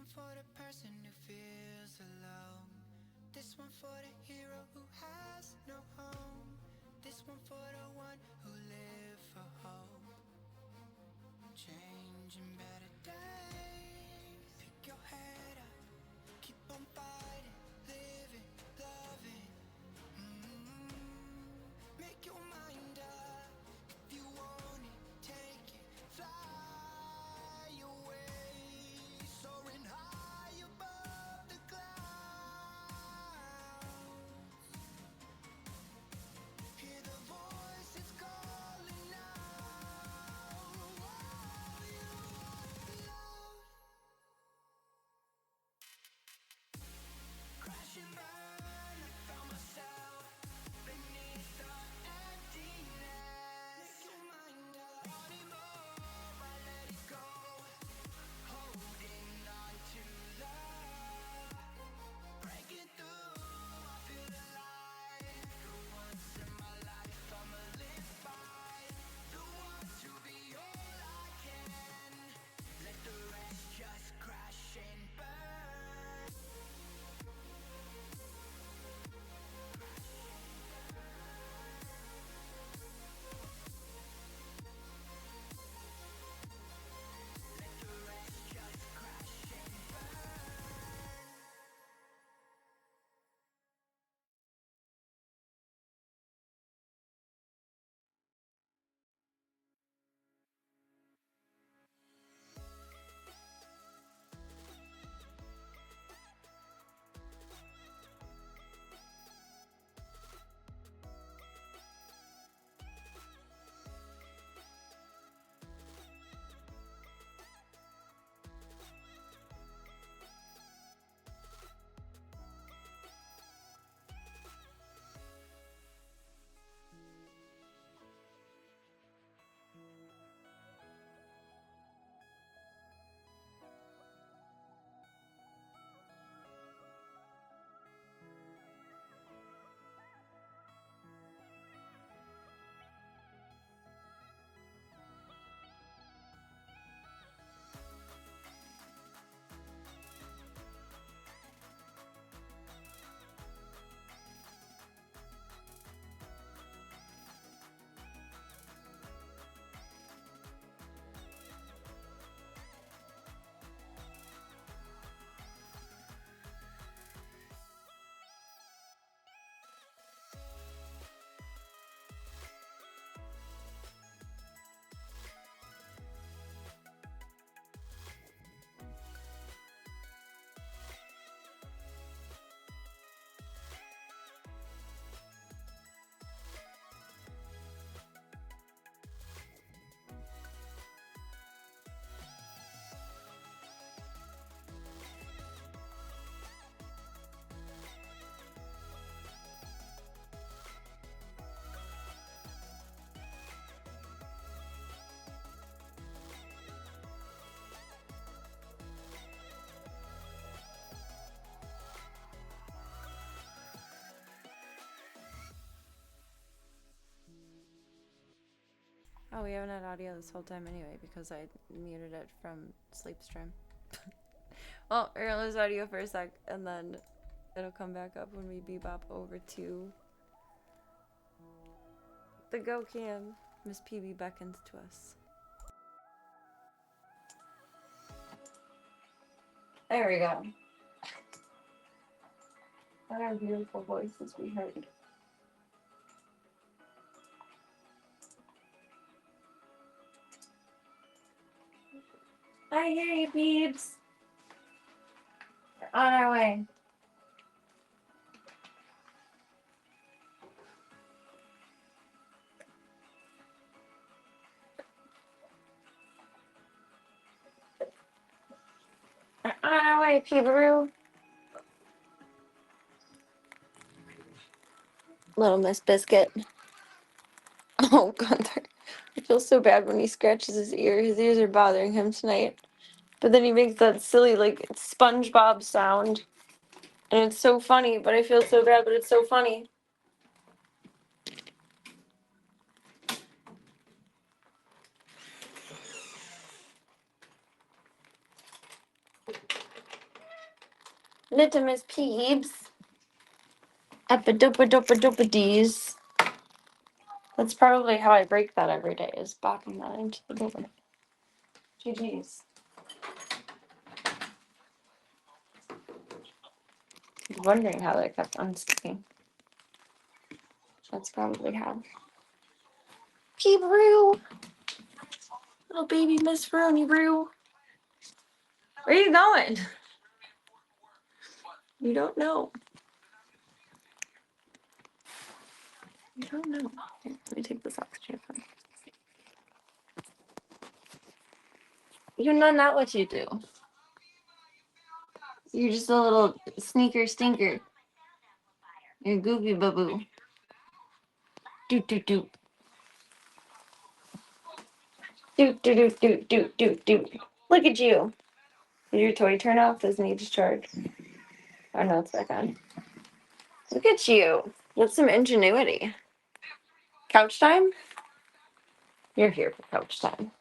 one for the person who feels alone. This one for the hero who has no home. This one for the one who live for hope. Changing better days. Pick your head up, keep on fighting, living, loving. Make your mind up. If you want it, take it, fly away, soaring high above the clouds. Hear the voices calling out. All you want love. Crash and burn, I found myself beneath the emptiness. Make your mind up. Wanting more, I let it go. Holding on to love. Breaking through, I feel alive. For once in my life, I'ma live by the want to be all I can. Let the rest just crash and burn. Let the rest just crash and burn. Oh, we haven't had audio this whole time anyway because I muted it from Sleepstream. Well, we're gonna lose audio for a sec and then it'll come back up when we bebop over to the Go Cam. Miss PB beckons to us. There we go. What our beautiful voices we heard. I hear you, peeps. We're on our way. We're on our way, peebaroo. Little Miss Biscuit. Oh, Gunther. I feel so bad when he scratches his ear. His ears are bothering him tonight. But then he makes that silly, like, SpongeBob sound. And it's so funny, but I feel so bad, but it's so funny. Litmus peeps. Epidopadopadopadees. That's probably how I break that every day, is bopping that into the door. GG's. I was wondering how that kept unsticking. That's probably how. Peebaroo! Little baby Miss Rooney Roo. Where are you going? You don't know. You don't know. Here, let me take this oxygen. You know not what you do. You're just a little sneaker stinker. You're goopy baboo. Doot doot doot. Doot doot doot doot doot doot doot. Look at you. Did your toy turn off? Does it need to charge? Oh no, it's back on. Look at you. With some ingenuity. Couch time? You're here for couch time.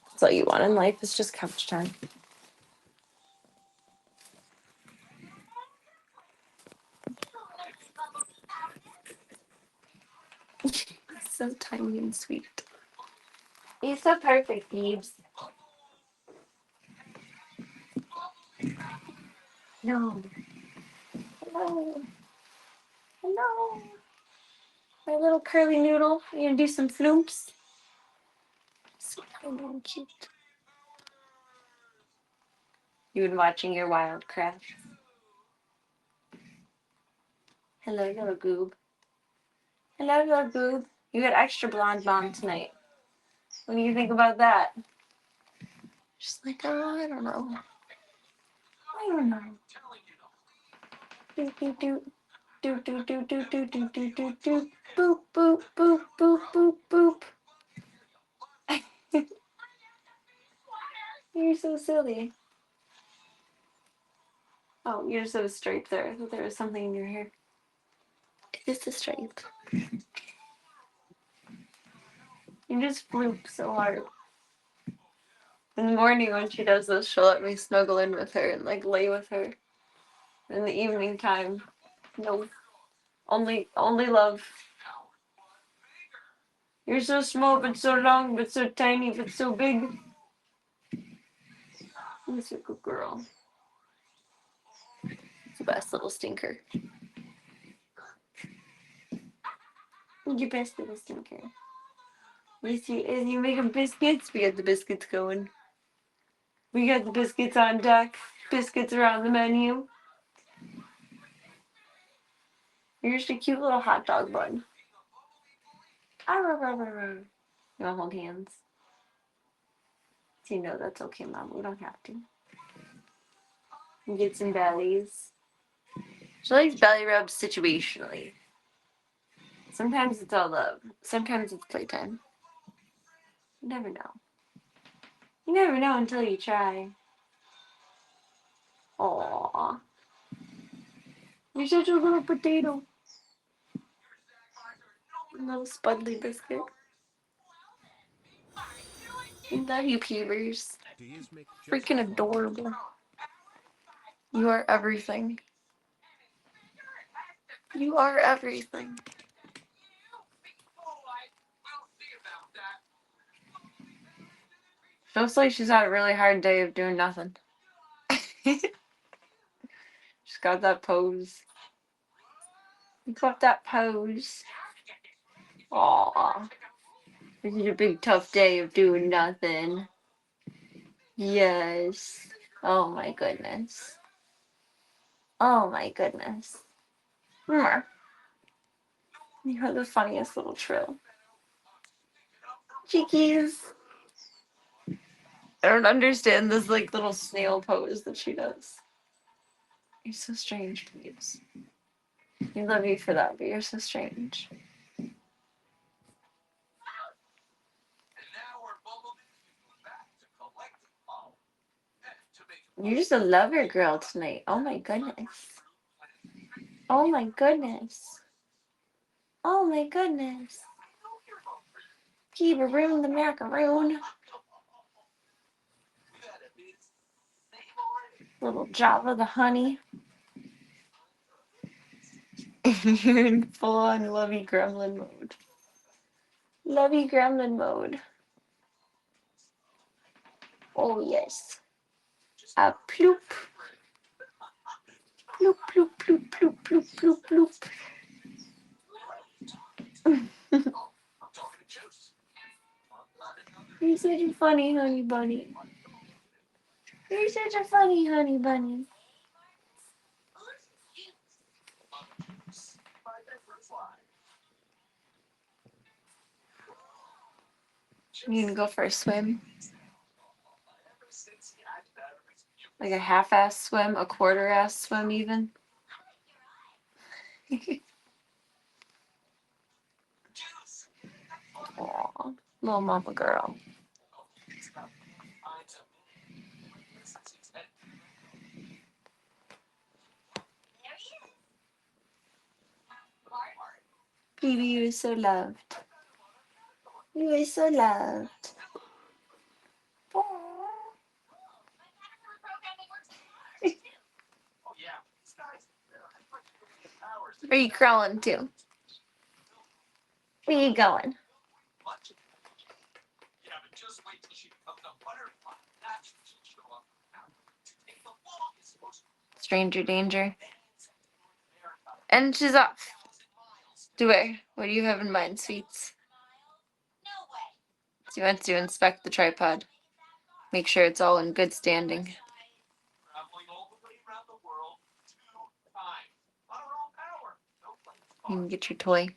That's all you want in life is just couch time. So tiny and sweet. He's so perfect, Eves. No. Hello. Hello. My little curly noodle. You gonna do some snoops? So tiny and cute. You been watching your wild craft. Hello, little goob. Hello, little goob. You got extra blonde mom tonight. What do you think about that? Just like, oh, I don't know. I don't know. Doot doot doot. Doot doot doot doot doot doot doot doot doot. Boop boop boop boop boop boop. You're so silly. Oh, you're so straight there. I thought there was something in your hair. It's a stripe. You just floop so hard. In the morning when she does this, she'll let me snuggle in with her and like lay with her. In the evening time, no. Only love. You're so small but so long but so tiny but so big. You're such a good girl. It's the best little stinker. Your best little stinker. As you making biscuits, we got the biscuits going. We got the biscuits on deck. Biscuits are on the menu. You're just a cute little hot dog bun. You wanna hold hands? So you know that's okay, Mom. We don't have to. You get some bellies. She likes belly rubs situationally. Sometimes it's all love. Sometimes it's playtime. You never know. You never know until you try. Aww. You're such a little potato. A little spudly biscuit. I love you, Peavers. Freaking adorable. You are everything. You are everything. Looks like she's had a really hard day of doing nothing. She's got that pose. You got that pose. Aww. This is a big tough day of doing nothing. Yes. Oh my goodness. Oh my goodness. Mwah. You have the funniest little trill. Cheekies. I don't understand this like little snail pose that she does. You're so strange, please. I love you for that, but you're so strange. You're just a lover girl tonight. Oh my goodness. Oh my goodness. Oh my goodness. Peebaroo the macaroon. Little Java the honey. You're in full on lovey gremlin mode. Lovey gremlin mode. Oh yes. A ploop. Ploop, ploop, ploop, ploop, ploop, ploop, ploop. You're such a funny honey bunny. You're such a funny honey bunny. You gonna go for a swim? Like a half-ass swim, a quarter-ass swim even? Aw, little mama girl. Baby, you are so loved. You are so loved. Where are you crawling to? Where you going? Stranger danger. And she's off. Do it. What do you have in mind, sweets? She wants to inspect the tripod. Make sure it's all in good standing. You can get your toy.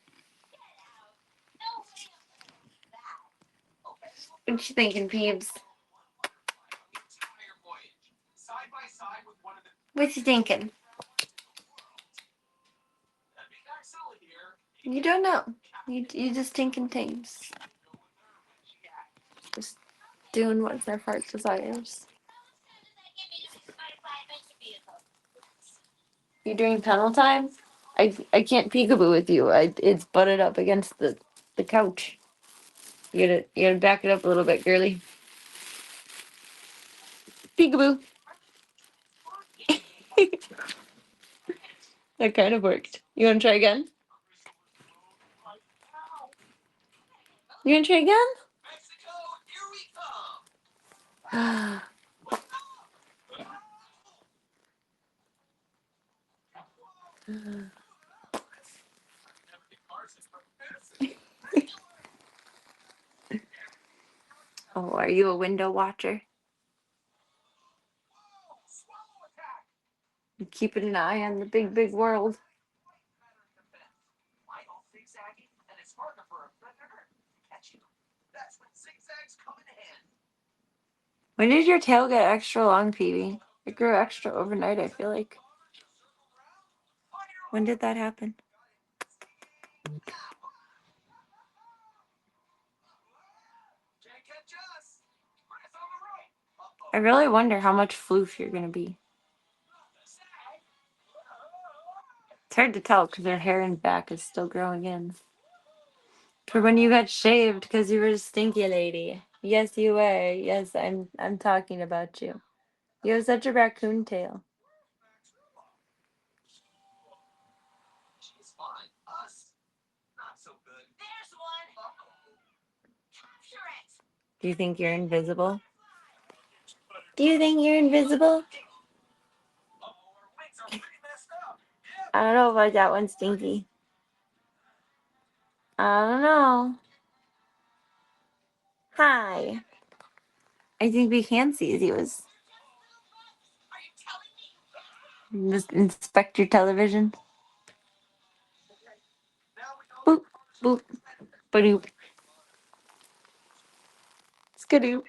What you thinking, Peebs? What you thinking? You don't know. You just thinking things. Just doing what their heart desires. You doing tunnel time? I can't peekaboo with you. It's butted up against the couch. You gotta back it up a little bit, girly. Peekaboo. That kind of worked. You wanna try again? You wanna try again? Oh, are you a window watcher? You keeping an eye on the big, big world. When did your tail get extra long, Peewee? It grew extra overnight, I feel like. When did that happen? I really wonder how much floof you're gonna be. It's hard to tell because her hair and back is still growing in. For when you got shaved because you were a stinky lady. Yes, you were. Yes, I'm talking about you. You have such a raccoon tail. Do you think you're invisible? Do you think you're invisible? I don't know about that one, Stinky. I don't know. Hi. I think we can see as you was. Just inspect your television. Boop, boop, badoop. Skadoop.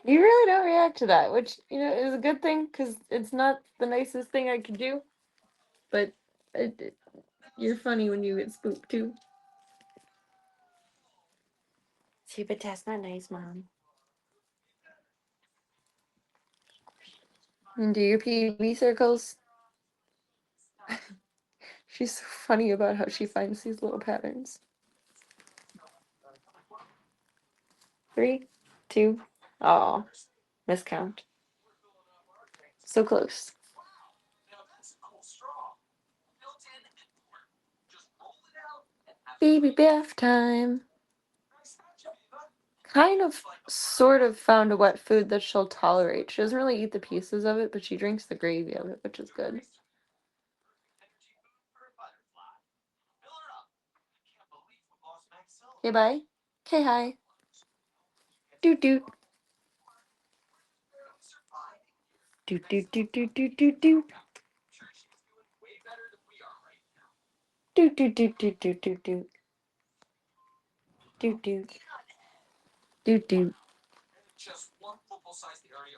You really don't react to that, which, is a good thing because it's not the nicest thing I could do. But you're funny when you get spooked, too. See, but that's not nice, Mom. And do your PB circles? She's so funny about how she finds these little patterns. 3, 2. Oh, miscount. So close. Baby bath time. Kind of, sort of found a wet food that she'll tolerate. She doesn't really eat the pieces of it, but she drinks the gravy of it, which is good. Okay, bye. Okay, hi. Doot doot. Doot doot doot doot doot doot doot. Doot doot doot doot doot doot doot. Doot doot. Doot doot.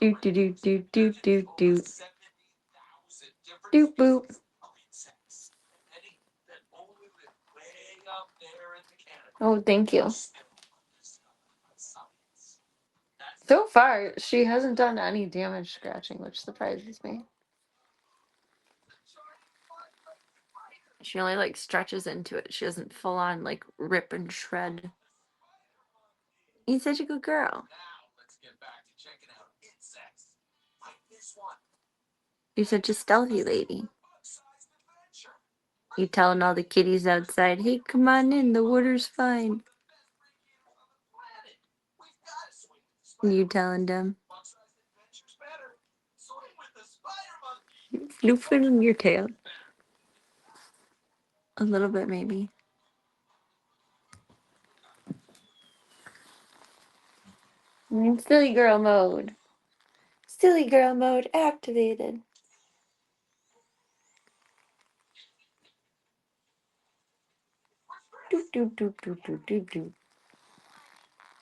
Doot doot doot doot doot doot doot. Doot boop. Oh, thank you. So far, she hasn't done any damage scratching, which surprises me. She only like stretches into it. She doesn't full on like rip and shred. You're such a good girl. You're such a stealthy lady. You telling all the kitties outside, hey, come on in, the water's fine. You telling them. Floofing your tail. A little bit, maybe. Silly girl mode. Silly girl mode activated. Do do do do do do do.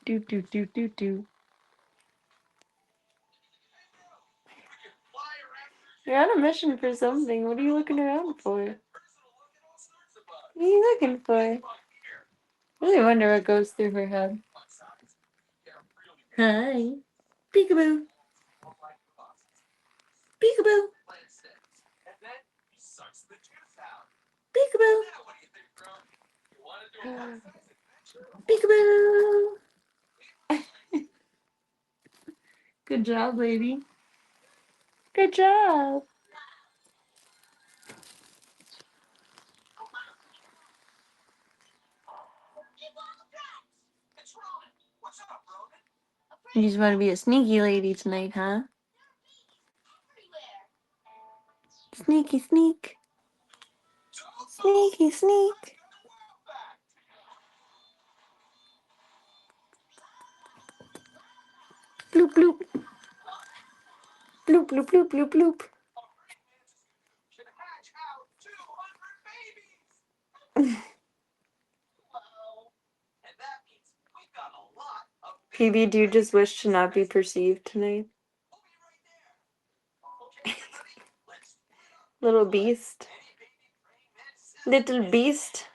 Do do do do do. You're on a mission for something. What are you looking around for? What are you looking for? I really wonder what goes through her head. Hi. Peekaboo. Peekaboo. Peekaboo. Peekaboo. Good job, lady. Good job. You just want to be a sneaky lady tonight, huh? Sneaky sneak. Sneaky sneak. Bloop bloop. Bloop bloop bloop bloop bloop. PB, do you just wish to not be perceived tonight? Little beast. Little beast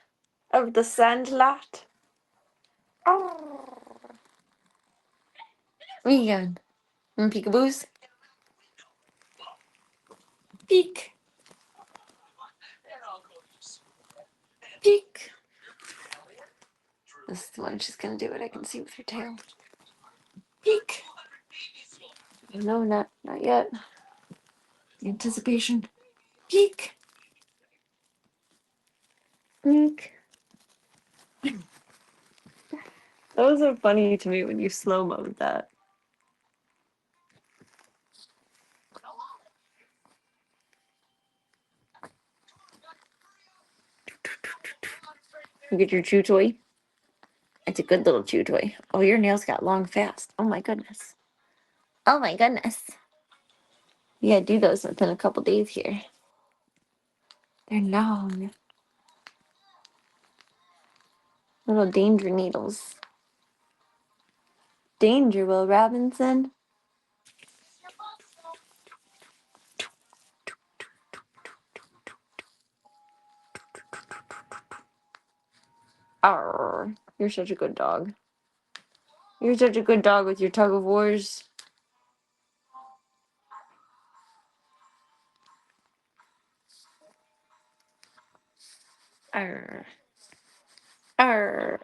of the sandlot. Oh. What you got? Peekaboos? Peek. Peek. This is the one she's gonna do it. I can see with her tail. Peek. No, not yet. Anticipation. Peek. Peek. That was so funny to me when you slow mode that. You get your chew toy. It's a good little chew toy. Oh, your nails got long fast. Oh my goodness. Oh my goodness. You gotta do those within a couple days here. They're long. Little danger needles. Danger, Will Robinson. Arr, you're such a good dog. You're such a good dog with your tug of wars. Arr. Arr.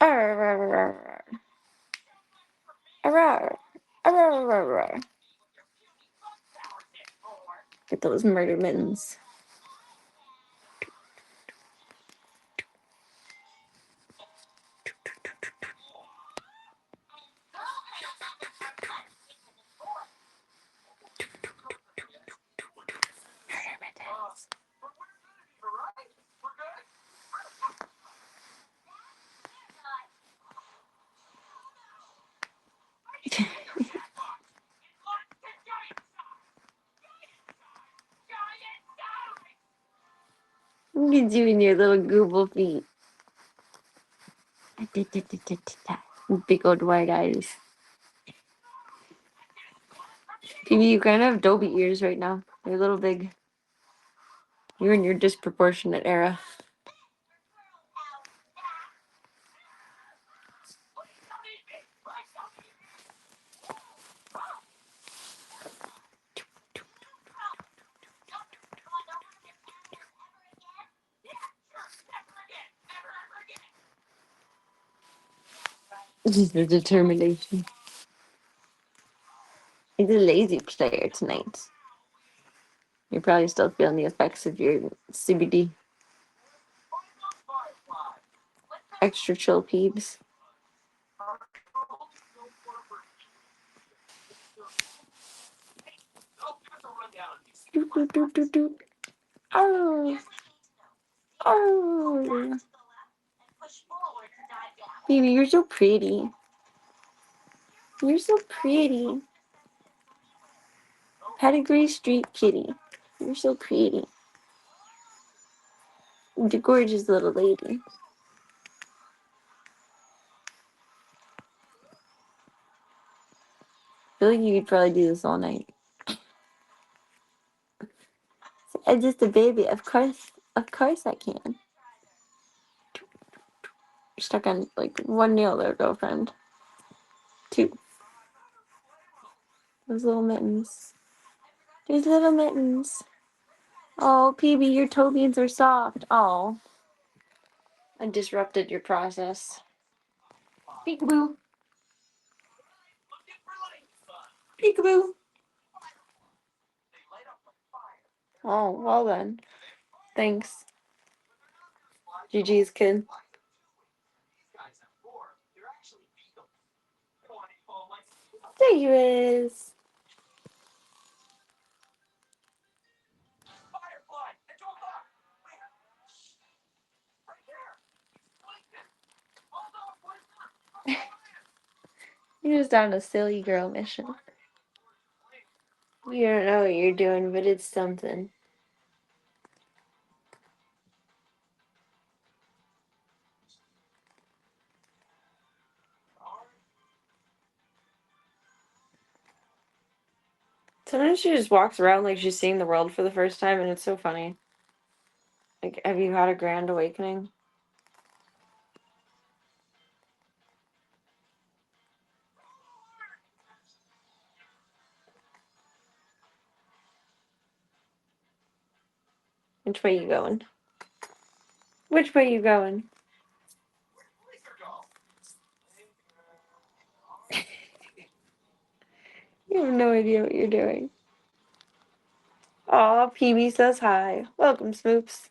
Arr, arr, arr, arr. Get those murder mittens. Look at you and your little google feet. Big old white eyes. Phoebe, you kind of have Dobie ears right now. They're a little big. You're in your disproportionate era. This is the determination. He's a lazy player tonight. You're probably still feeling the effects of your CBD. Extra chill peeps. Doot, doot, doot, doot, doot. Oh. Oh. Baby, you're so pretty. You're so pretty. Pedigree Street Kitty. You're so pretty. The gorgeous little lady. I feel like you could probably do this all night. I'm just a baby. Of course I can. Stuck on like one nail there, girlfriend. Two. Those little mittens. There's little mittens. Oh, PB, your toe beans are soft. Oh. I disrupted your process. Peekaboo. Peekaboo. Oh, well then. Thanks. GG's kid. There he is. You're just on a silly girl mission. You don't know what you're doing, but it's something. Sometimes she just walks around like she's seeing the world for the first time, and it's so funny. Like, have you had a grand awakening? Which way you going? Which way you going? You have no idea what you're doing. Aw, PB says hi. Welcome, Smoops.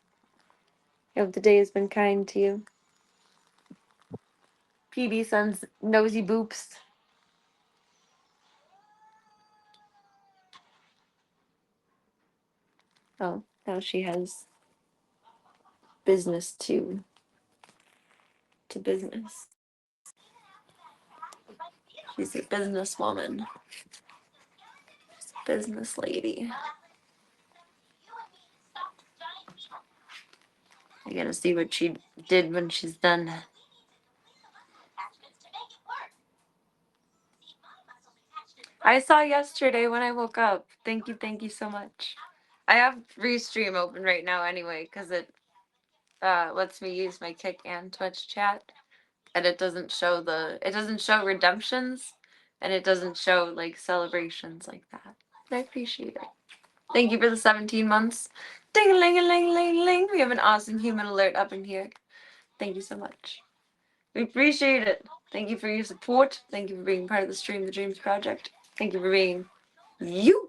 I hope the day has been kind to you. PB sends nosy boops. Oh, now she has business to business. She's a businesswoman. She's a business lady. I gotta see what she did when she's done. I saw yesterday when I woke up. Thank you so much. I have Restream open right now anyway, because it lets me use my Kick and Twitch chat. And it doesn't show redemptions, and it doesn't show like celebrations like that. I appreciate it. Thank you for the 17 months. Ding-a-ling-a-ling-ling-ling. We have an awesome human alert up in here. Thank you so much. We appreciate it. Thank you for your support. Thank you for being part of the Stream the Dreams project. Thank you for being you.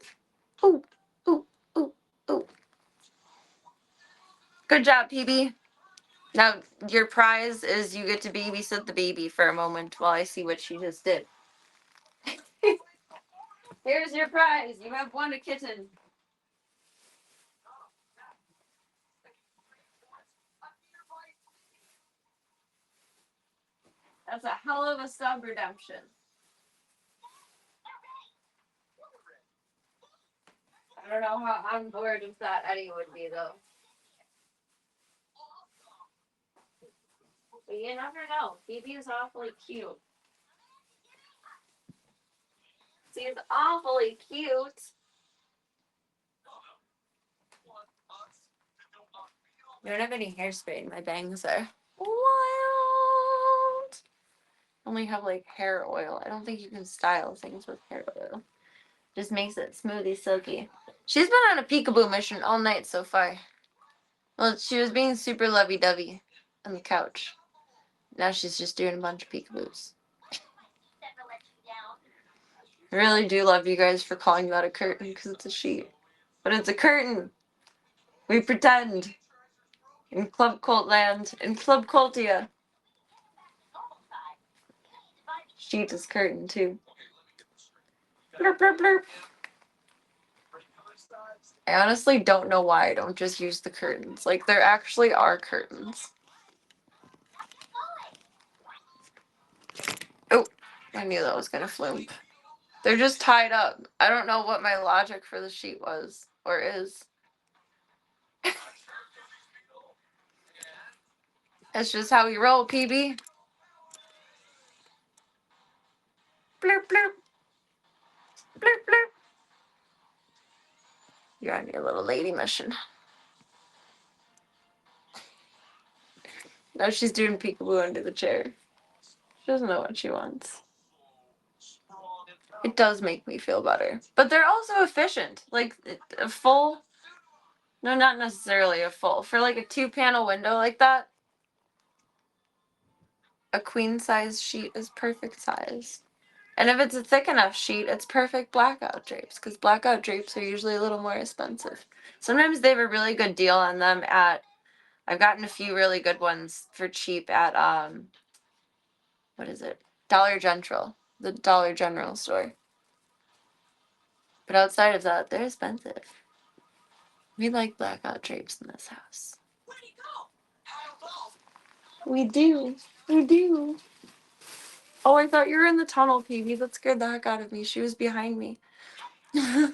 Ooh, ooh, ooh, ooh. Good job, PB. Now, your prize is you get to babysit the baby for a moment while I see what she just did. Here's your prize. You have won a kitten. That's a hell of a sub redemption. I don't know how on board with that Eddie would be, though. But you never know. Phoebe is awfully cute. She's awfully cute. I don't have any hairspray in my bangs are wild. I only have like hair oil. I don't think you can style things with hair oil. Just makes it smoothie silky. She's been on a peekaboo mission all night so far. Well, she was being super lovey-dovey on the couch. Now she's just doing a bunch of peekaboos. I really do love you guys for calling that a curtain because it's a sheet. But it's a curtain. We pretend. In Club Cult land. In Club Cultia. Sheet is curtain too. Blurp, blurp, blurp. I honestly don't know why I don't just use the curtains. Like, there actually are curtains. Oh, I knew that was gonna flume. They're just tied up. I don't know what my logic for the sheet was, or is. That's just how we roll, PB. Blurp, blurp. Blurp, blurp. You're on your little lady mission. Now she's doing peekaboo under the chair. She doesn't know what she wants. It does make me feel better. But they're also efficient. Like, a full... No, not necessarily a full. For, like, a 2-panel window like that, a queen-size sheet is perfect size. And if it's a thick enough sheet, it's perfect blackout drapes, because blackout drapes are usually a little more expensive. Sometimes they have a really good deal on them at... I've gotten a few really good ones for cheap at, what is it? Dollar General. The Dollar General store. But outside of that, they're expensive. We like blackout drapes in this house. We do. We do. Oh, I thought you were in the tunnel, PB. That scared the heck out of me. She was behind me. I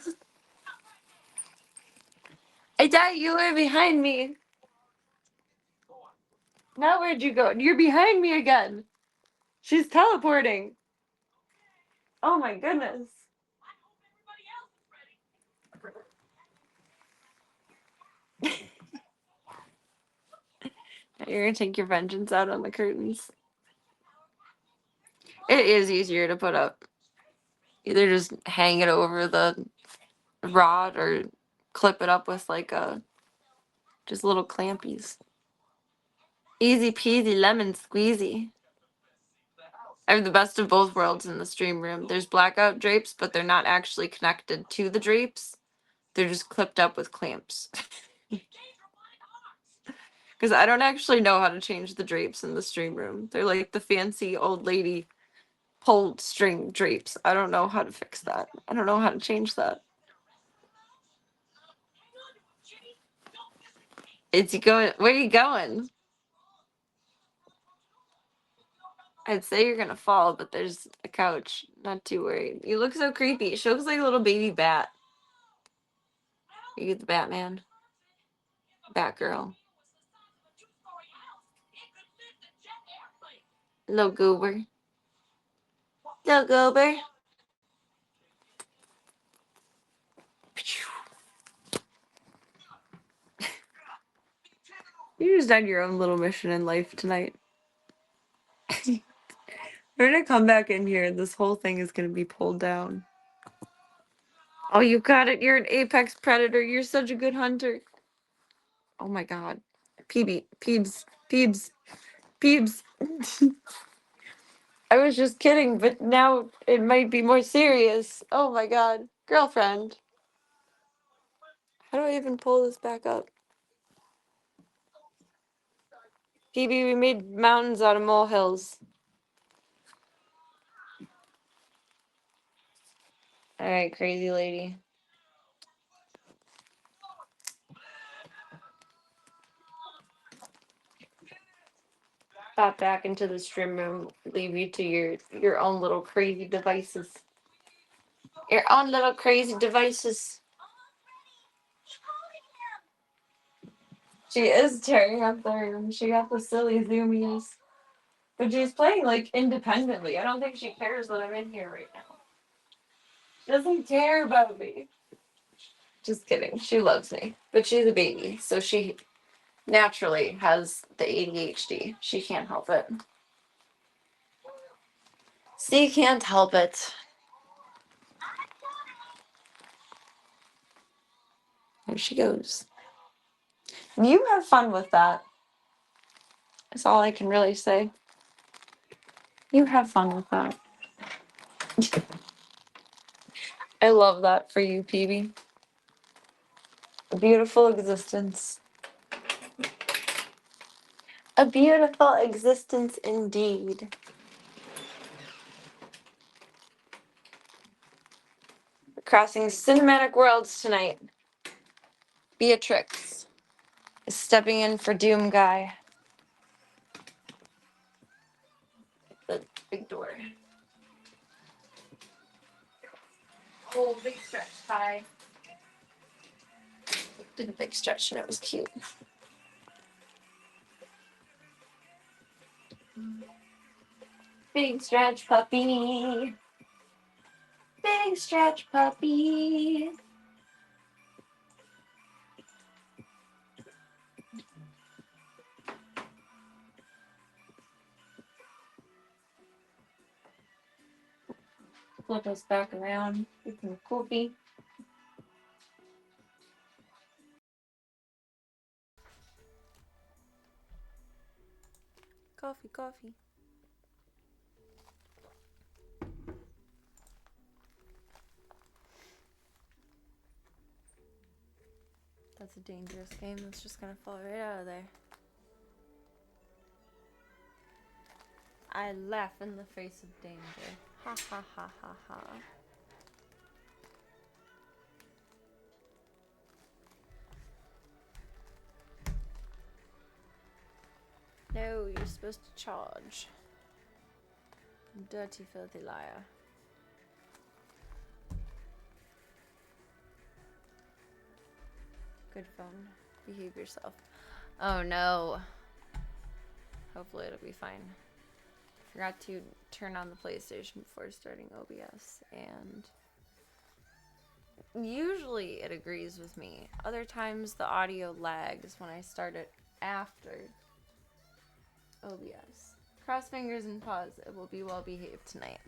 thought you were behind me. Now where'd you go? You're behind me again. She's teleporting. Oh my goodness. You're gonna take your vengeance out on the curtains. It is easier to put up. Either just hang it over the rod or clip it up with like just little clampies. Easy peasy lemon squeezy. I have the best of both worlds in the stream room. There's blackout drapes, but they're not actually connected to the drapes. They're just clipped up with clamps. Because I don't actually know how to change the drapes in the stream room. They're like the fancy old lady pulled string drapes. I don't know how to fix that. I don't know how to change that. It's going. Where are you going? I'd say you're gonna fall, but there's a couch. Not too worried. You look so creepy. She looks like a little baby bat. You get the Batman. Batgirl. Little goober. Little goober. You just done your own little mission in life tonight. We're gonna come back in here and this whole thing is gonna be pulled down. Oh, you got it. You're an apex predator. You're such a good hunter. Oh my god. PB. Peebs. Peebs. Peeps. I was just kidding, but now it might be more serious. Oh my god. Girlfriend. How do I even pull this back up? Phoebe, we made mountains out of molehills. Alright, crazy lady. Pop back into the stream room. Leave you to your own little crazy devices. Your own little crazy devices. She is tearing up the room. She got the silly zoomies. But she's playing like independently. I don't think she cares that I'm in here right now. She doesn't care about me. Just kidding. She loves me. But she's a baby, so she naturally has the ADHD. She can't help it. She can't help it. There she goes. You have fun with that. That's all I can really say. You have fun with that. I love that for you, Peavy. A beautiful existence. A beautiful existence indeed. We're crossing cinematic worlds tonight. Beatrix is stepping in for Doom Guy. The big door. Oh, big stretch tie. Did a big stretch and it was cute. Big stretch puppy. Big stretch puppy. Flip us back around. Get some coffee. Coffee, coffee. That's a dangerous game that's just gonna fall right out of there. I laugh in the face of danger. Ha ha ha ha ha. No, you're supposed to charge. Dirty, filthy liar. Good phone. Behave yourself. Oh no. Hopefully it'll be fine. Forgot to turn on the PlayStation before starting OBS, and usually it agrees with me. Other times the audio lags when I start it after OBS. Cross fingers and pause. It will be well behaved tonight.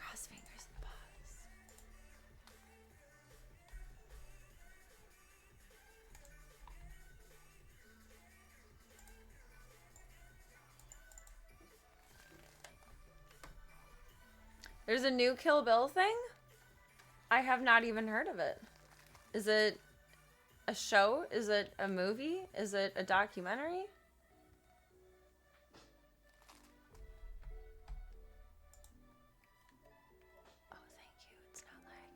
Cross fingers and pause. There's a new Kill Bill thing? I have not even heard of it. Is it a show? Is it a movie? Is it a documentary? Oh, thank you. It's not lagging.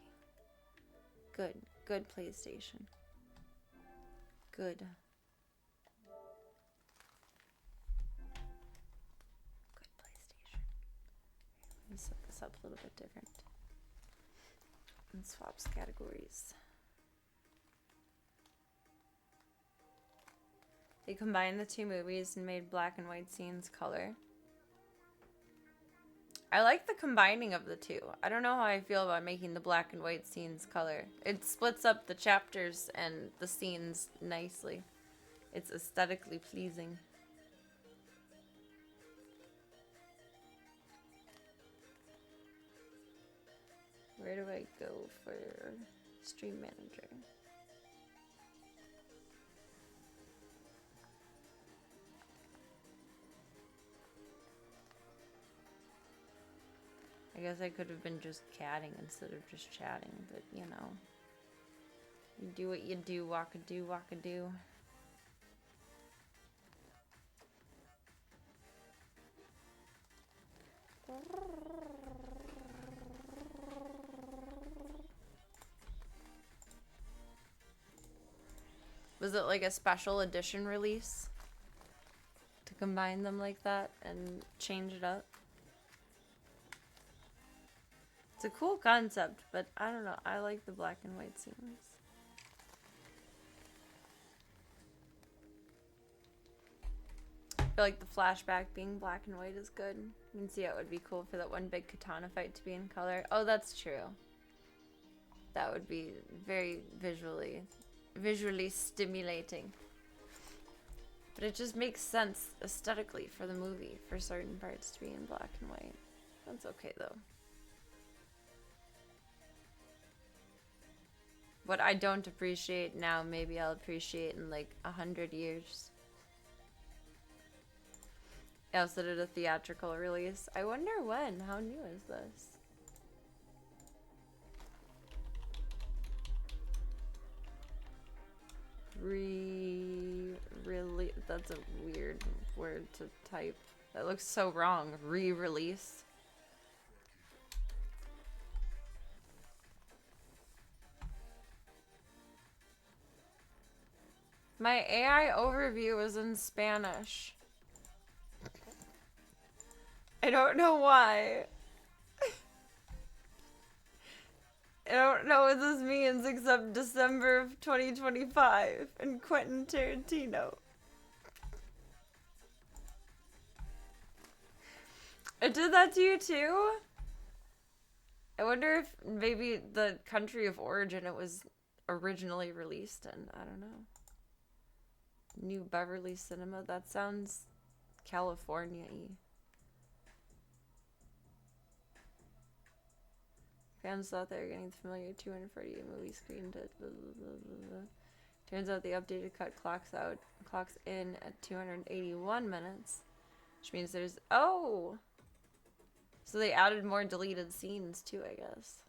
Good. Good PlayStation. Good. Good PlayStation. Let me set this up a little bit different. And swaps categories. They combined the two movies and made black and white scenes color. I like the combining of the two. I don't know how I feel about making the black and white scenes color. It splits up the chapters and the scenes nicely. It's aesthetically pleasing. Where do I go for Stream Manager? guess I could have been just catting instead of just chatting, but you know. You do what you do, walk-a-do, walk-a-do. Was it like a special edition release? To combine them like that and change it up? It's a cool concept, but I don't know. I like the black and white scenes. I feel like the flashback being black and white is good. You can see how it would be cool for that one big katana fight to be in color. Oh, that's true. That would be very visually stimulating. But it just makes sense aesthetically for the movie for certain parts to be in black and white. That's okay though. What I don't appreciate now, maybe I'll appreciate in like 100 years. I also did a theatrical release. I wonder when. How new is this? Really? That's a weird word to type. That looks so wrong. Re-release. My AI overview was in Spanish. I don't know why. I don't know what this means except December of 2025 and Quentin Tarantino. It did that to you too? I wonder if maybe the country of origin it was originally released in. I don't know. New Beverly Cinema? That sounds California-y. Fans thought they were getting the familiar 248 movie screen to blah, blah, blah, blah. Turns out the updated cut clocks in at 281 minutes. Which means there's... Oh! So they added more deleted scenes too, I guess.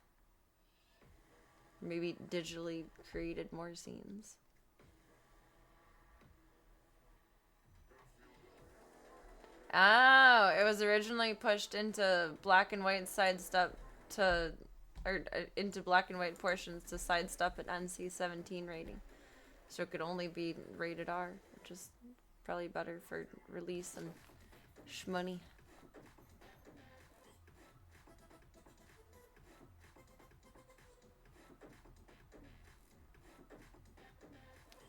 Maybe digitally created more scenes. Oh, it was originally pushed into black and white sidestep to... Or into black and white portions to sidestep an NC-17 rating. So it could only be rated R, which is probably better for release and shmoney.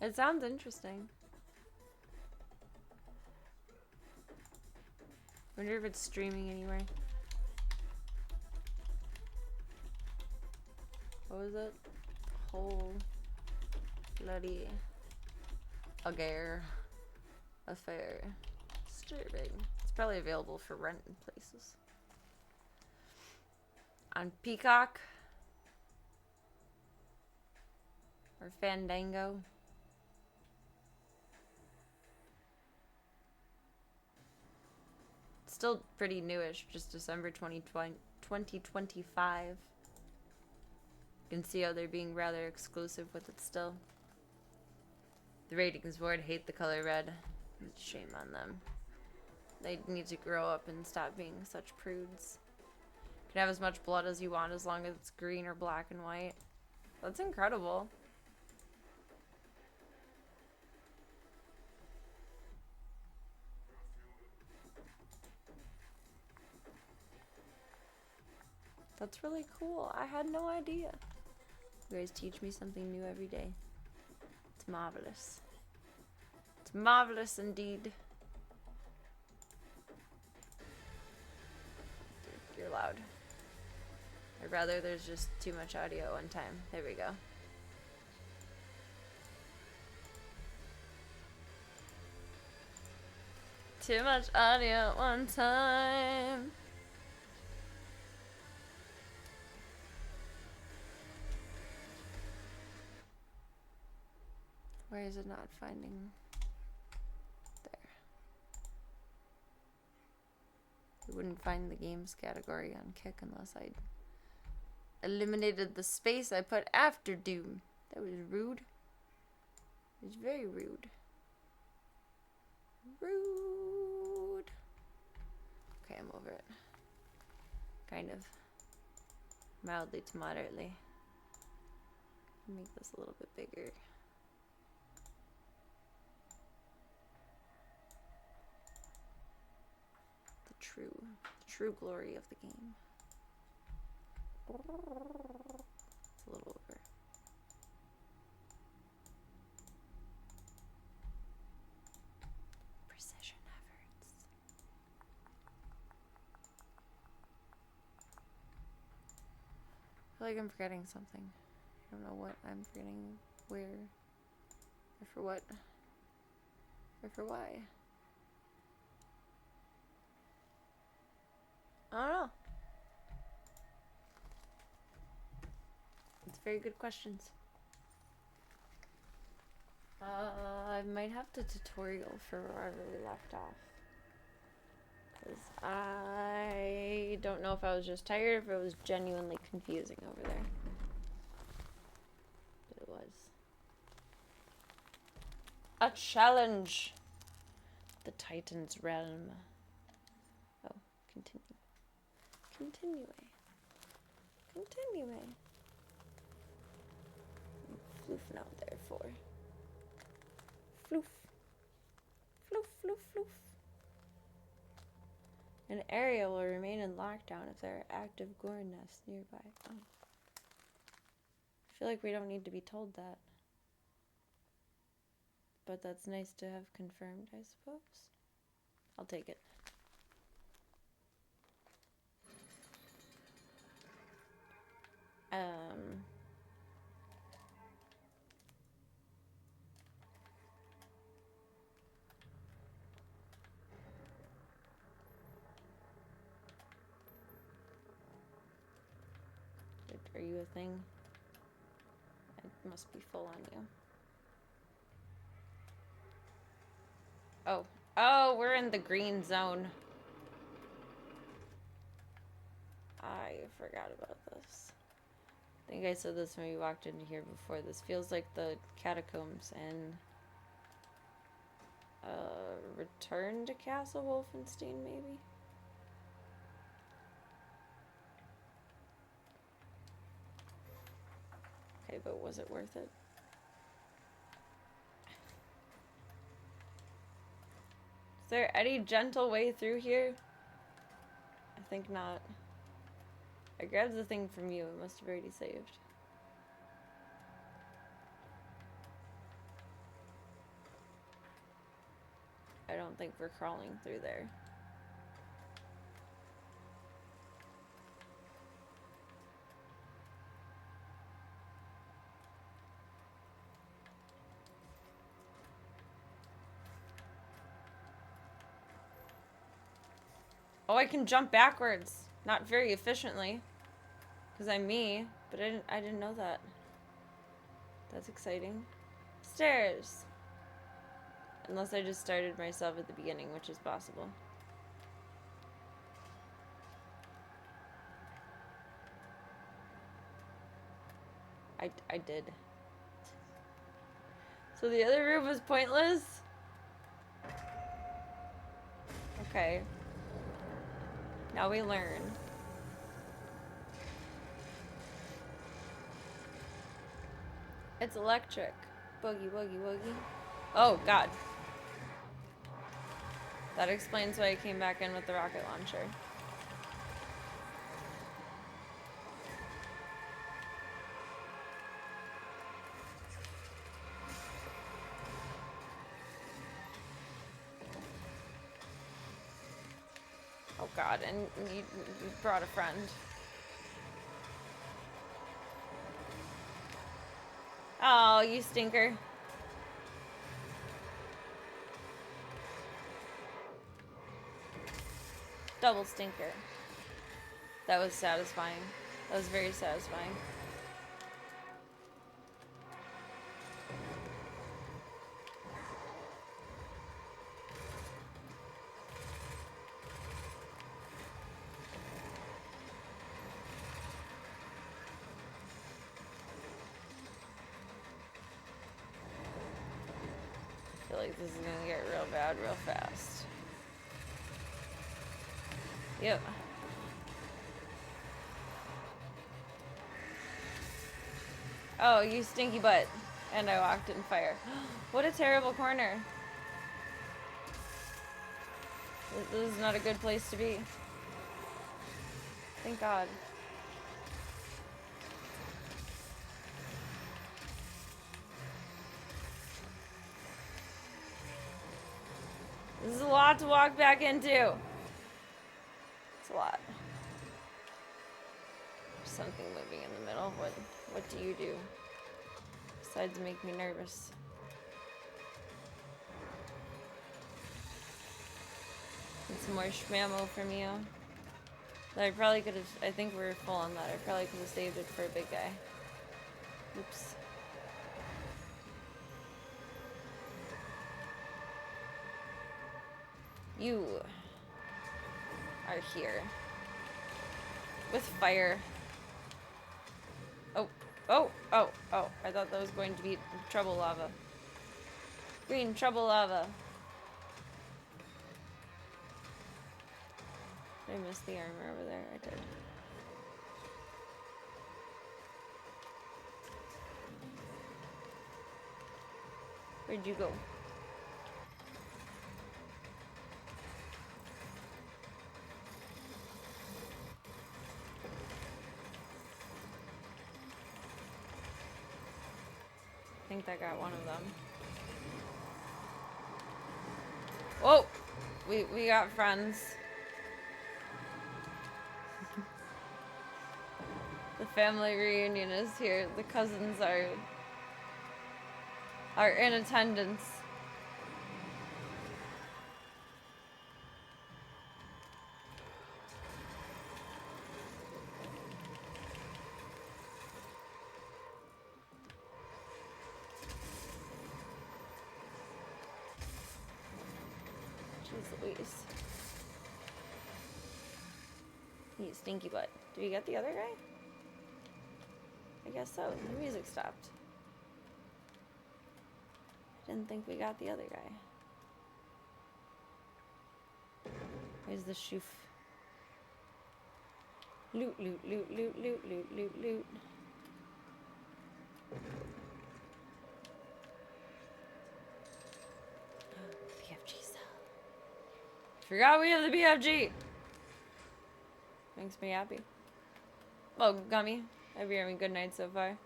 It sounds interesting. Wonder if it's streaming anywhere. What was it? Whole bloody affair. Disturbing. It's probably available for rent in places. On Peacock. Or Fandango. Still pretty newish, just December 2025. You can see how they're being rather exclusive with it still. The ratings board hate the color red. Shame on them. They need to grow up and stop being such prudes. You can have as much blood as you want as long as it's green or black and white. That's incredible. That's really cool. I had no idea. You guys teach me something new every day. It's marvelous. It's marvelous indeed. You're loud. I'd rather there's just too much audio one time. There we go. Too much audio at one time. Where is it not finding? There. wouldn't find the games category on Kick unless I eliminated the space I put after Doom. That was rude. It was very rude. Rude. Okay, I'm over it. Kind of. Mildly to moderately. Make this a little bit bigger. The true glory of the game. It's a little over. Precision efforts. I feel like I'm forgetting something. I don't know what I'm forgetting, where, or for what, or for why. I don't know. It's very good questions. I might have to tutorial for wherever we left off. Because I don't know if I was just tired or if it was genuinely confusing over there. But it was. A challenge! The Titan's realm. Oh, continue. Continue. Continue. Floofing out there for. Floof. Floof, floof, floof. An area will remain in lockdown if there are active gorn nests nearby. Oh. I feel like we don't need to be told that. But that's nice to have confirmed, I suppose. I'll take it. Are you a thing? I must be full on you. Oh. Oh, we're in the green zone. I forgot about this. I think I said this when we walked into here before. This feels like the catacombs and Return to Castle Wolfenstein, maybe? Okay, but was it worth it? Is there any gentle way through here? I think not. I grabbed the thing from you. It must have already saved. I don't think we're crawling through there. Oh, I can jump backwards. Not very efficiently. Because I'm me. But I didn't know that. That's exciting. Stairs. Unless I just started myself at the beginning, which is possible. I did. So the other room was pointless? Okay. Now we learn. It's electric. Boogie, woogie, woogie. Oh, God. That explains why I came back in with the rocket launcher. Oh, God, and you brought a friend. Oh, you stinker. Double stinker. That was satisfying. That was very satisfying. like this is gonna get real bad real fast. Yep. Oh, you stinky butt. And I walked in fire. What a terrible corner. This is not a good place to be. Thank God. This is a lot to walk back into. It's a lot. There's something moving in the middle. What do you do? Besides make me nervous. And some more schmammo from you. That I probably could have, I think we're full on that. I probably could have saved it for a big guy. Oops. You are here. With fire. Oh, oh, oh, oh. I thought that was going to be trouble lava. Green trouble lava. Did I miss the armor over there? I did. Where'd you go? I think that got one of them. Whoa! We got friends. The family reunion is here. The cousins are in attendance. Jeez Louise. You stinky butt. Did we get the other guy? I guess so. The music stopped. I didn't think we got the other guy. Where's the shoof? Loot, loot, loot, loot, loot, loot, loot, loot. BFG cell. Forgot we have the BFG. Makes me happy. Oh, Gummy. Have you having a good night so far?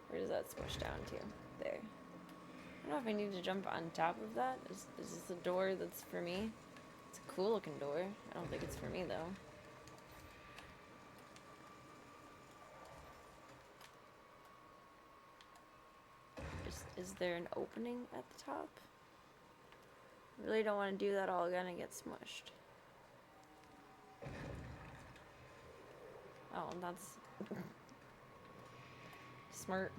Where does that squish down to? There. I don't know if I need to jump on top of that. Is this a door that's for me? It's a cool looking door. I don't think it's for me though. Is there an opening at the top? I really don't want to do that all again and get smushed. Oh, that's smart.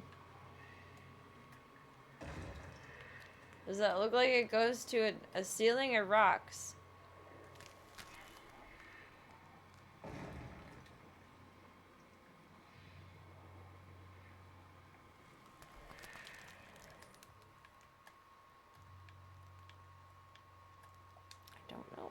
Does that look like it goes to a ceiling or rocks? I don't know.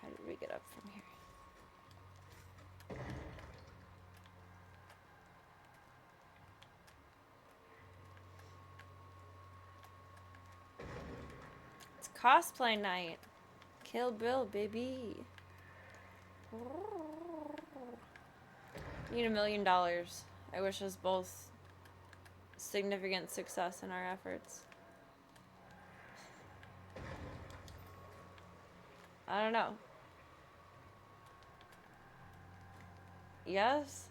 How did we get up from here? It's cosplay night. Kill Bill, baby. Need $1 million. I wish us both significant success in our efforts. I don't know. Yes?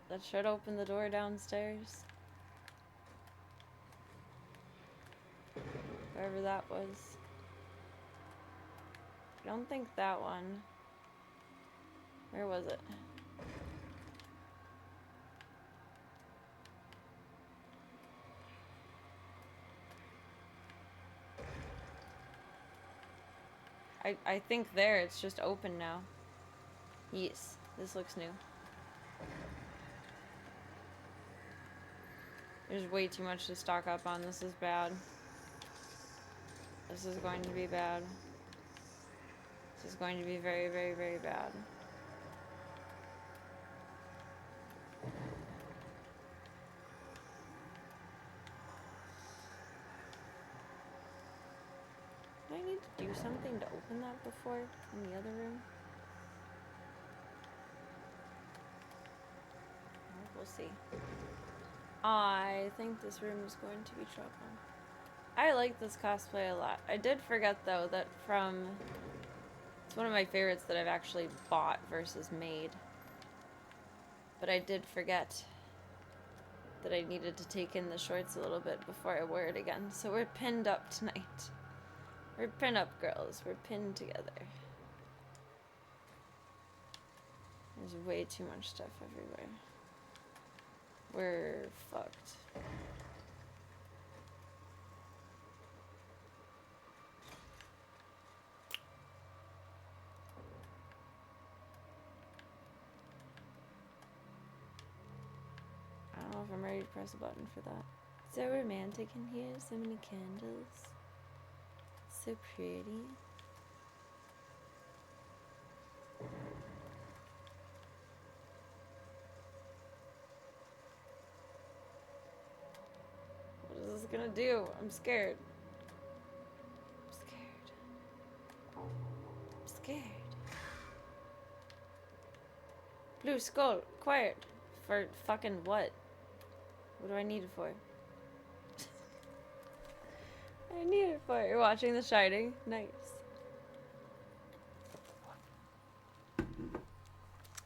That should open the door downstairs. Wherever that was. I don't think that one. Where was it? I think there, it's just open now. Yes, this looks new. There's way too much to stock up on. This is bad. This is going to be bad. This is going to be very, very, very bad. Do I need to do something to open that before in the other room? We'll see. I think this room is going to be trouble. I like this cosplay a lot. I did forget, though, that from... It's one of my favorites that I've actually bought versus made. But I did forget that I needed to take in the shorts a little bit before I wear it again. So we're pinned up tonight. We're pin up girls. We're pinned together. There's way too much stuff everywhere. We're fucked. I don't know if I'm ready to press a button for that. So romantic in here. So many candles. So pretty. What is this gonna do? I'm scared. I'm scared. I'm scared. Blue skull, quiet. For fucking what? What do I need it for? I need it for. You're watching The Shining? Nice.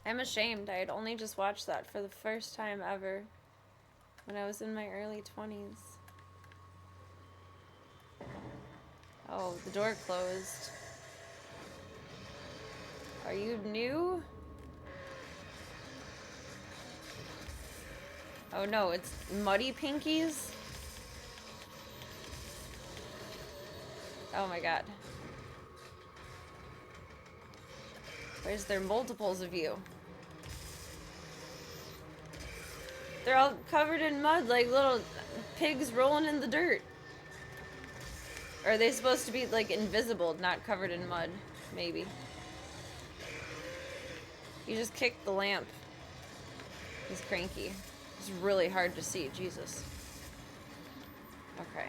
I'm ashamed. I had only just watched that for the first time ever when I was in my early 20s. Oh, the door closed. Are you new? Oh no, it's muddy pinkies? Oh my god. Where's there multiples of you? They're all covered in mud like little pigs rolling in the dirt. Or are they supposed to be like invisible, not covered in mud? Maybe. You just kicked the lamp. He's cranky. It's really hard to see, Jesus. Okay.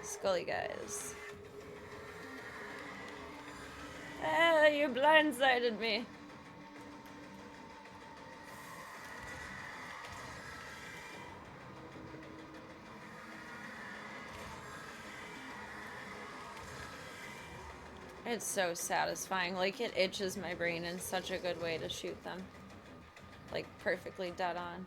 Scully guys. Ah, you blindsided me. It's so satisfying. Like, it itches my brain in such a good way to shoot them. Like, perfectly dead on.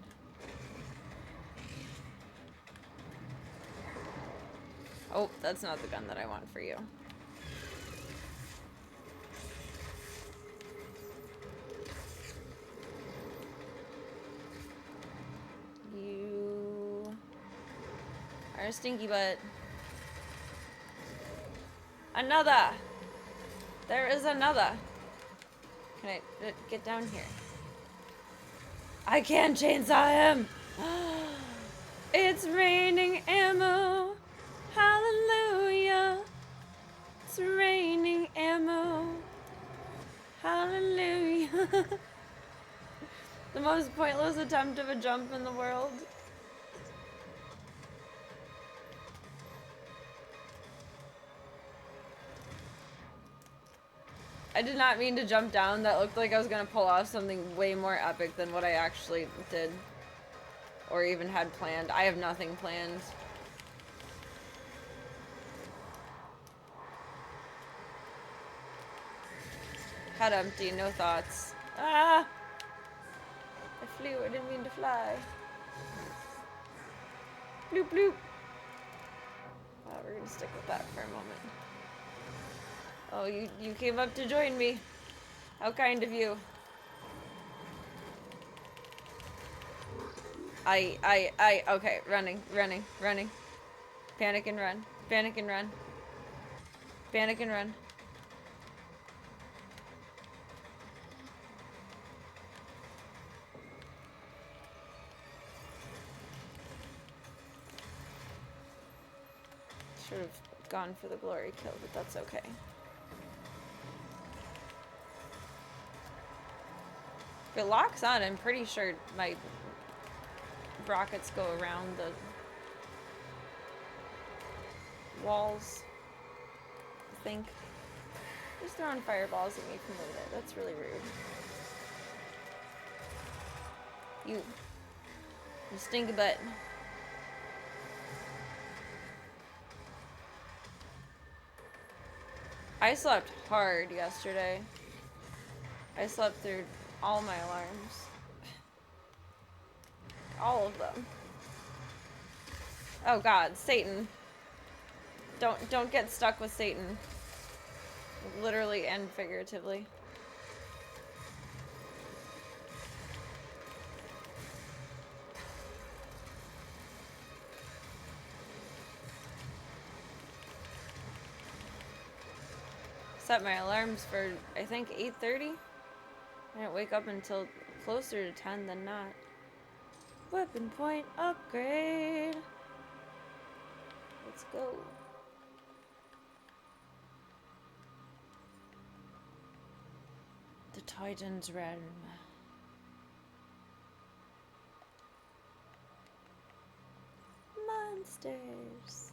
Oh, that's not the gun that I want for you. You are a stinky butt. Another! There is another. Can I get down here? I can't chainsaw him! It's raining ammo! Hallelujah! It's raining ammo! Hallelujah! The most pointless attempt of a jump in the world. I did not mean to jump down. That looked like I was gonna pull off something way more epic than what I actually did. Or even had planned. I have nothing planned. Head empty, no thoughts. Ah! I flew, I didn't mean to fly. Bloop bloop. We're gonna stick with that for a moment. Oh, you came up to join me. How kind of you. Okay, running. Panic and run. Panic and run. Should have gone for the glory kill, but that's okay. If it locks on, I'm pretty sure my rockets go around the walls. I think. Just throwing fireballs at me from over there. That's really rude. You stink a butt. I slept hard yesterday. I slept through all my alarms. All of them. Oh god, Satan. Don't get stuck with Satan. Literally and figuratively. Set my alarms for, I think, 8:30. I didn't wake up until closer to 10 than not. Weapon point upgrade. Let's go. The Titan's Realm. Monsters.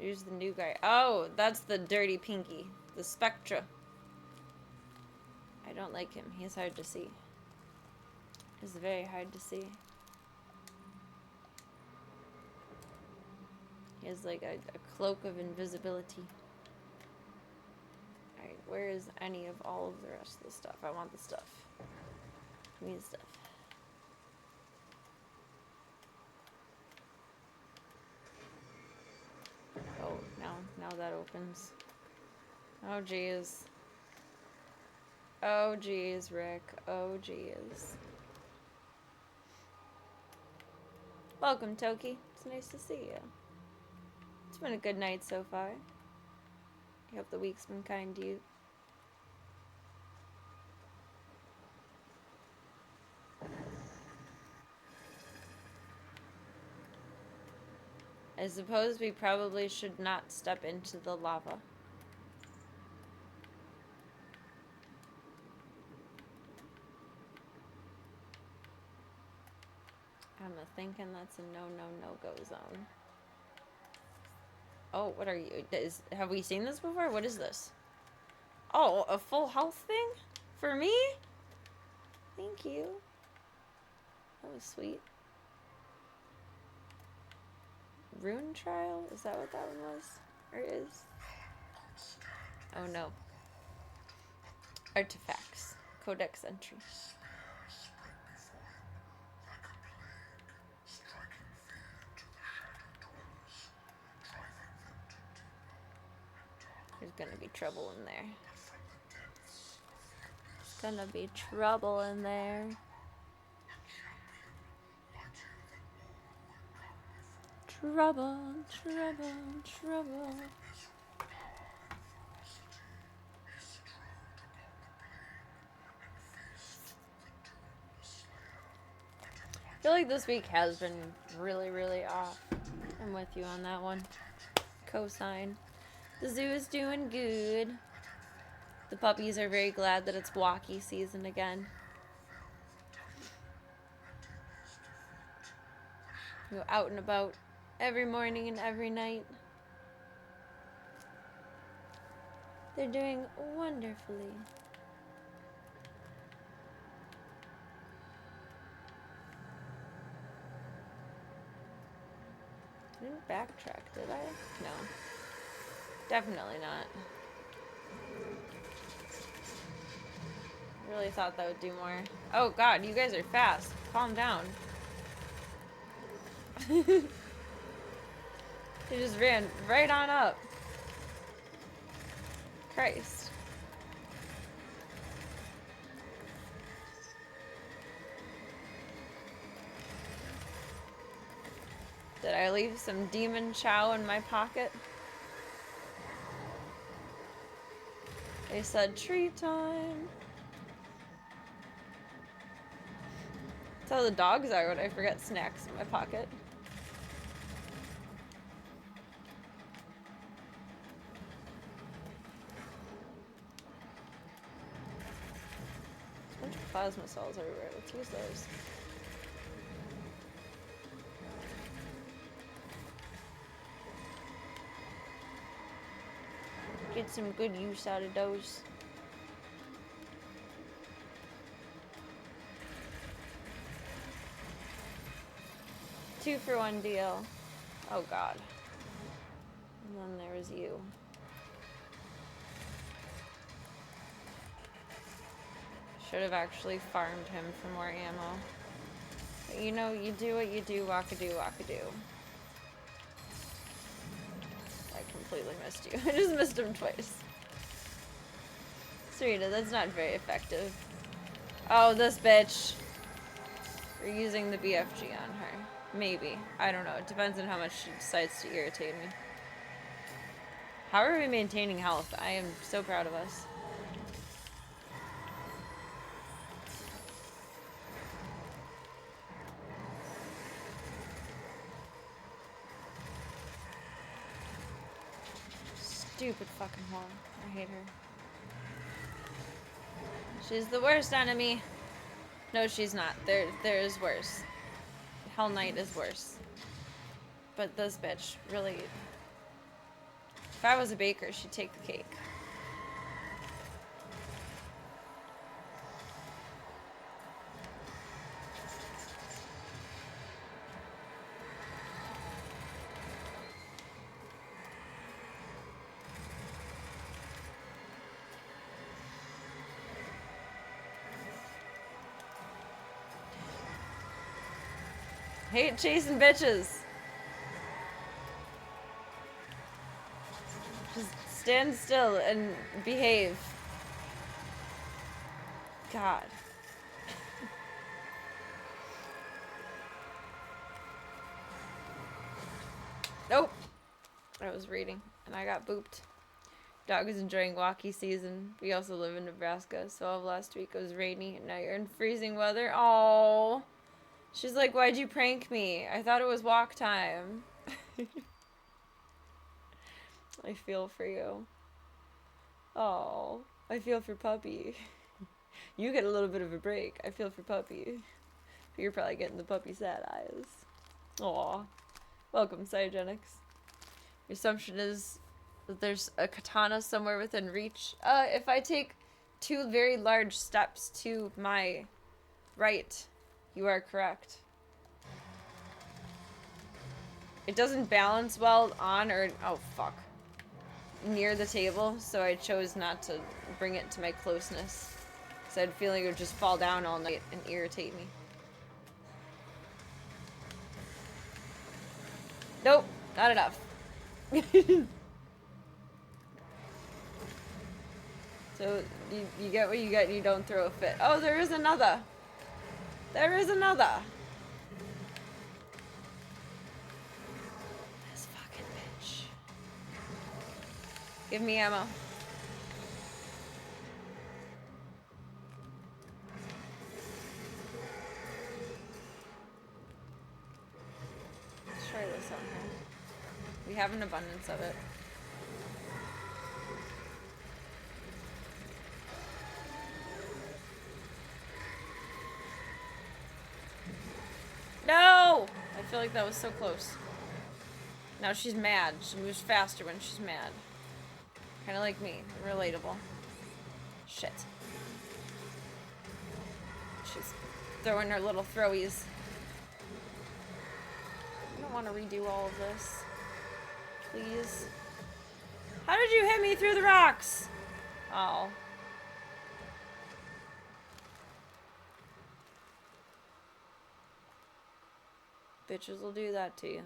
Who's the new guy? Oh, that's the dirty pinky. The Spectra. I don't like him. He's hard to see. He's very hard to see. He has like a cloak of invisibility. Alright, where is any of all of the rest of the stuff? I want the stuff. Give me the stuff. Oh, now that opens. Oh jeez. Oh jeez, Rick. Oh jeez. Welcome, Toki. It's nice to see you. It's been a good night so far. I hope the week's been kind to you. I suppose we probably should not step into the lava. I'm thinking that's a no-go zone. Oh, what are you? Have we seen this before? What is this? Oh, a full health thing? For me? Thank you. That was sweet. Rune trial? Is that what that one was? Or is? Oh no. Artifacts. Codex entry. There's gonna be trouble in there. There's gonna be trouble in there. Trouble, trouble, trouble. I feel like this week has been really, really off. I'm with you on that one. Cosign. The zoo is doing good. The puppies are very glad that it's walkie season again. Go out and about every morning and every night. They're doing wonderfully. I didn't backtrack, did I? No. Definitely not. I really thought that would do more. Oh god, you guys are fast. Calm down. They just ran right on up. Christ. Did I leave some demon chow in my pocket? They said tree time. how the dogs are when I forget snacks in my pocket. There's a bunch of plasma cells everywhere. Let's use those. Get some good use out of those. Two for one deal. Oh god. And then there was you. Should have actually farmed him for more ammo. But you know, you do what you do, wackadoo, wackadoo. I completely missed you. I just missed him twice. Serena, that's not very effective. Oh, this bitch. We're using the BFG on her. Maybe. I don't know. It depends on how much she decides to irritate me. How are we maintaining health? I am so proud of us. Stupid fucking whore. I hate her. She's the worst enemy. No, she's not. There is worse. Hell Knight is worse. But this bitch, really... If I was a baker, she'd take the cake. Hate chasing bitches. Just stand still and behave. God. Nope. I was reading and I got booped. Dog is enjoying walkie season. We also live in Nebraska, so all of last week it was rainy and now you're in freezing weather. Oh. She's like, why'd you prank me? I thought it was walk time. I feel for you. Oh, I feel for Puppy. You get a little bit of a break. I feel for Puppy. But you're probably getting the puppy sad eyes. Aw. Welcome, Cyogenics. Your assumption is that there's a katana somewhere within reach. If I take 2 very large steps to my right, you are correct. It doesn't balance well on or... Oh, fuck. Near the table, so I chose not to bring it to my closeness. Because I had a feeling it would just fall down all night and irritate me. Nope, not enough. So, you get what you get and you don't throw a fit. Oh, there is another! There is another! This fucking bitch. Give me ammo. Let's try this on her. We have an abundance of it. No! I feel like that was so close. Now she's mad. She moves faster when she's mad. Kind of like me. Relatable. Shit. She's throwing her little throwies. I don't want to redo all of this. Please. How did you hit me through the rocks? Oh. Bitches will do that to you.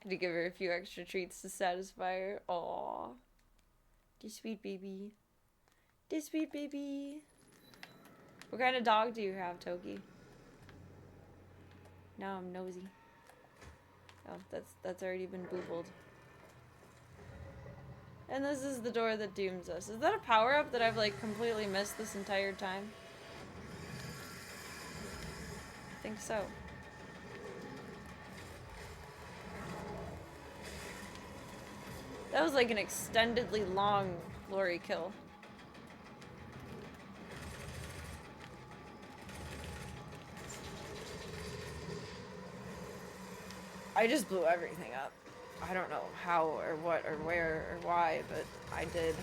Had to give her a few extra treats to satisfy her. Aww. Dear sweet baby. Dear sweet baby. What kind of dog do you have, Toki? Now I'm nosy. Oh, that's already been boobled. And this is the door that dooms us. Is that a power-up that I've, like, completely missed this entire time? I think so. That was, like, an extendedly long Lori kill. I just blew everything up. I don't know how or what or where or why, but I did.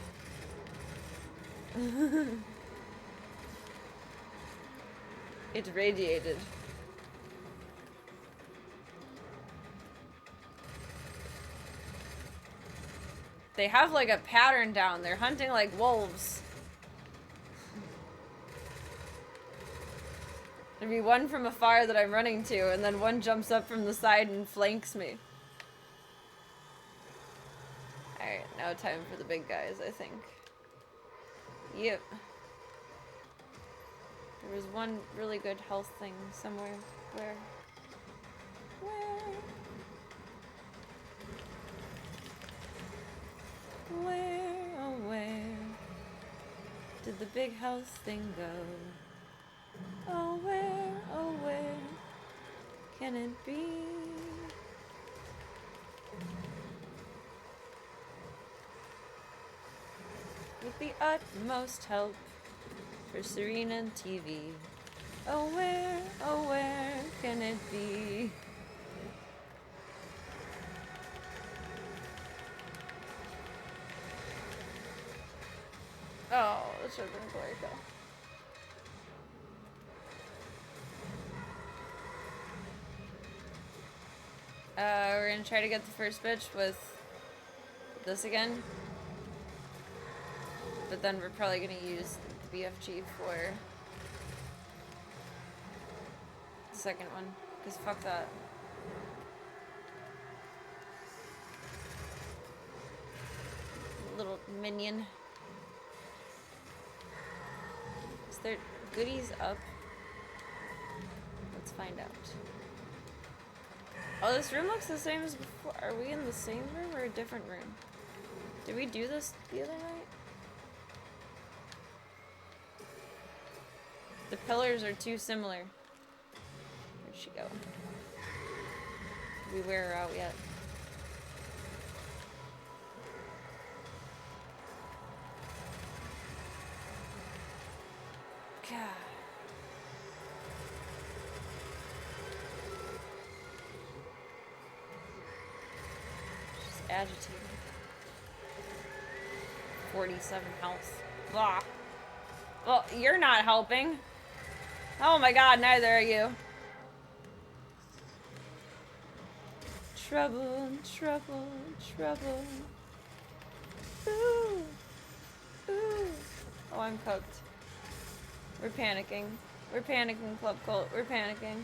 It radiated. They have like a pattern down. They're hunting like wolves. There'd be one from afar that I'm running to, and then one jumps up from the side and flanks me. Alright, now time for the big guys, I think. Yep. There was one really good health thing somewhere. Where? Where, oh where did the big health thing go? Oh where can it be? With the utmost help for Serena TV. Oh where can it be? Oh, that should have been a glory kill. We're gonna try to get the first bitch with this again. But then we're probably gonna use the BFG for the second one. Because fuck that. Little minion. Is there goodies up? Let's find out. Oh, this room looks the same as before. Are we in the same room or a different room? Did we do this the other night? The pillars are too similar. Where'd she go? Did we wear her out yet? God. She's agitated. 47 health. Blah. Well, you're not helping. Oh my god, neither are you. Trouble, trouble, trouble. Ooh. Ooh. Oh, I'm cooked. We're panicking. We're panicking, Club Cult. We're panicking.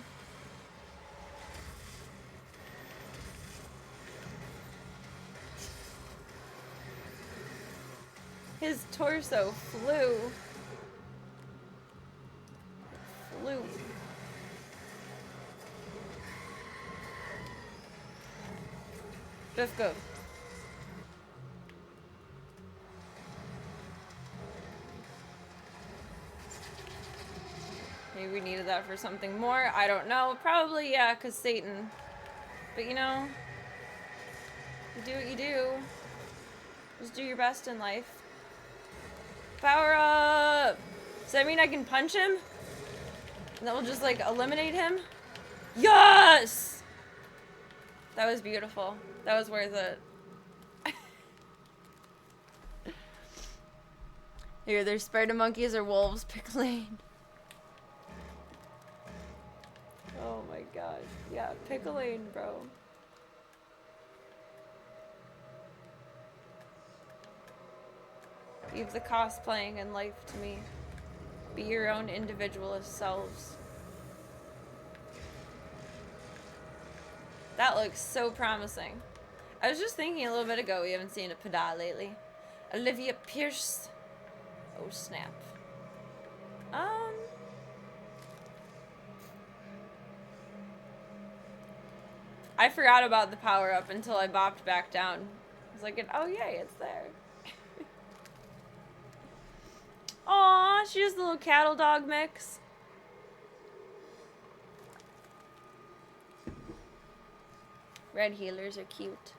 His torso flew. Flew. Biff, go. Maybe we needed that for something more. I don't know. Probably, yeah, because Satan. But you know, you do what you do. Just do your best in life. Power up! Does that mean I can punch him? And that will just, like, eliminate him? Yes! That was beautiful. That was worth it. Here, there's spider monkeys or wolves. Pick lane. Oh my god. Yeah, pick a lane, bro. Leave the cosplaying and life to me. Be your own individualist selves. That looks so promising. I was just thinking a little bit ago, we haven't seen a Pada lately. Olivia Pierce. Oh snap. I forgot about the power up until I bopped back down. I was like, oh yay, it's there. Aw, she has the little cattle dog mix. Red healers are cute.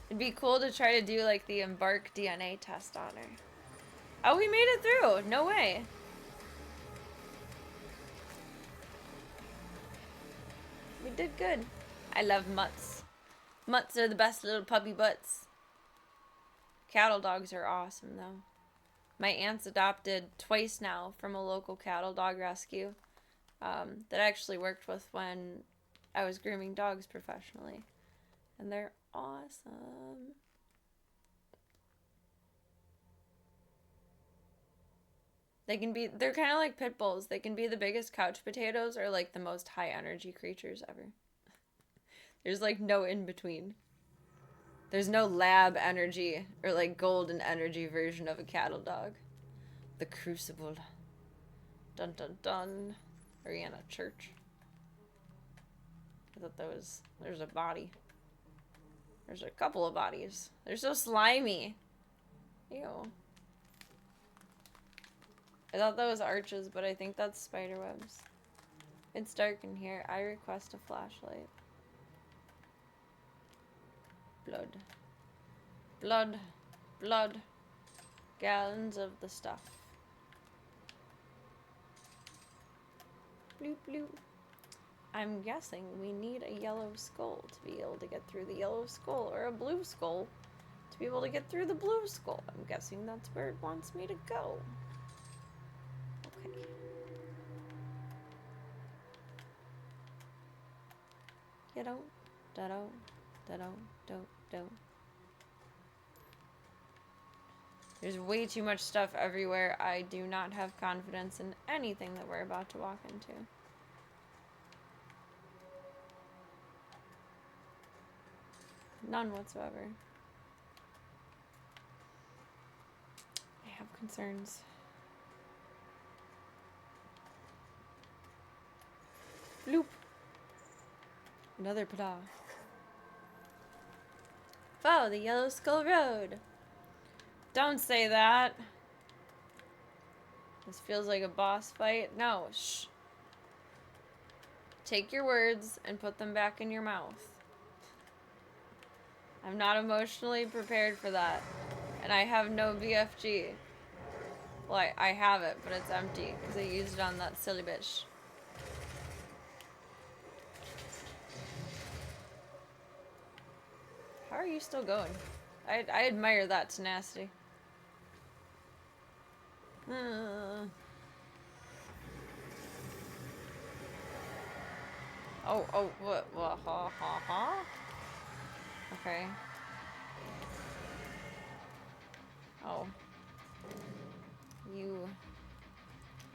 It'd be cool to try to do like the Embark DNA test on her. Oh, we made it through. No way. We did good. I love mutts. Mutts are the best little puppy butts. Cattle dogs are awesome though. My aunt's adopted twice now from a local cattle dog rescue that I actually worked with when I was grooming dogs professionally. And they're awesome. They're kind of like pit bulls. They can be the biggest couch potatoes or like the most high energy creatures ever. There's like no in between. There's no lab energy or like golden energy version of a cattle dog. The Crucible. Dun dun dun. Are you in a church? I thought there's a body. There's a couple of bodies. They're so slimy. Ew. I thought that was arches, but I think that's spider webs. It's dark in here. I request a flashlight. Blood. Blood. Blood. Gallons of the stuff. Bloop bloop. I'm guessing we need a yellow skull to be able to get through the yellow skull, or a blue skull to be able to get through the blue skull. I'm guessing that's where it wants me to go. Okay. Da-do, da-do, da-do, do. There's way too much stuff everywhere. I do not have confidence in anything that we're about to walk into. None whatsoever. I have concerns. Bloop. Another pla. Follow the Yellow Skull Road. Don't say that. This feels like a boss fight. No, shh. Take your words and put them back in your mouth. I'm not emotionally prepared for that. And I have no BFG. Well, I have it, but it's empty because I used it on that silly bitch. How are you still going? I admire that tenacity. Oh, what, ha. Okay. Oh. You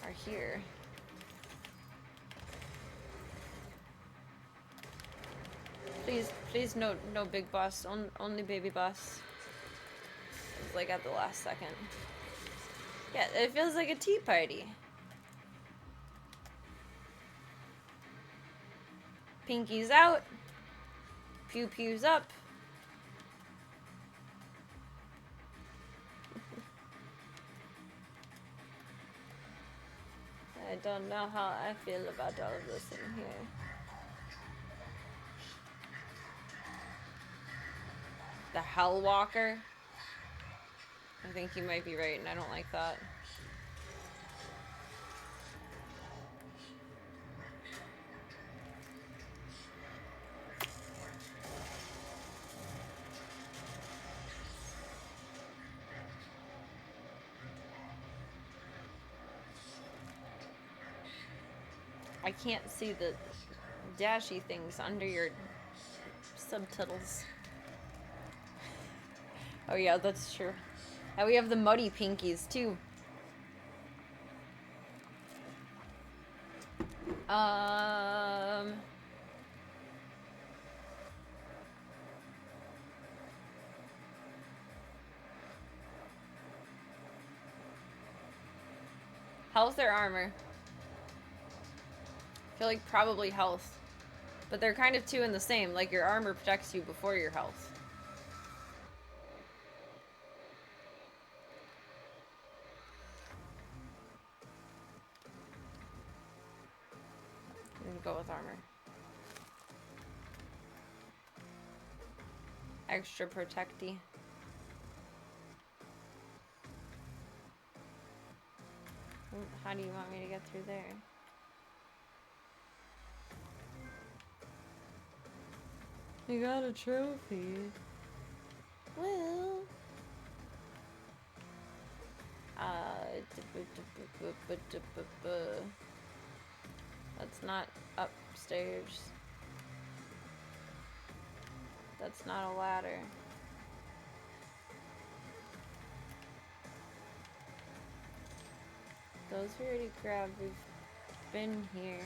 are here. Please, no big boss, only baby boss. It was like at the last second. Yeah, it feels like a tea party. Pinky's out. Pew pew's up. I don't know how I feel about all of this in here. The Hell Walker? I think you might be right, and I don't like that. I can't see the dashy things under your subtitles. Oh yeah, that's true. Now we have the muddy pinkies too. Health or armor? I feel like probably health. But they're kind of two in the same. Like your armor protects you before your health. go with armor. Extra protecty. How do you want me to get through there? You got a trophy. Well. That's not upstairs. That's not a ladder. Those we already grabbed. We've been here.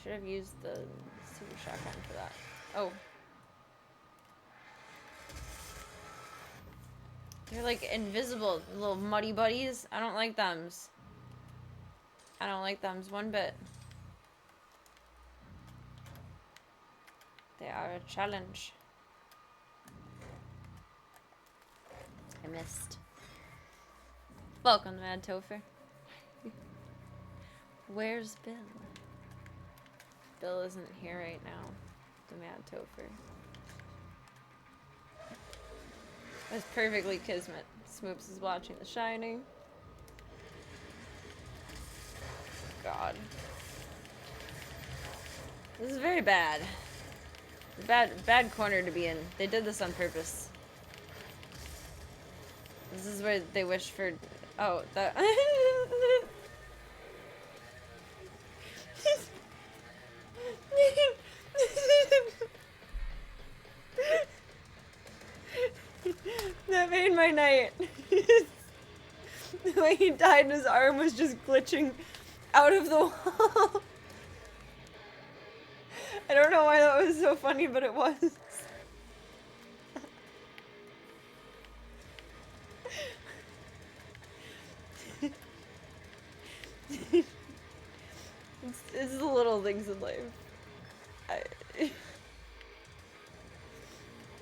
Should have used the super shotgun for that. Oh. They're like invisible little muddy buddies. I don't like thems. I don't like thems one bit. They are a challenge. I missed. Welcome, Mad Topher. Where's Bill? Bill isn't here right now. The Mad Topher. That's perfectly kismet. Smoops is watching The Shining. God. This is very bad. Bad corner to be in. They did this on purpose. This is where they wish for... Oh, that... That made my night. The way he died and his arm was just glitching out of the wall. I don't know why that was so funny, but it was. It's the little things in life.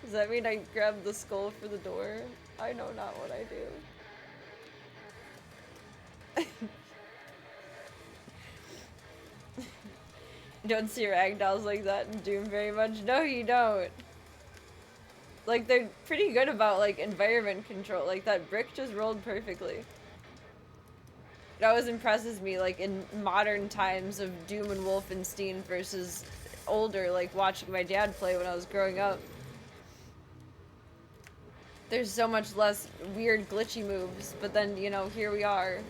Does that mean I grab the skull for the door? I know not what I do. You don't see ragdolls like that in Doom very much. No, you don't. Like, they're pretty good about, like, environment control. Like, that brick just rolled perfectly. It always impresses me, like, in modern times of Doom and Wolfenstein versus older, like, watching my dad play when I was growing up. There's so much less weird glitchy moves, but then, you know, here we are.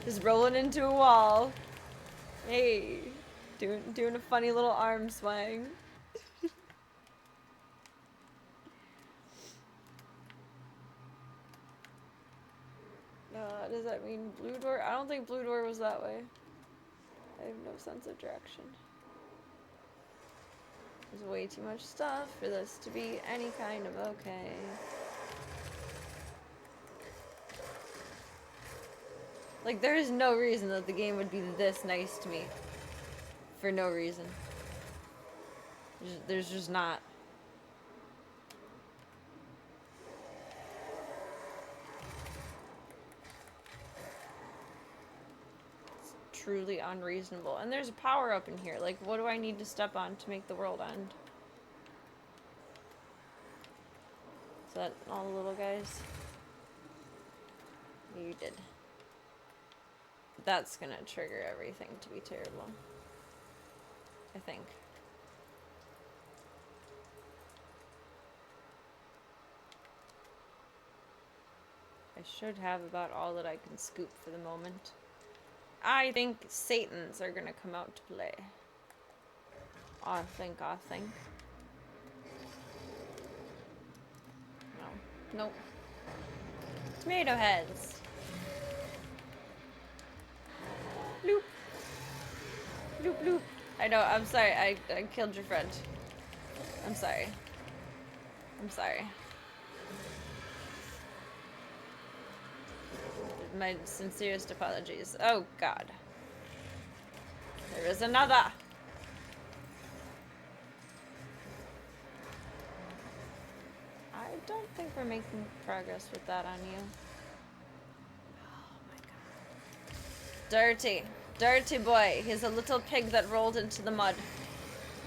Just rolling into a wall. Hey, doing a funny little arm swing. Does that mean blue door? I don't think blue door was that way. I have no sense of direction. There's way too much stuff for this to be any kind of okay. Like, there is no reason that the game would be this nice to me. For no reason. There's just not. It's truly unreasonable. And there's a power up in here. Like, what do I need to step on to make the world end? Is that all the little guys? You did. That's gonna trigger everything to be terrible. I think. I should have about all that I can scoop for the moment. I think Satans are gonna come out to play. I think. No. Nope. Tomato heads. Bloop. Bloop bloop. I know, I'm sorry, I killed your friend. I'm sorry. I'm sorry. My sincerest apologies. Oh god. There is another! I don't think we're making progress with that on you. Oh Dirty. Dirty boy. He's a little pig that rolled into the mud.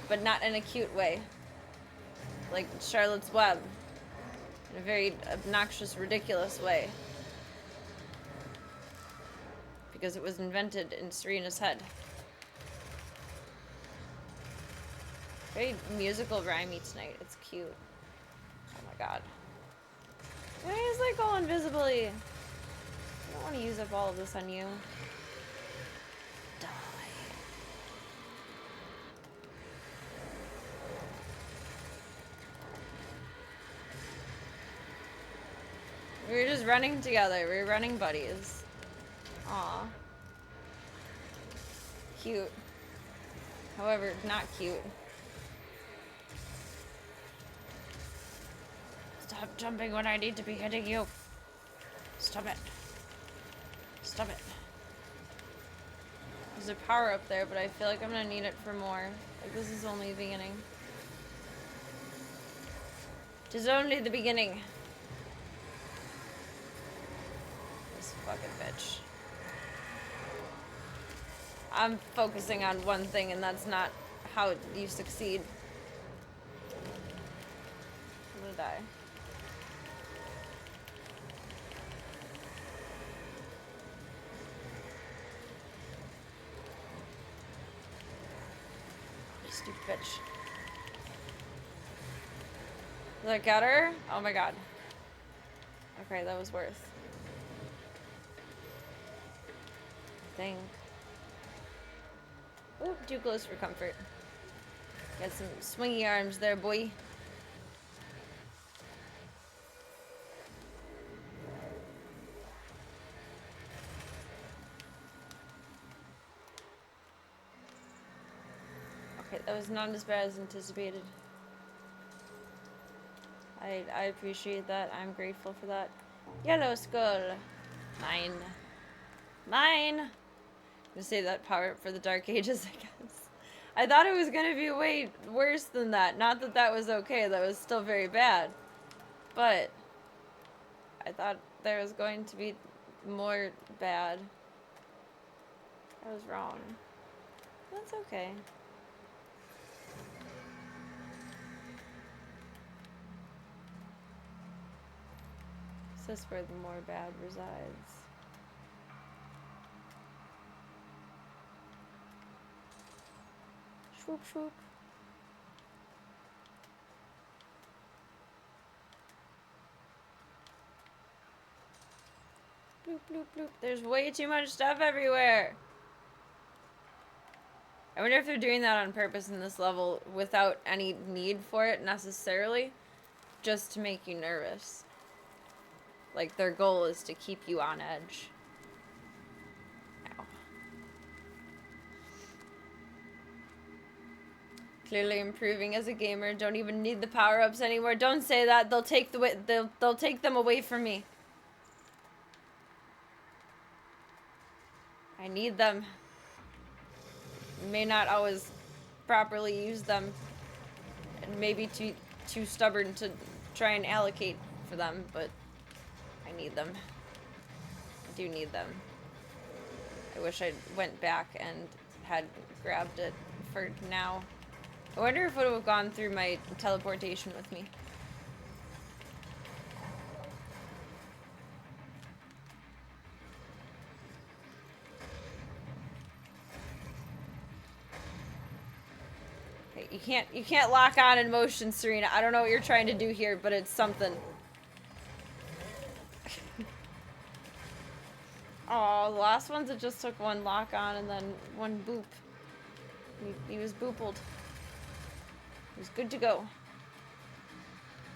But not in a cute way. Like Charlotte's Web. In a very obnoxious, ridiculous way. Because it was invented in Serena's head. Very musical, rhymey tonight. It's cute. Oh my god. Why is that go invisibly? I don't want to use up all of this on you. Die. We were just running together. We were running buddies. Aw. Cute. However, not cute. Stop jumping when I need to be hitting you. Stop it. Stop it. There's a power up there, but I feel like I'm gonna need it for more. Like, this is only the beginning. It is only the beginning. This fucking bitch. I'm focusing on one thing, and that's not how you succeed. I'm gonna die. Stupid bitch. Did I get her? Oh my god. Okay, that was worth. I think. Oop, too close for comfort. Got some swingy arms there, boy. Okay, that was not as bad as anticipated. I appreciate that. I'm grateful for that. Yellow skull. Mine. Mine! I'm gonna save that power up for the Dark Ages, I guess. I thought it was gonna be way worse than that. Not that that was okay. That was still very bad. But I thought there was going to be more bad. I was wrong. That's okay. This is where the more bad resides. Swoop, swoop. Bloop, bloop, bloop. There's way too much stuff everywhere. I wonder if they're doing that on purpose in this level without any need for it necessarily, just to make you nervous. Like, their goal is to keep you on edge. Ow. Clearly improving as a gamer. Don't even need the power-ups anymore. Don't say that. They'll take they'll take them away from me. I need them. May not always properly use them. And maybe too stubborn to try and allocate for them, but I need them. I do need them. I wish I went back and had grabbed it for now. I wonder if it would have gone through my teleportation with me. Okay, you can't lock on in motion, Serena. I don't know what you're trying to do here, but it's something. Oh, the last ones, it just took one lock on and then one boop. He was boopled. He was good to go.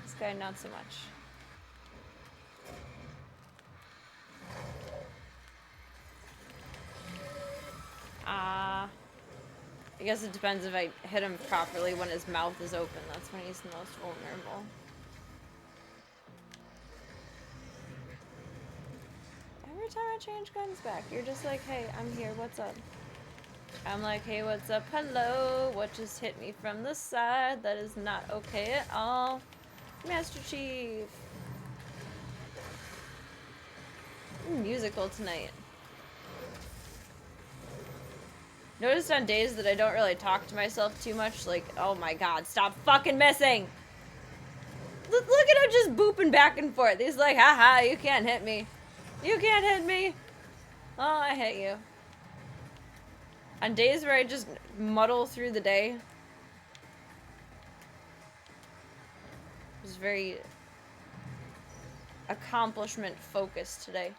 This guy, not so much. I guess it depends if I hit him properly when his mouth is open. That's when he's the most vulnerable. Every time I change guns back, you're just like, hey, I'm here, what's up? I'm like, hey, what's up, hello? What just hit me from the side? That is not okay at all. Master Chief. Musical tonight. Noticed on days that I don't really talk to myself too much, like, oh my god, stop fucking missing! Look at him just booping back and forth. He's like, haha, you can't hit me. You can't hit me. Oh, I hit you. On days where I just muddle through the day, it was very accomplishment focused today.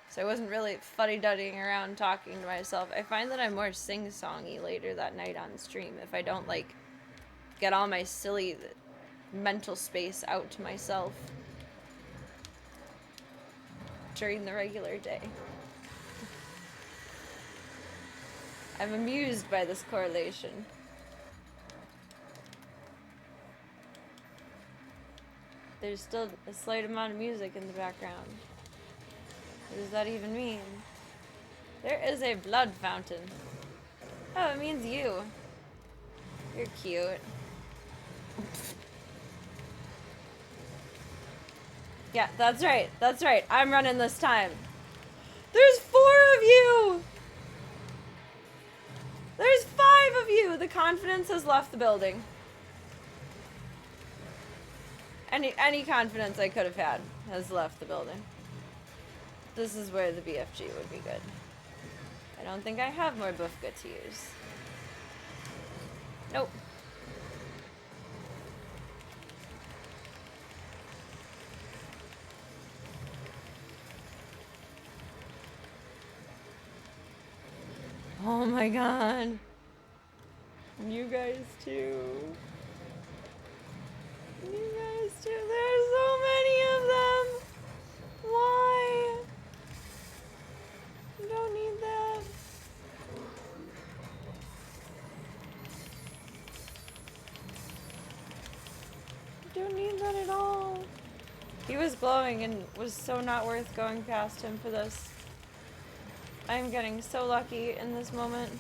So I wasn't really fuddy-duddying around talking to myself. I find that I'm more sing-songy later that night on stream if I don't, like, get all my silly mental space out to myself during the regular day. I'm amused by this correlation. There's still a slight amount of music in the background. What does that even mean? There is a blood fountain. Oh, it means you. You're cute. Yeah, that's right. That's right. I'm running this time. There's 4 of you! There's 5 of you! The confidence has left the building. Any confidence I could have had has left the building. This is where the BFG would be good. I don't think I have more Bufka to use. Nope. Oh my god. You guys too. You guys too. There's so many of them. Why? You don't need that. You don't need that at all. He was glowing and was so not worth going past him for this. I'm getting so lucky in this moment.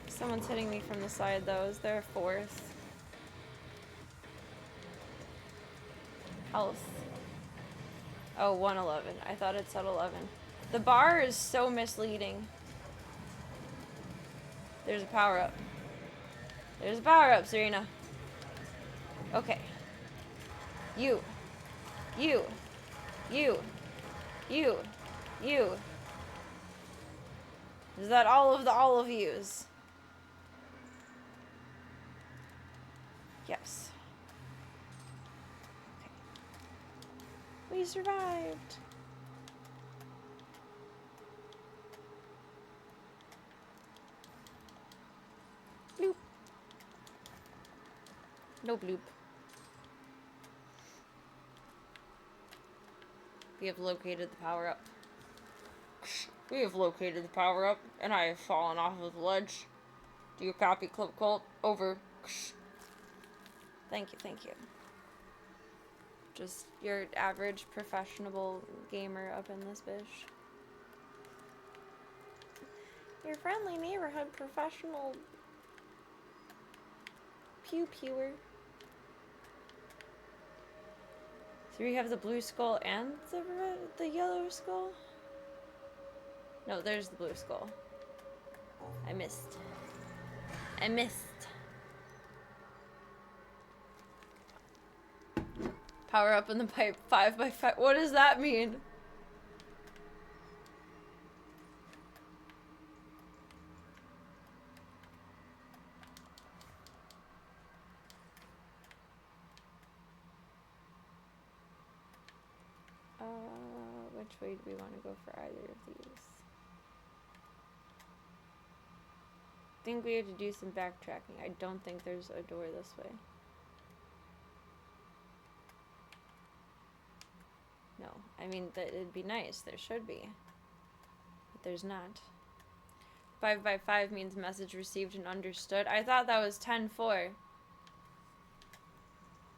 Someone's hitting me from the side though. Is there a 4th? Health. Oh, 111. I thought it said 11. The bar is so misleading. There's a power-up. There's a power-up, Serena. Okay. You. You. You. You. You. Is that all of yous? Yes. Okay. We survived. Bloop. No bloop. We have located the power-up. We have located the power-up, and I have fallen off of the ledge. Do you copy, Club Colt? Over. Thank you, thank you. Just your average professional gamer up in this bitch. Your friendly neighborhood professional pew-pewer. So we have the blue skull and the yellow skull? No, there's the blue skull. I missed. I missed. Power up in the pipe 5x5. What does that mean? Which way do we want to go for either of these? I think we have to do some backtracking. I don't think there's a door this way. No, I mean, it'd be nice. There should be. But there's not. 5x5 means message received and understood. I thought that was 10-4.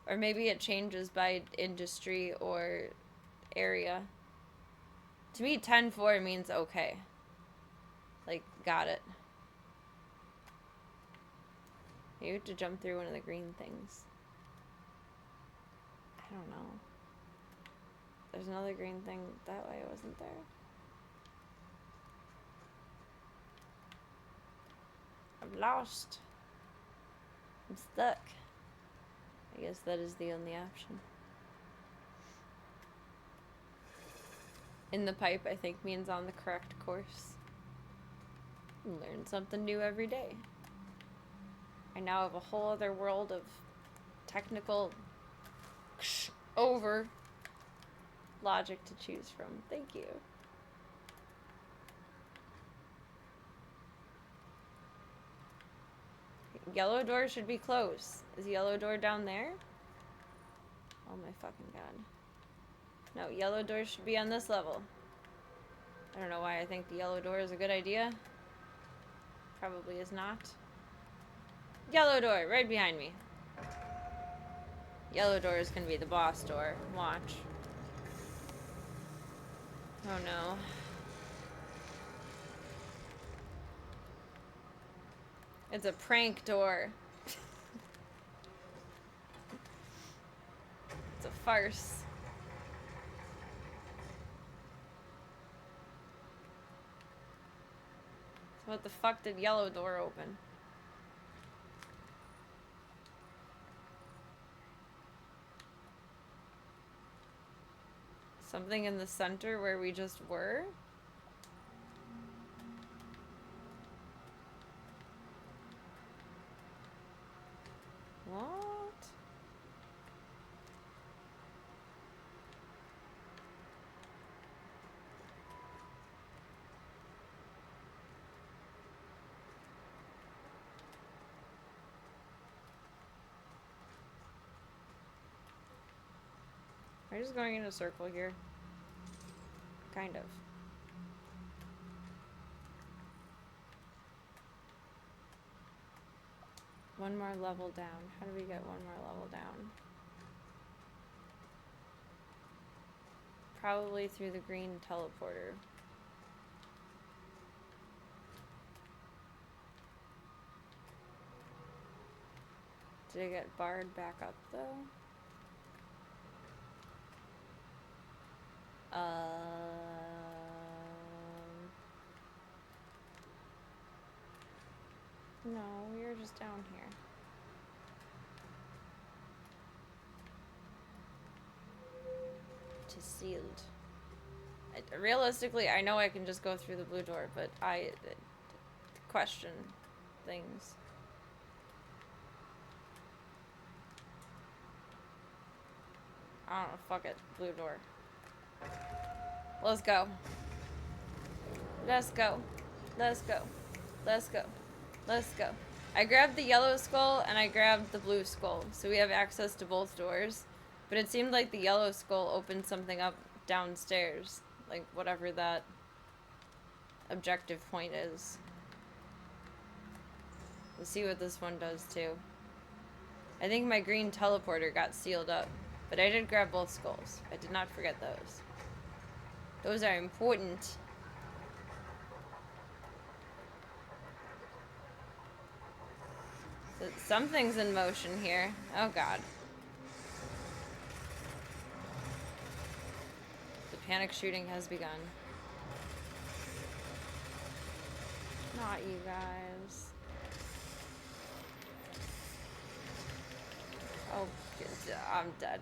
Or maybe it changes by industry or area. To me, 10-4 means okay. Like, got it. You have to jump through one of the green things. I don't know. There's another green thing that way, wasn't there? I'm lost. I'm stuck. I guess that is the only option. In the pipe, I think, means on the correct course. Learn something new every day. I now have a whole other world of technical over logic to choose from. Thank you. Yellow door should be closed. Is yellow door down there? Oh my fucking god. No, yellow door should be on this level. I don't know why I think the yellow door is a good idea. Probably is not. Yellow door, right behind me. Yellow door is gonna be the boss door. Watch. Oh no. It's a prank door. It's a farce. So what the fuck did yellow door open? Something in the center where we just were? What? We're just going in a circle here. Kind of. One more level down. How do we get one more level down? Probably through the green teleporter. Did it get barred back up though? No, we were just down here. It is sealed. Realistically, I know I can just go through the blue door, but I question things. I don't know, fuck it. Blue door. Let's go. Let's go. Let's go. Let's go. Let's go. I grabbed the yellow skull and I grabbed the blue skull, so we have access to both doors. But it seemed like the yellow skull opened something up downstairs. Like, whatever that objective point is. We'll see what this one does, too. I think my green teleporter got sealed up. But I did grab both skulls. I did not forget those. Those are important. So something's in motion here. Oh god. The panic shooting has begun. Not you guys. Oh, I'm dead.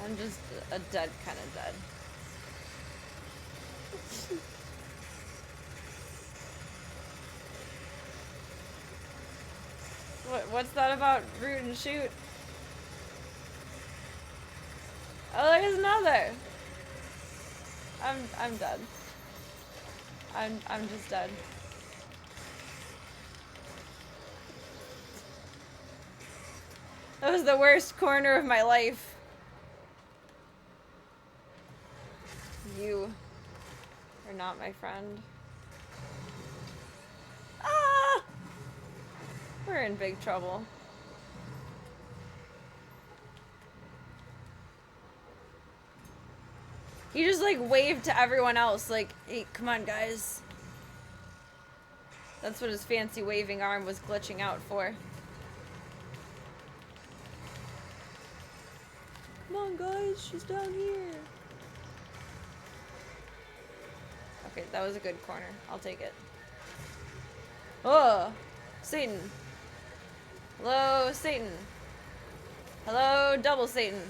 I'm just a dead kind of dead. What's that about root and shoot? Oh, there's another. I'm dead. I'm just dead. That was the worst corner of my life. You are not my friend. Ah! We're in big trouble. He just like waved to everyone else like, hey, come on guys. That's what his fancy waving arm was glitching out for. Come on guys, she's down here. Okay, that was a good corner. I'll take it. Oh! Satan! Hello, Satan! Hello, double Satan!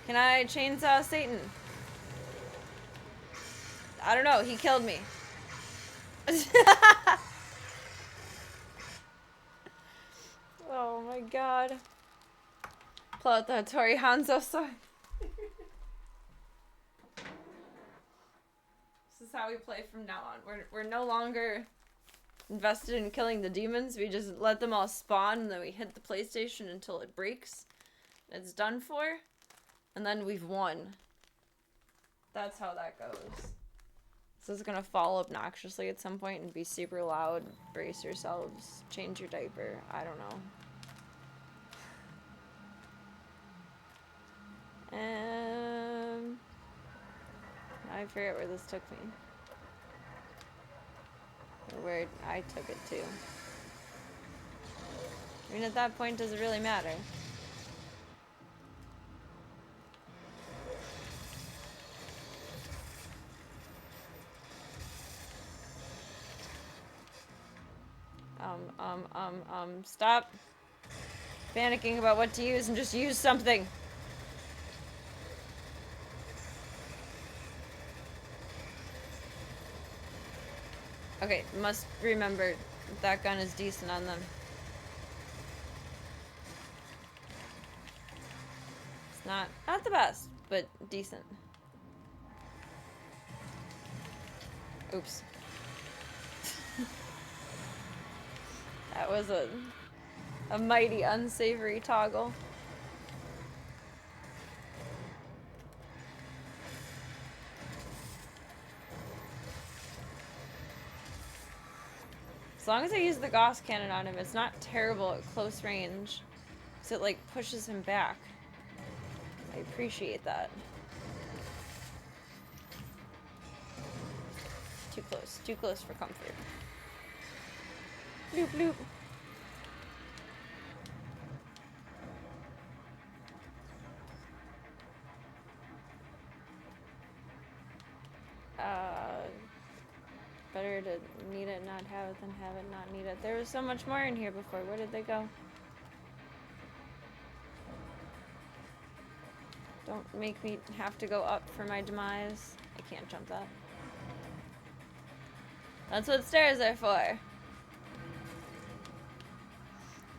Can I chainsaw Satan? I don't know, he killed me. Oh my god. Pull out the Hattori Hanzo sword. This is how we play from now on. We're no longer invested in killing the demons. We just let them all spawn and then we hit the PlayStation until it breaks. It's done for. And then we've won. That's how that goes. This is gonna fall obnoxiously at some point and be super loud. Brace yourselves. Change your diaper. I don't know. I forget where this took me. Or where I took it to. I mean, at that point, does it really matter? Stop panicking about what to use and just use something. Okay, must remember that gun is decent on them. It's not the best, but decent. Oops. That was a mighty unsavory toggle. As long as I use the Gauss cannon on him, it's not terrible at close range. Because it, like, pushes him back. I appreciate that. Too close for comfort. Bloop, bloop. Better to need it, not have it, than have it, not need it. There was so much more in here before. Where did they go? Don't make me have to go up for my demise. I can't jump that. That's what stairs are for. I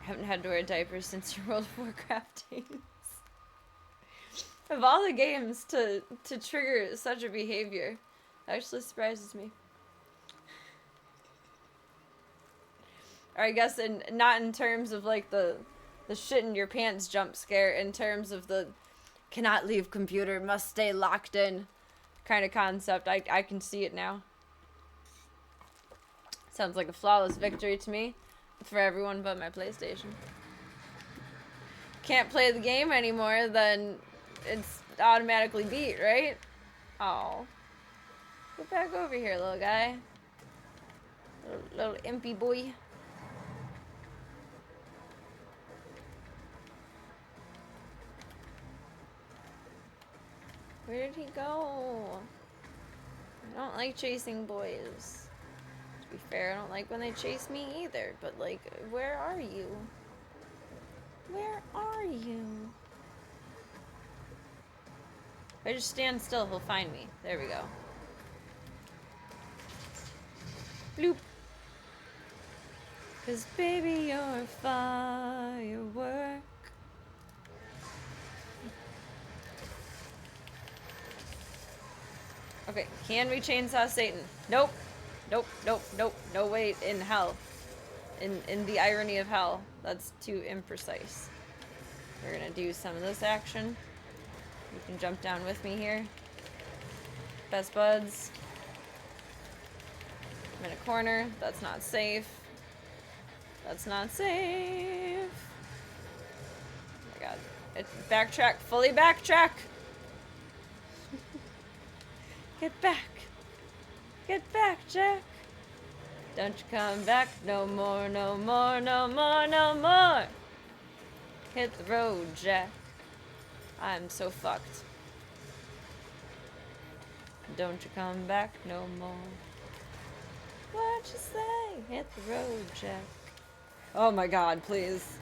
haven't had to wear diapers since your World of Warcraft days. Of all the games to trigger such a behavior, actually surprises me. Or I guess not in terms of like the shit in your pants jump scare, in terms of the cannot leave computer, must stay locked in kind of concept. I can see it now. Sounds like a flawless victory to me for everyone but my PlayStation. Can't play the game anymore, then it's automatically beat, right? Oh. Get back over here, little guy. Little impy boy. Where did he go? I don't like chasing boys. To be fair, I don't like when they chase me either, but like, where are you? Where are you? If I just stand still, he'll find me. There we go. Bloop. 'Cause baby, you're a firework. Okay, can we chainsaw Satan? Nope. Nope, nope, nope. No way in hell. In the irony of hell. That's too imprecise. We're gonna do some of this action. You can jump down with me here. Best buds. I'm in a corner. That's not safe. That's not safe. Oh my god. Backtrack. Fully backtrack! Get back. Get back, Jack. Don't you come back no more, no more, no more, no more. Hit the road, Jack. I'm so fucked. Don't you come back no more. What you say? Hit the road, Jack. Oh my god, please.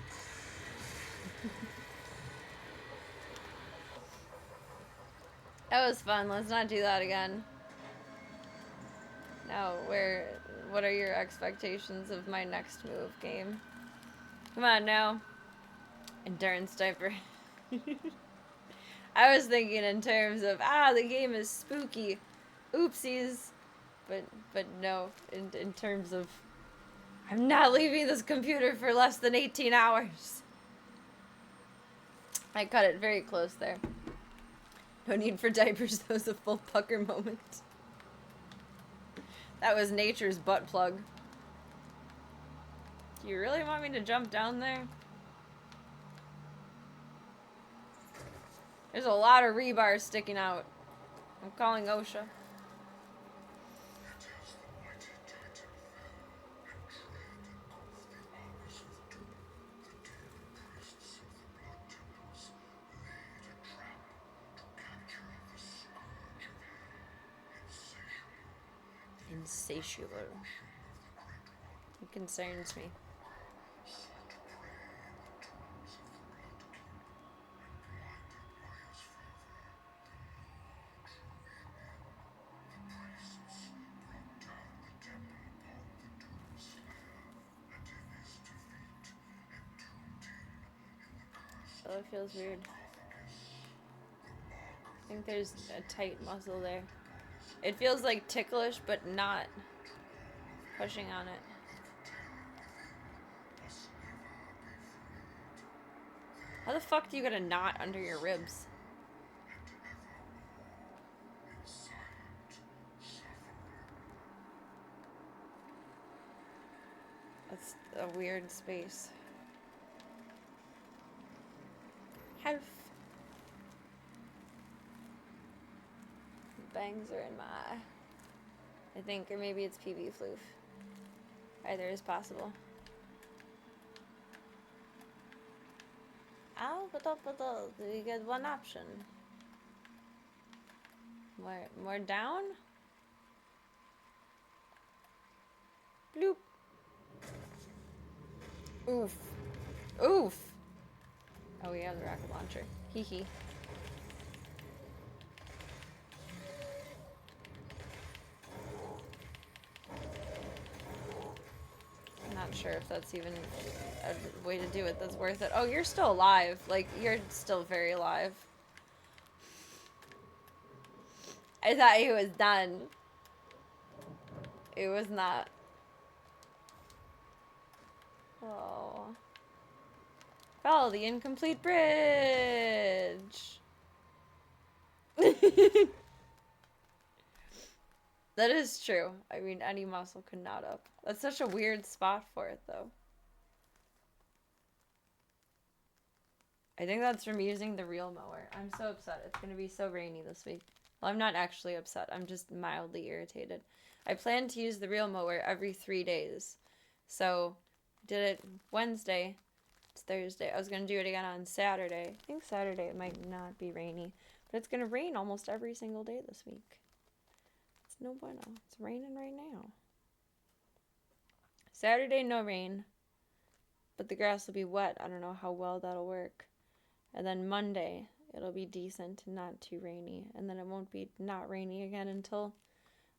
That was fun. Let's not do that again. Now, what are your expectations of my next move, game? Come on now. Endurance diaper. I was thinking in terms of, the game is spooky. Oopsies. But no, in terms of, I'm not leaving this computer for less than 18 hours. I cut it very close there. No need for diapers, that was a full pucker moment. That was nature's butt plug. Do you really want me to jump down there? There's a lot of rebar sticking out. I'm calling OSHA. Insatiable. It concerns me. Oh, it feels weird. I think there's a tight muscle there. It feels like ticklish, but not pushing on it. How the fuck do you get a knot under your ribs? That's a weird space. Health. Bangs are in my eye. I think, or maybe it's PB floof. Either is possible. Ow, but you get one option. More down? Bloop. Oof. Oof. Oh, we have the rocket launcher. Hee hee. I'm not sure if that's even a way to do it that's worth it. Oh, you're still alive. Like, you're still very alive. I thought he was done. It was not. Oh. Follow the incomplete bridge. That is true. I mean, any muscle could knot up. That's such a weird spot for it, though. I think that's from using the reel mower. I'm so upset. It's going to be so rainy this week. Well, I'm not actually upset. I'm just mildly irritated. I plan to use the reel mower every 3 days. So, did it Wednesday. It's Thursday. I was going to do it again on Saturday. I think Saturday it might not be rainy. But it's going to rain almost every single day this week. It's no bueno. It's raining right now. Saturday, no rain. But the grass will be wet. I don't know how well that'll work. And then Monday, it'll be decent and not too rainy. And then it won't be not rainy again until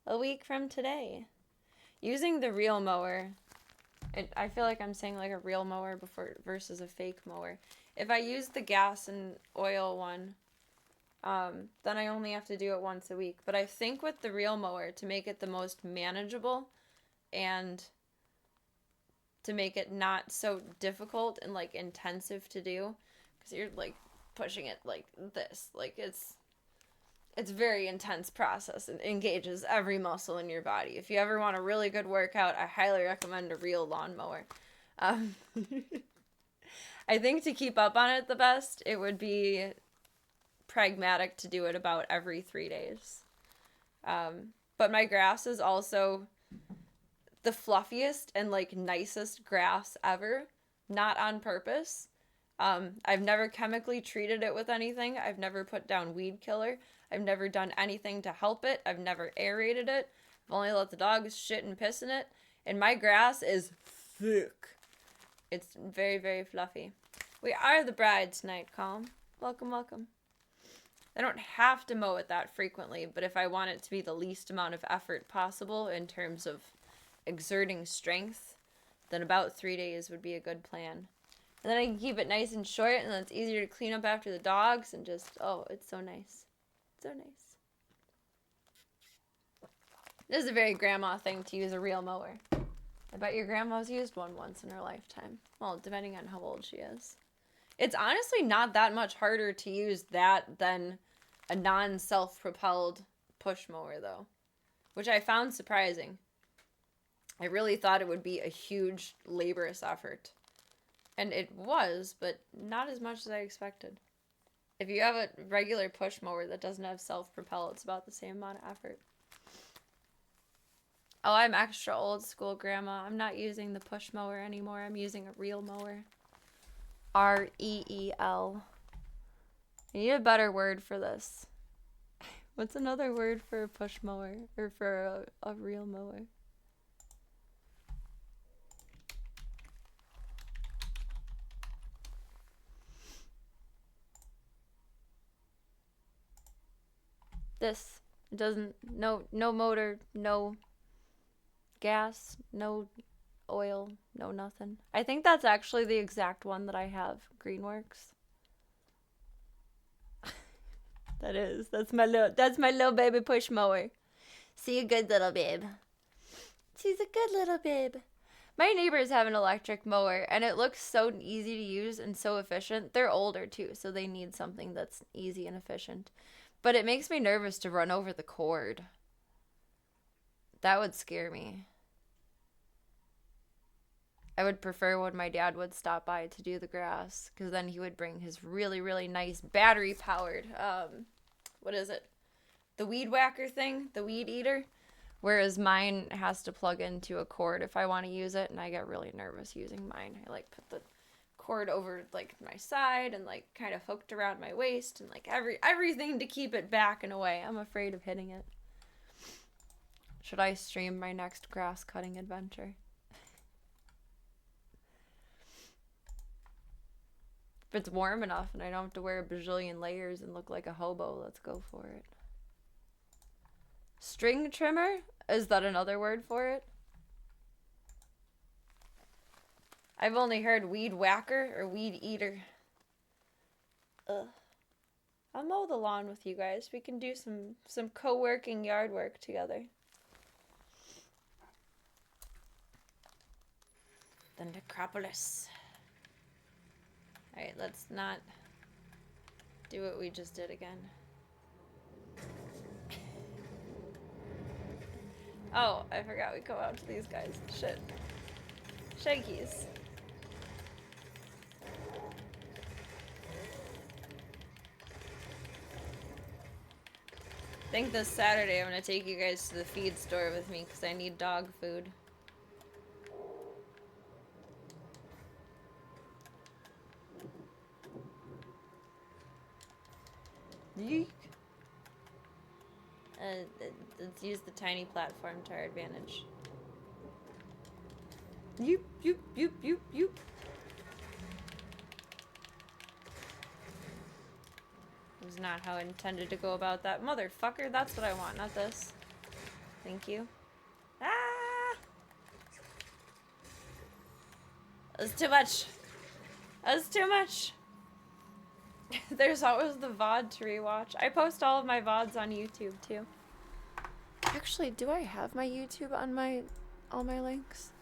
a week from today. Using the reel mower, I feel like I'm saying like a real mower versus a fake mower. If I use the gas and oil one, then I only have to do it once a week. But I think with the reel mower, to make it the most manageable and to make it not so difficult and like intensive to do, because you're like pushing it like this, like it's very intense process. It engages every muscle in your body. If you ever want a really good workout, I highly recommend a real lawnmower. I think to keep up on it the best, it would be pragmatic to do it about every 3 days. But my grass is also the fluffiest and like nicest grass ever, not on purpose. I've never chemically treated it with anything. I've never put down weed killer. I've never done anything to help it. I've never aerated it. I've only let the dogs shit and piss in it. And my grass is thick. It's very, very fluffy. We are the bride tonight, Calm. Welcome, welcome. I don't have to mow it that frequently, but if I want it to be the least amount of effort possible in terms of exerting strength, then about 3 days would be a good plan. And then I can keep it nice and short, and then it's easier to clean up after the dogs, and just, oh, it's so nice. So nice. This is a very grandma thing to use a real mower. I bet your grandma's used one once in her lifetime. Well, depending on how old she is. It's honestly not that much harder to use that than a non-self-propelled push mower, though. Which I found surprising. I really thought it would be a huge, laborious effort. And it was, but not as much as I expected. If you have a regular push mower that doesn't have self-propel, it's about the same amount of effort. Oh, I'm extra old school, Grandma. I'm not using the push mower anymore. I'm using a reel mower. R-E-E-L. I need a better word for this. What's another word for a push mower? Or for a reel mower? This. It doesn't, no motor, no gas, no oil, no nothing. I think that's actually the exact one that I have, Greenworks. That's my little baby push mower. See, a good little babe. She's a good little babe. My neighbors have an electric mower, and it looks so easy to use and so efficient. They're older, too, so they need something that's easy and efficient. But it makes me nervous to run over the cord. That would scare me. I would prefer when my dad would stop by to do the grass, because then he would bring his really, really nice battery-powered, what is it? The weed whacker thing? The weed eater? Whereas mine has to plug into a cord if I want to use it, and I get really nervous using mine. I, like, put the cord over, like, my side and, like, kind of hooked around my waist and, like, everything to keep it back and away. I'm afraid of hitting it. Should I stream my next grass cutting adventure? If it's warm enough and I don't have to wear a bajillion layers and look like a hobo, let's go for it. String trimmer? Is that another word for it? I've only heard weed whacker or weed eater. Ugh. I'll mow the lawn with you guys. We can do some co-working yard work together. The necropolis. Alright, let's not do what we just did again. Oh, I forgot we come out to these guys. Shit. Shaggies. I think this Saturday I'm gonna take you guys to the feed store with me because I need dog food. Yeek. Let's use the tiny platform to our advantage. Yoop, yoop, yoop, yoop, yoop. It was not how I intended to go about that. Motherfucker, that's what I want, not this. Thank you. Ah! That was too much. That was too much. There's always the VOD to rewatch. I post all of my VODs on YouTube, too. Actually, do I have my YouTube on all my links?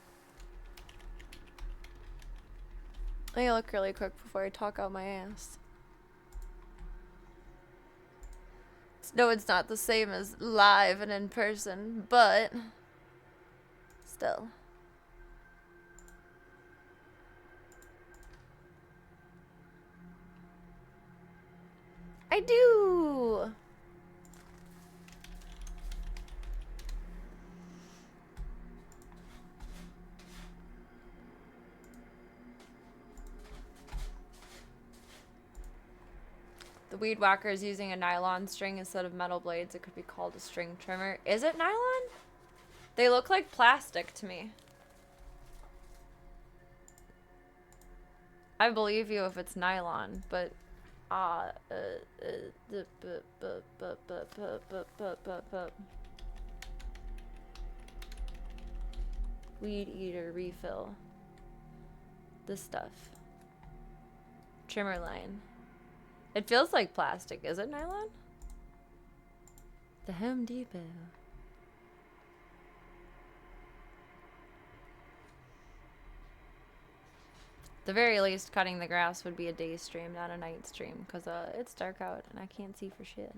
Let me look really quick before I talk out my ass. No, it's not the same as live and in person, but still. I do! The weed whacker is using a nylon string instead of metal blades. It could be called a string trimmer. Is it nylon? They look like plastic to me. I believe you if it's nylon, but weed eater refill. This stuff. Trimmer line. It feels like plastic. Is it nylon? The Home Depot. The very least, cutting the grass would be a day stream, not a night stream, because it's dark out and I can't see for shit.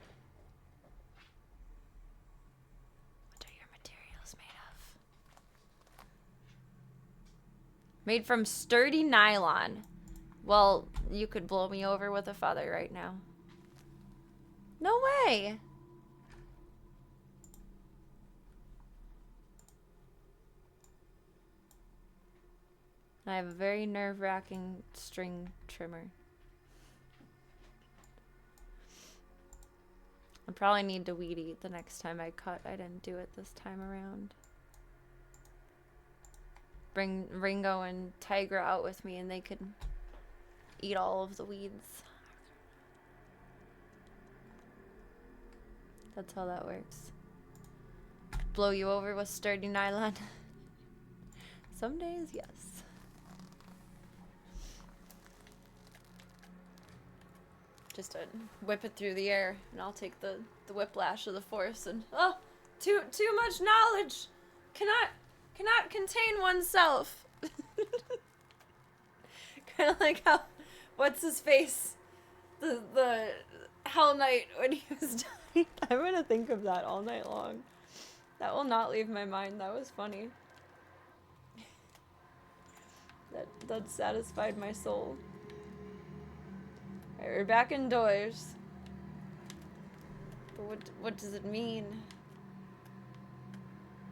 What are your materials made of? Made from sturdy nylon. Well, you could blow me over with a feather right now. No way! I have a very nerve-wracking string trimmer. I probably need to weed eat the next time I cut. I didn't do it this time around. Bring Ringo and Tigra out with me and they could eat all of the weeds. That's how that works. Blow you over with sturdy nylon. Some days, yes. Just to whip it through the air, and I'll take the whiplash of the force and too much knowledge cannot contain oneself. Kind of like how what's his face, the Hell Knight when he was dying. I'm gonna think of that all night long. That will not leave my mind. That was funny. That satisfied my soul. Alright, we're back indoors. But what does it mean?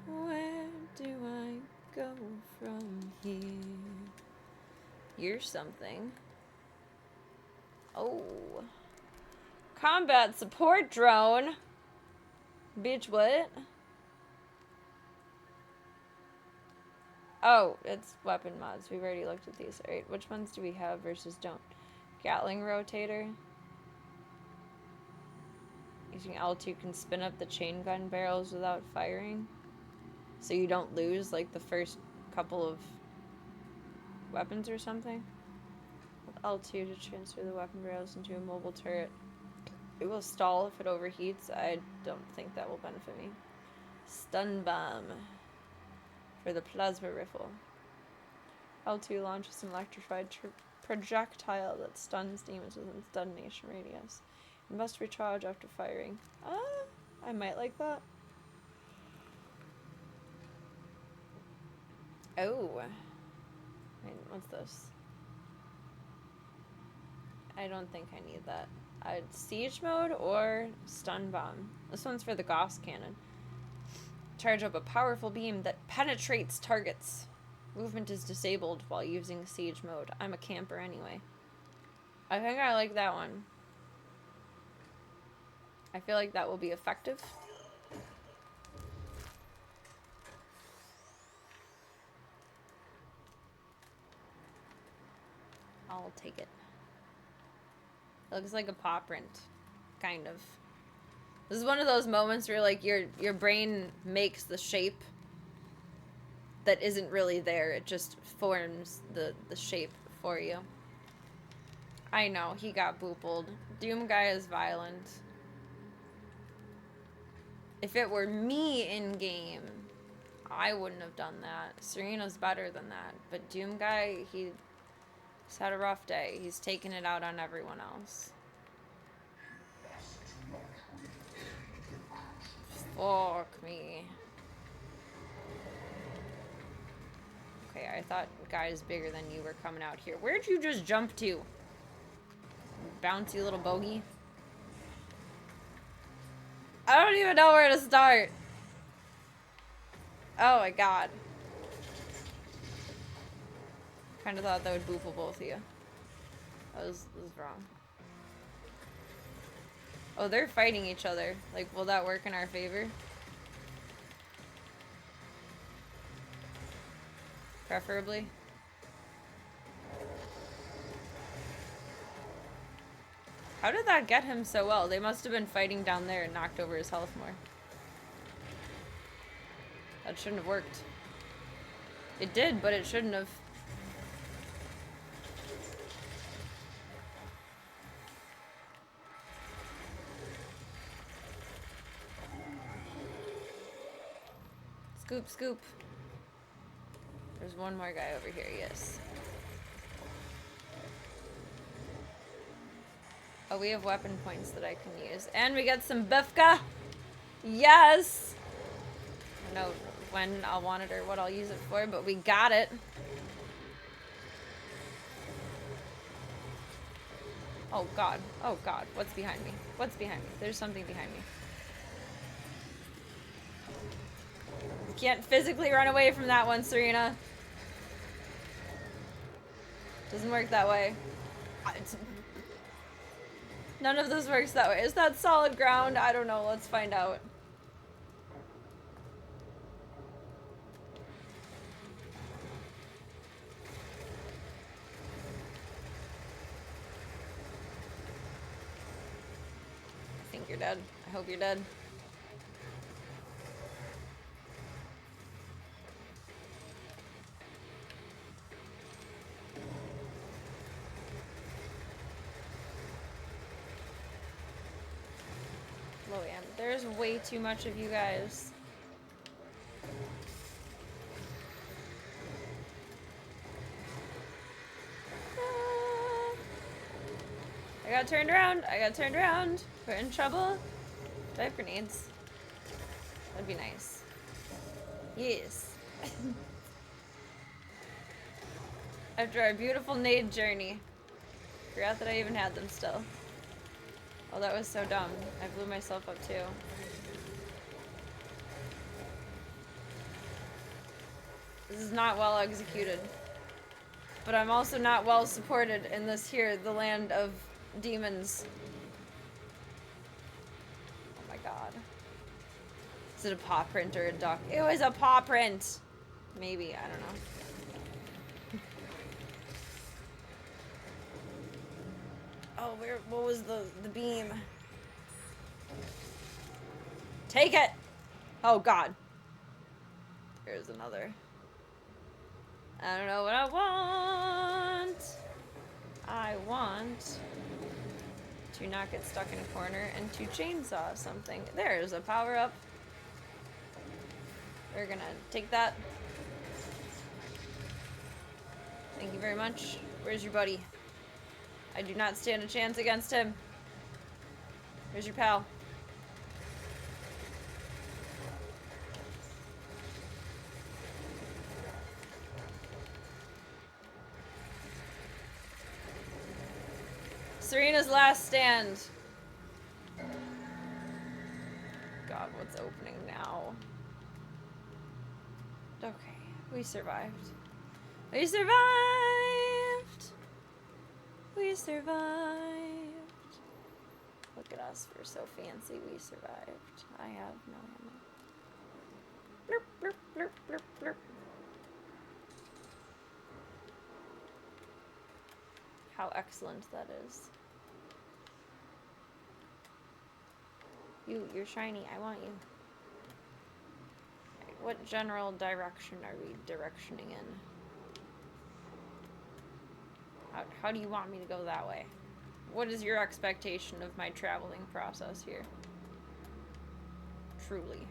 Where do I go from here? Here's something. Oh. Combat support drone. Bitch, what? Oh, it's weapon mods. We've already looked at these. Alright, which ones do we have versus don't? Gatling rotator. Using L2 can spin up the chain gun barrels without firing. So you don't lose like the first couple of weapons or something. With L2 to transfer the weapon barrels into a mobile turret. It will stall if it overheats. I don't think that will benefit me. Stun bomb. For the plasma rifle. L2 launches an electrified projectile that stuns demons within its detonation radius. It must recharge after firing. I might like that. Oh. Wait, what's this? I don't think I need that. Siege mode or stun bomb. This one's for the Gauss cannon. Charge up a powerful beam that penetrates targets. Movement is disabled while using siege mode. I'm a camper anyway. I think I like that one. I feel like that will be effective. I'll take it. It looks like a paw print. Kind of. This is one of those moments where like your brain makes the shape that isn't really there. It just forms the shape for you. I know, he got boopled. Doom guy is violent. If it were me in-game, I wouldn't have done that. Serena's better than that. But Doom guy, he's had a rough day. He's taking it out on everyone else. Fuck me. Okay, I thought guys bigger than you were coming out here. Where'd you just jump to? Bouncy little bogey. I don't even know where to start. Oh my god. Kinda thought that would boople both of you. That was wrong. Oh, they're fighting each other. Like, will that work in our favor? Preferably. How did that get him so well? They must have been fighting down there and knocked over his health more. That shouldn't have worked. It did, but it shouldn't have. Scoop, scoop. There's one more guy over here, yes. Oh, we have weapon points that I can use. And we got some bifka! Yes! I don't know when I'll want it or what I'll use it for, but we got it. Oh god. Oh god. What's behind me? What's behind me? There's something behind me. You can't physically run away from that one, Serena. Doesn't work that way. None of this works that way. Is that solid ground? I don't know. Let's find out. I think you're dead. I hope you're dead. Low end. There's way too much of you guys. I got turned around. I got turned around. We're in trouble. Do I have grenades? That'd be nice. Yes. After our beautiful nade journey. Forgot that I even had them still. Oh, that was so dumb. I blew myself up too. This is not well executed. But I'm also not well supported in this here, the land of demons. Oh my god. Is it a paw print or a duck? It was a paw print! Maybe, I don't know. Oh, what was the beam? Take it! Oh god. There's another. I don't know what I want. I want to not get stuck in a corner and to chainsaw something. There's a power up. We're gonna take that. Thank you very much. Where's your buddy? I do not stand a chance against him. Where's your pal? Serena's last stand. God, what's opening now? Okay, we survived. We survived! We survived. Look at us, we're so fancy. We survived. I have no ammo. Blurp, blurp, blurp, blurp, blurp. How excellent that is. You're shiny. I want you. Right, what general direction are we directioning in? How do you want me to go that way? What is your expectation of my traveling process here? Truly.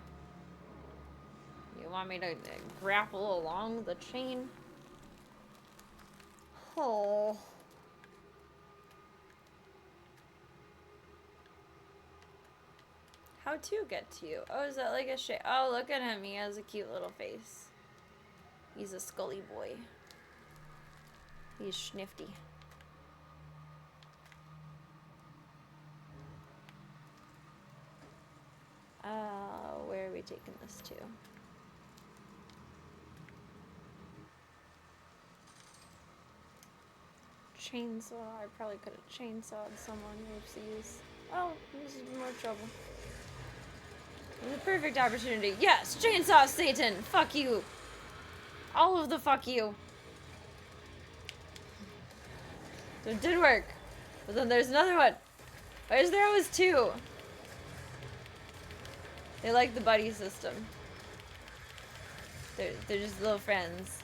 You want me to grapple along the chain? Oh. How to get to you? Oh, is that like a shit? Oh, look at him. He has a cute little face. He's a Scully boy. He's schnifty. Where are we taking this to? Chainsaw. I probably could have chainsawed someone. Oopsies. Oh, this is more trouble. The perfect opportunity. Yes, chainsaw Satan. Fuck you. All of the fuck you. So it did work. But then there's another one. Why is there always two? They like the buddy system. They're just little friends.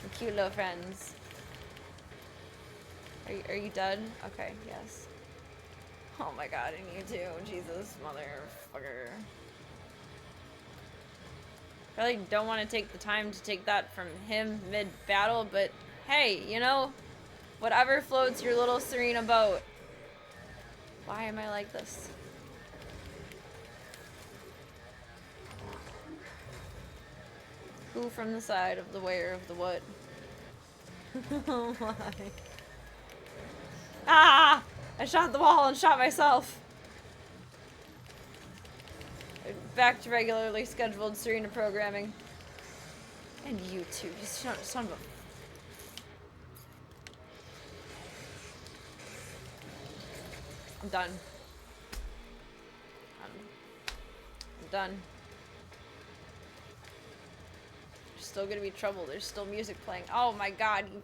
They're cute little friends. Are you done? Okay, yes. Oh my god, and you too. Jesus, motherfucker. Really don't want to take the time to take that from him mid-battle, but hey, you know, whatever floats your little Serena boat. Why am I like this? Who from the side of the wearer of the wood? Oh my. Ah! I shot the wall and shot myself. Back to regularly scheduled Serena programming. And you too, you son of a... I'm done. I'm done. There's still gonna be trouble. There's still music playing. Oh my god, you...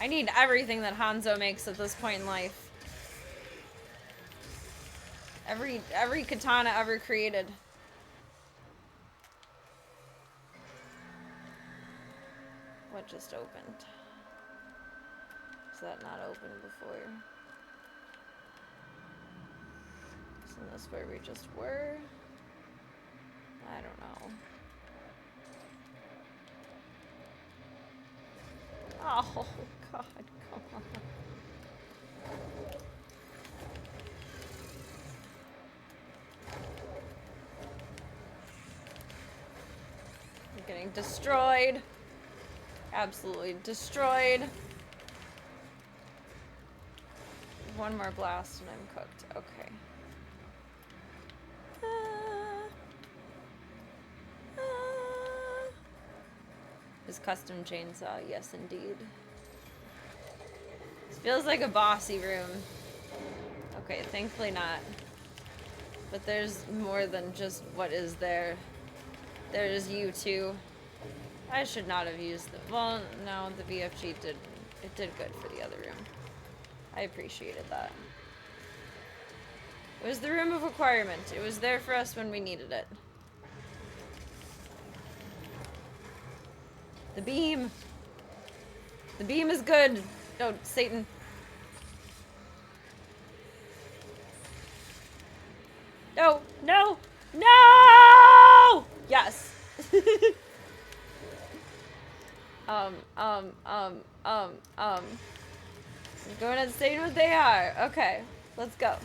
I need everything that Hanzo makes at this point in life. Every katana ever created. What just opened? Was that not open before? Isn't this where we just were? I don't know. Oh, God, come on. I'm getting destroyed. Absolutely destroyed. One more blast and I'm cooked. Okay. His custom chainsaw, yes indeed. This feels like a bossy room. Okay, thankfully not. But there's more than just what is there. There's you too. I should not have used the... Well, no, the BFG did... It did good for the other room. I appreciated that. It was the room of requirement. It was there for us when we needed it. The beam! The beam is good! Oh, Satan. No! No! No! Yes! I'm going to say what they are. Okay, let's go.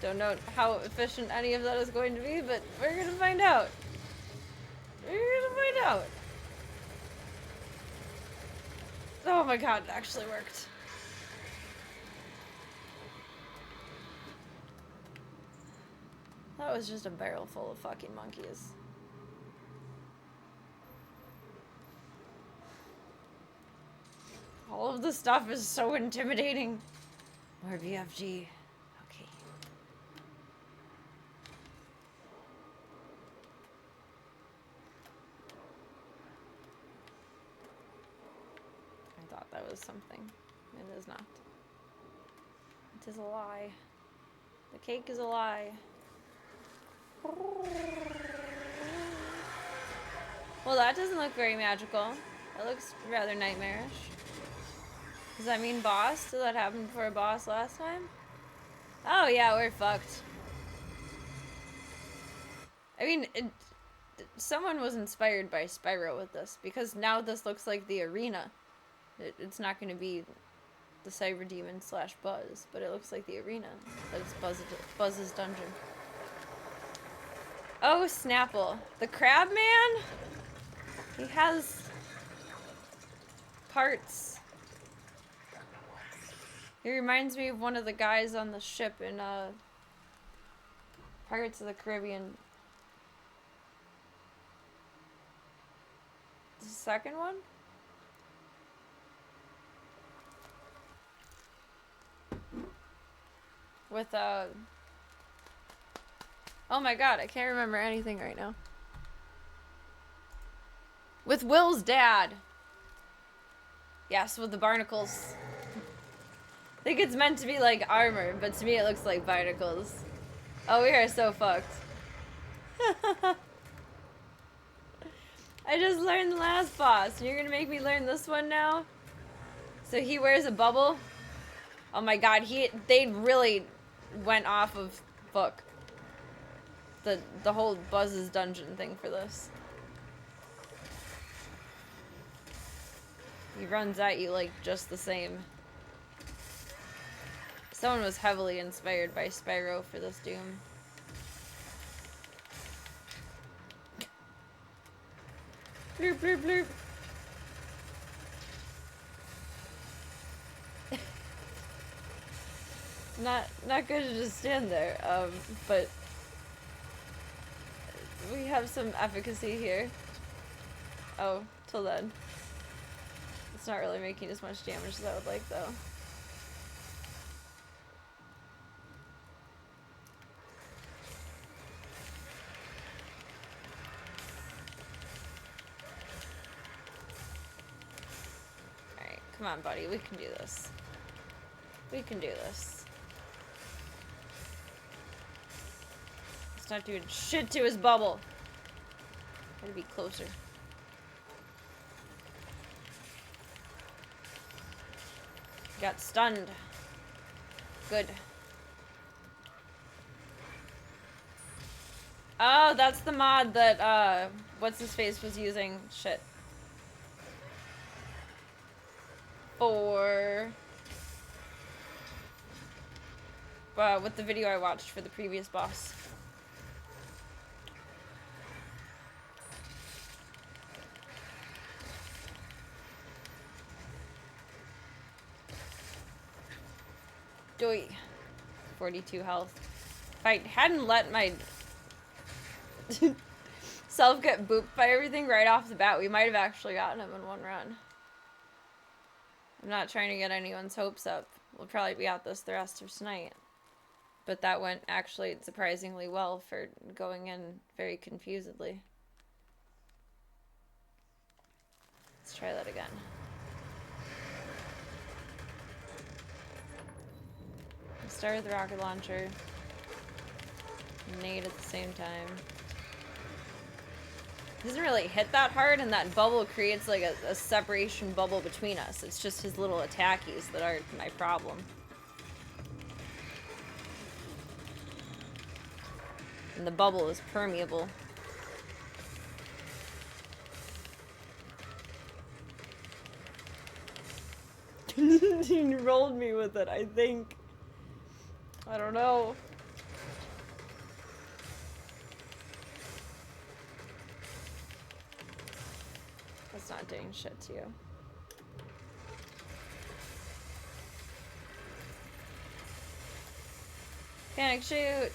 Don't know how efficient any of that is going to be, but we're gonna find out. We're gonna find out. Oh my god, it actually worked. That was just a barrel full of fucking monkeys. All of the stuff is so intimidating. More BFG. Okay. I thought that was something. It is not. It is a lie. The cake is a lie. Well, that doesn't look very magical. That looks rather nightmarish. Does that mean boss? Did that happen before a boss last time? Oh yeah, we're fucked. I mean, someone was inspired by Spyro with this, because now this looks like the arena. It's not going to be the Cyber Demon / Buzz, but it looks like the arena. That's Buzz's dungeon. Oh, Snapple. The Crab Man? He has parts. He reminds me of one of the guys on the ship in Pirates of the Caribbean. The second one? With, oh my god, I can't remember anything right now. With Will's dad. Yes, with the barnacles. I think it's meant to be like armor, but to me it looks like barnacles. Oh, we are so fucked. I just learned the last boss, and you're gonna make me learn this one now? So he wears a bubble? Oh my god, they really went off of book. The whole Buzz's dungeon thing for this. He runs at you like just the same. Someone was heavily inspired by Spyro for this Doom. Bloop, bloop, bloop. Not good to just stand there, but we have some efficacy here. Oh, till then. It's not really making as much damage as I would like, though. Alright, come on, buddy. We can do this. We can do this. It's not doing shit to his bubble. Gotta be closer. Got stunned. Good. Oh, that's the mod that, what's his face was using. Shit. For... with the video I watched for the previous boss. Doi. 42 health. If I hadn't let my self get booped by everything right off the bat, we might have actually gotten him in one run. I'm not trying to get anyone's hopes up. We'll probably be at this the rest of tonight. But that went actually surprisingly well for going in very confusedly. Let's try that again. Start with the rocket launcher. Nade at the same time. It doesn't really hit that hard, and that bubble creates like a separation bubble between us. It's just his little attackies that are my problem. And the bubble is permeable. He rolled me with it, I think. I don't know. That's not doing shit to you. Panic shoot!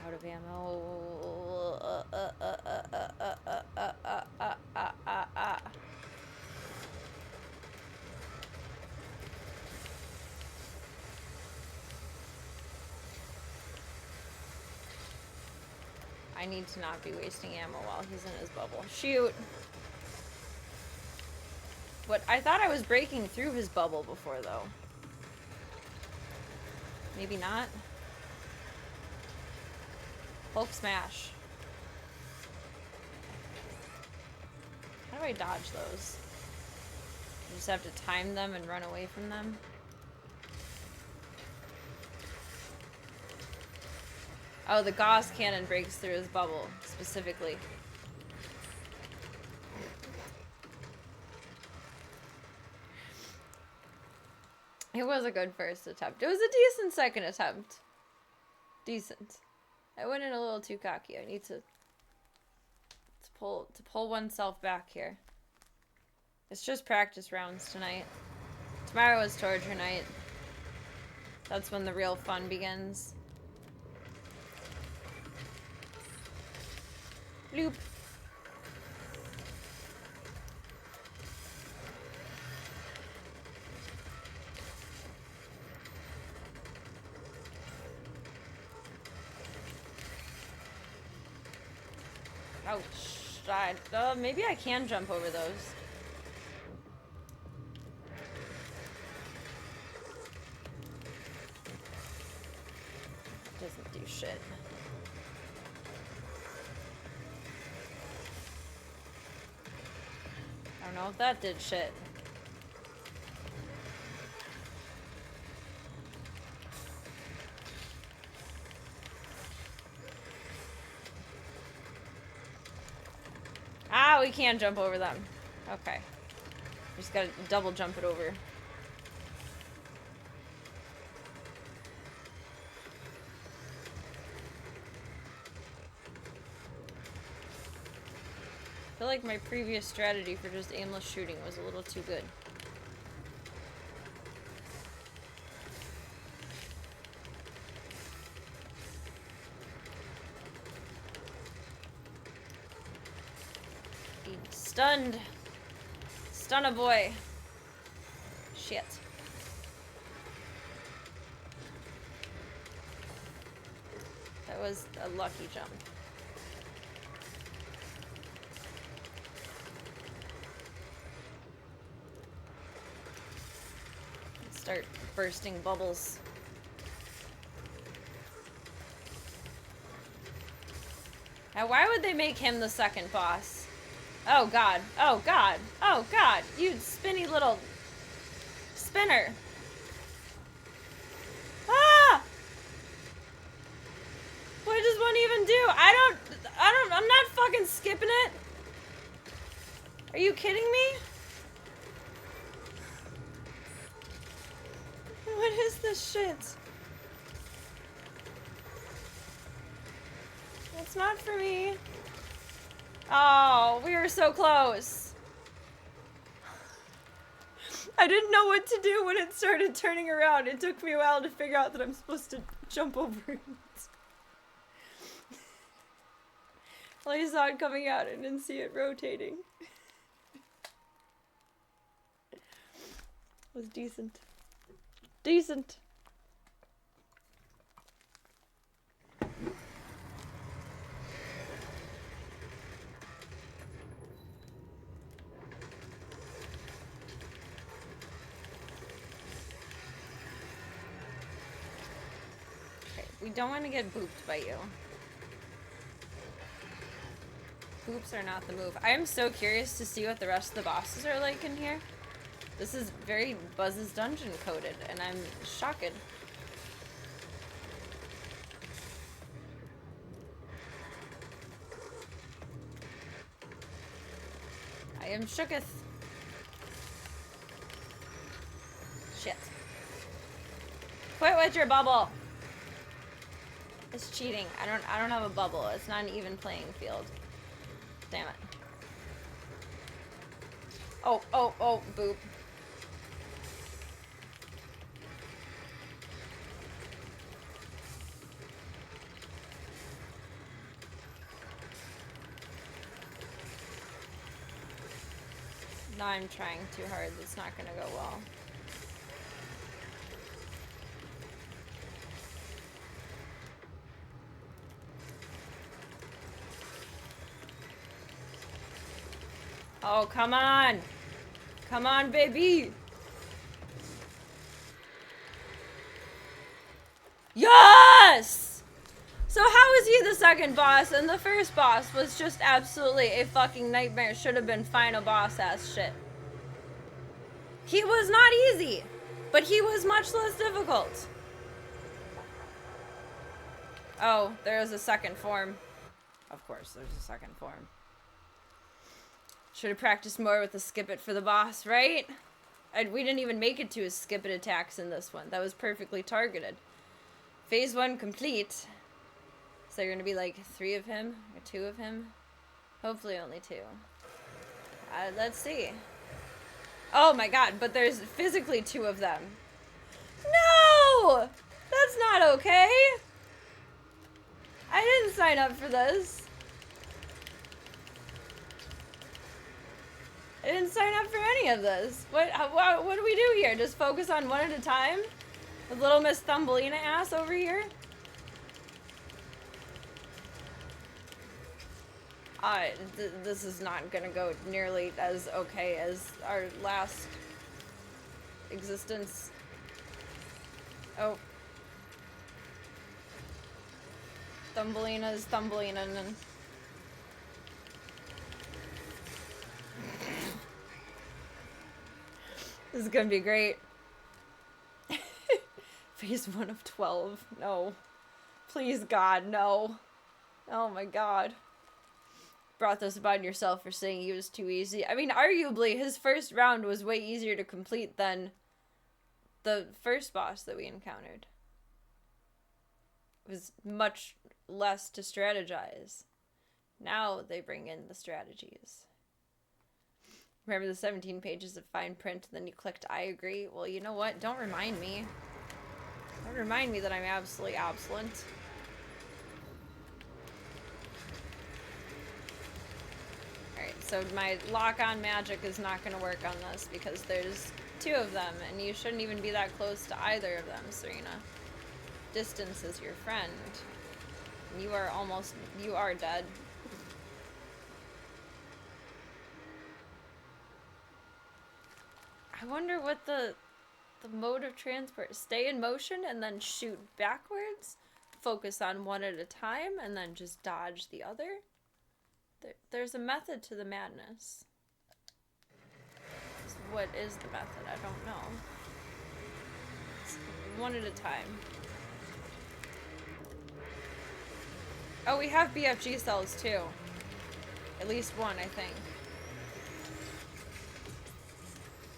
Out of ammo. I need to not be wasting ammo while he's in his bubble. Shoot! What? I thought I was breaking through his bubble before, though. Maybe not. Hulk smash. How do I dodge those? I just have to time them and run away from them. Oh, the Gauss cannon breaks through his bubble, specifically. It was a good first attempt. It was a decent second attempt. Decent. I went in a little too cocky. I need to pull oneself back here. It's just practice rounds tonight. Tomorrow is torture night. That's when the real fun begins. Loop. Ouch. Maybe I can jump over those. Doesn't do shit. I don't know if that did shit. Ah, we can jump over them. Okay. Just gotta double jump it over. I feel like my previous strategy for just aimless shooting was a little too good. Being stunned. Stun a boy. Shit. That was a lucky jump. Start bursting bubbles. Now, why would they make him the second boss? Oh god. Oh god. Oh god. You spinny little spinner. Ah! What does one even do? I'm not fucking skipping it. Are you kidding me? What is this shit? It's not for me. Oh, we were so close. I didn't know what to do when it started turning around. It took me a while to figure out that I'm supposed to jump over it. Well, I saw it coming out and didn't see it rotating. It was decent. Decent. Okay, we don't want to get booped by you. Boops are not the move. I am so curious to see what the rest of the bosses are like in here. This is very Buzz's Dungeon coded, and I'm shocked. I am shooketh. Shit. Quit with your bubble. It's cheating. I don't have a bubble. It's not an even playing field. Damn it. Oh, boop. Now I'm trying too hard. It's not gonna go well. Oh, come on! Come on, baby! Yes! So how is he the second boss and the first boss was just absolutely a fucking nightmare? Should have been final boss ass shit. He was not easy, but he was much less difficult. Oh, there's a second form. Of course, there's a second form. Should have practiced more with the skip it for the boss, right? We didn't even make it to his skip it attacks in this one. That was perfectly targeted. Phase 1 complete. So there are going to be like 3 of him or 2 of him. Hopefully only 2. Let's see. Oh my god, but there's physically 2 of them. No! That's not okay. I didn't sign up for this. I didn't sign up for any of this. What do we do here? Just focus on one at a time? With little Miss Thumbelina ass over here? This is not gonna go nearly as okay as our last existence. Oh. Thumbelina's Thumbelina and this is gonna be great. Phase 1 of 12. No. Please, God, no. Oh my god. Brought this upon yourself for saying he was too easy. I mean, arguably, his first round was way easier to complete than the first boss that we encountered. It was much less to strategize. Now they bring in the strategies. Remember the 17 pages of fine print, and then you clicked I agree? Well, you know what? Don't remind me. Don't remind me that I'm absolutely absolute. Alright, so my lock-on magic is not going to work on this because there's 2 of them, and you shouldn't even be that close to either of them, Serena. Distance is your friend. You are dead. I wonder what the mode of transport. Stay in motion and then shoot backwards? Focus on one at a time and then just dodge the other? There's a method to the madness. So what is the method? I don't know. It's one at a time. Oh, we have BFG cells too. At least one, I think.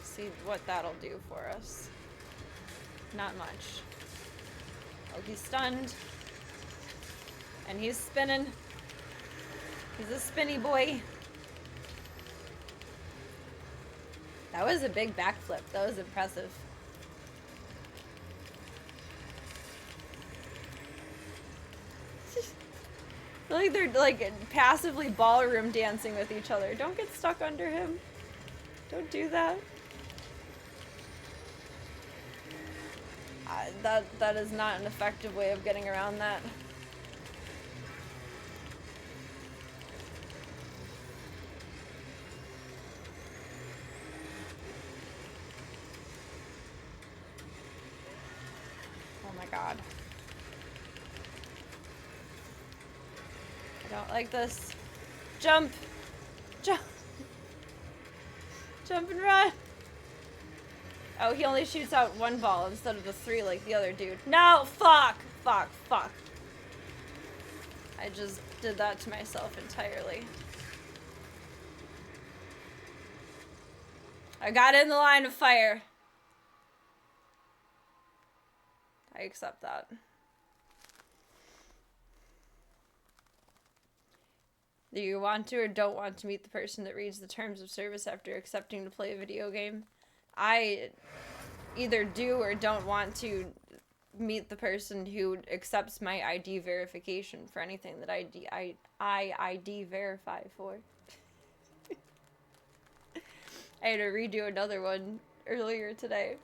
See what that'll do for us. Not much. Oh, he's stunned. And he's spinning. He's a spinny boy. That was a big backflip. That was impressive. I feel like they're like passively ballroom dancing with each other. Don't get stuck under him. Don't do that. That is not an effective way of getting around that. Oh my god. I don't like this. Jump! Jump! Jump and run! Oh, he only shoots out 1 ball instead of the 3 like the other dude. No! Fuck! Fuck! Fuck! I just did that to myself entirely. I got in the line of fire. I accept that. Do you want to or don't want to meet the person that reads the terms of service after accepting to play a video game? I either do or don't want to meet the person who accepts my ID verification for anything that I ID verify for. I had to redo another one earlier today.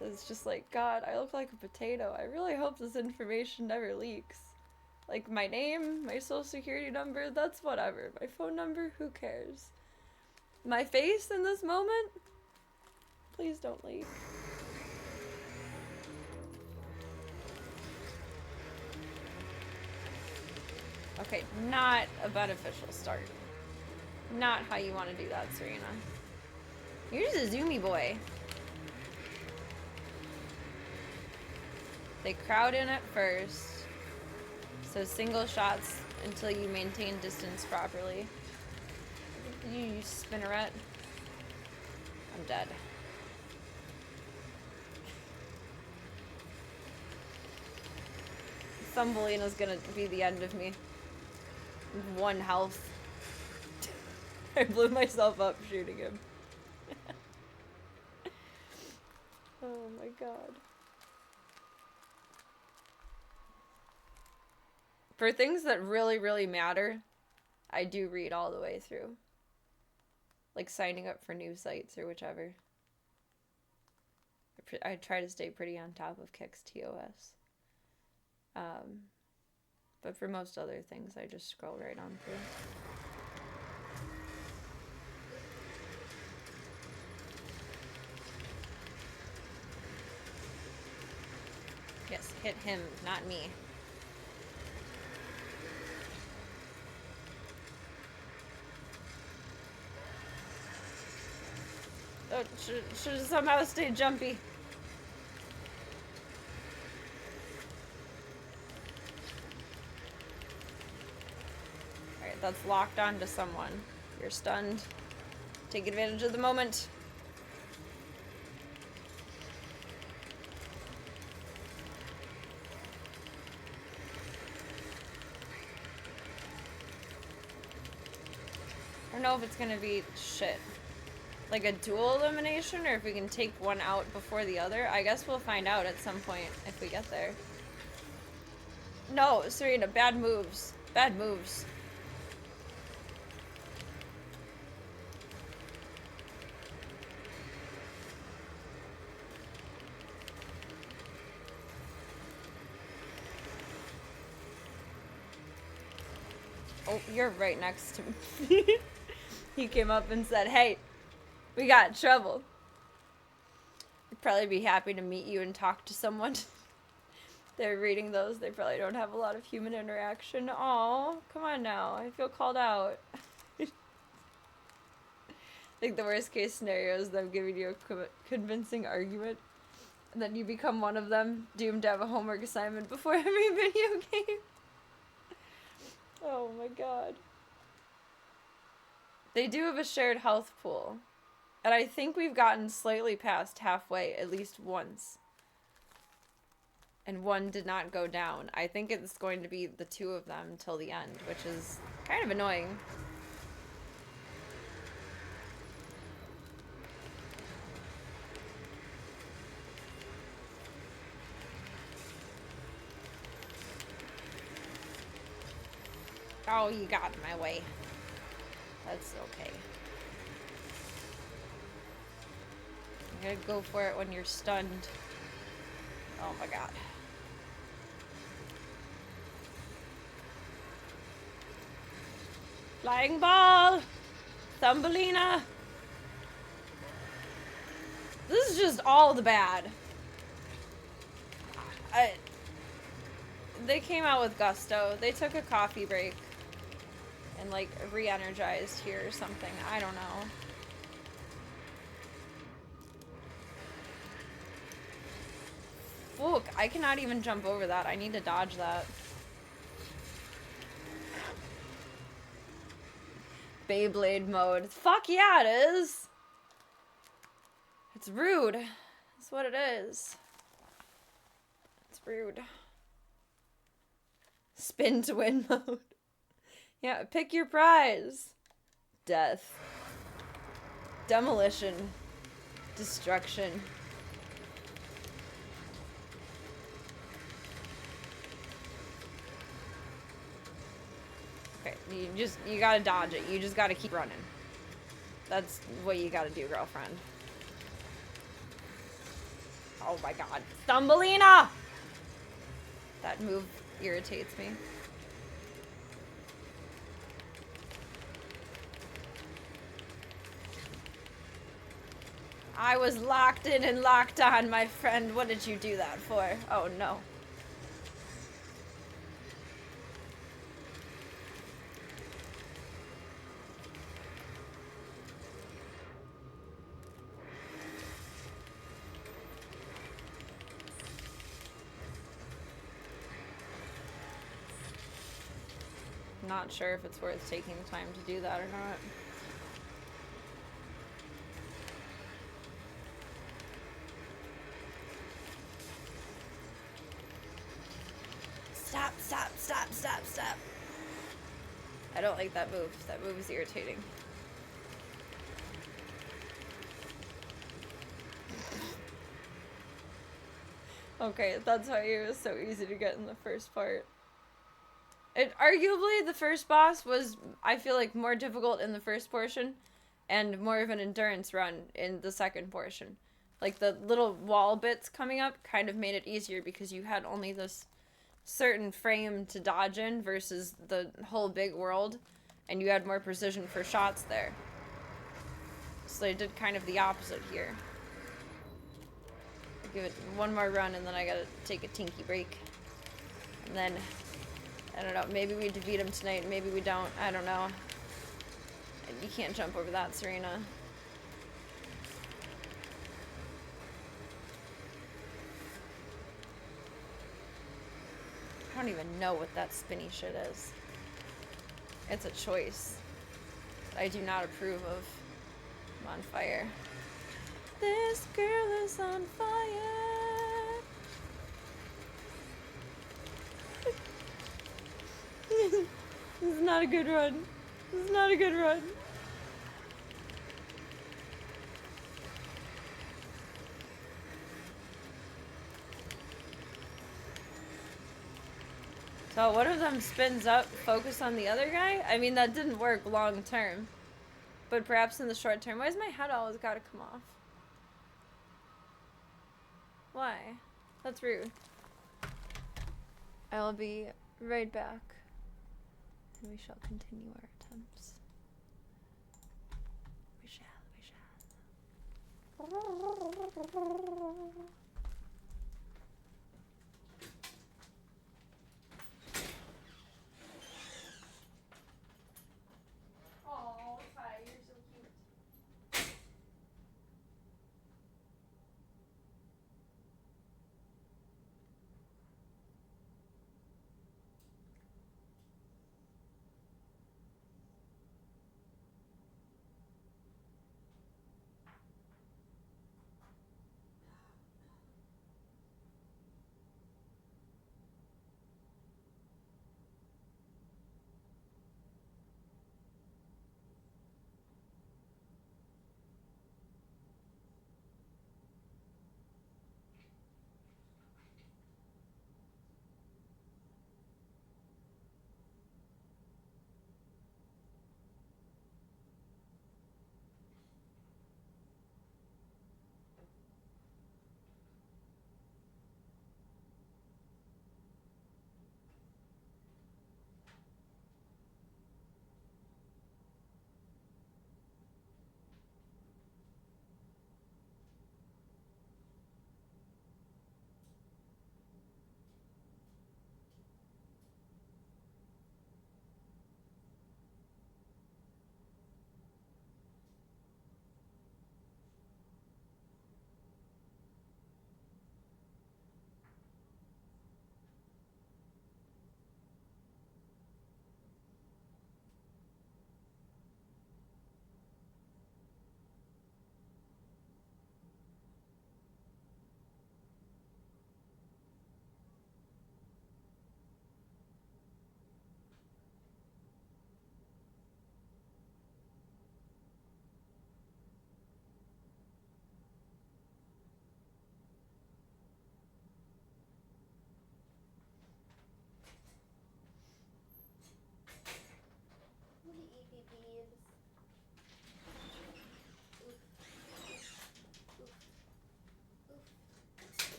It's just like, God, I look like a potato. I really hope this information never leaks. Like, my name, my social security number, that's whatever. My phone number, who cares? My face in this moment? Please don't leak. Okay, not a beneficial start. Not how you want to do that, Serena. You're just a zoomy boy. They crowd in at first. So single shots until you maintain distance properly. You spinneret. I'm dead. Thumbelina's gonna be the end of me. 1 health. I blew myself up shooting him. Oh my god. For things that really, really matter, I do read all the way through. Like signing up for news sites or whichever. I try to stay pretty on top of Kik's TOS. But for most other things, I just scroll right on through. Yes, hit him, not me. Oh, should have somehow stayed jumpy. Alright, that's locked onto someone. You're stunned. Take advantage of the moment. I don't know if it's gonna be shit. Like a dual elimination, or if we can take one out before the other. I guess we'll find out at some point if we get there. No, Serena, bad moves. Bad moves. Oh, you're right next to me. He came up and said, hey, we got trouble. I'd probably be happy to meet you and talk to someone. They're reading those. They probably don't have a lot of human interaction. Aw, come on now. I feel called out. I think the worst case scenario is them giving you a convincing argument. And then you become one of them, doomed to have a homework assignment before every video game. Oh my god. They do have a shared health pool. And I think we've gotten slightly past halfway at least once. And one did not go down. I think it's going to be the two of them till the end, which is kind of annoying. Oh, you got in my way. That's okay. You gotta go for it when you're stunned. Oh my god. Flying ball! Thumbelina! This is just all the bad. They came out with gusto. They took a coffee break. And like re-energized here or something. I don't know. Fuck, I cannot even jump over that. I need to dodge that. Beyblade mode. Fuck yeah, it is. It's rude. That's what it is. It's rude. Spin to win mode. Yeah, pick your prize. Death. Demolition. Destruction. Okay, you gotta dodge it. You just gotta keep running. That's what you gotta do, girlfriend. Oh my god. Thumbelina! That move irritates me. I was locked in and locked on, my friend. What did you do that for? Oh no. Not sure if it's worth taking the time to do that or not. Stop, stop, stop, stop, stop. I don't like that move. That move is irritating. Okay, that's why it was so easy to get in the first part. It arguably the first boss was, I feel like, more difficult in the first portion and more of an endurance run in the second portion. Like the little wall bits coming up kind of made it easier because you had only this certain frame to dodge in versus the whole big world, and you had more precision for shots there. So they did kind of the opposite here. I'll give it one more run and then I gotta take a tinky break. And then, I don't know, maybe we defeat him tonight, maybe we don't, I don't know. You can't jump over that, Serena. I don't even know what that spinny shit is. It's a choice I do not approve of. I'm on fire. This girl is on fire. This is not a good run. This is not a good run. So one of them spins up, focus on the other guy? I mean, that didn't work long term. But perhaps in the short term. Why does my head always gotta come off? Why? That's rude. I will be right back. And we shall continue our attempts. We shall. Oh, Ty, you're so cute.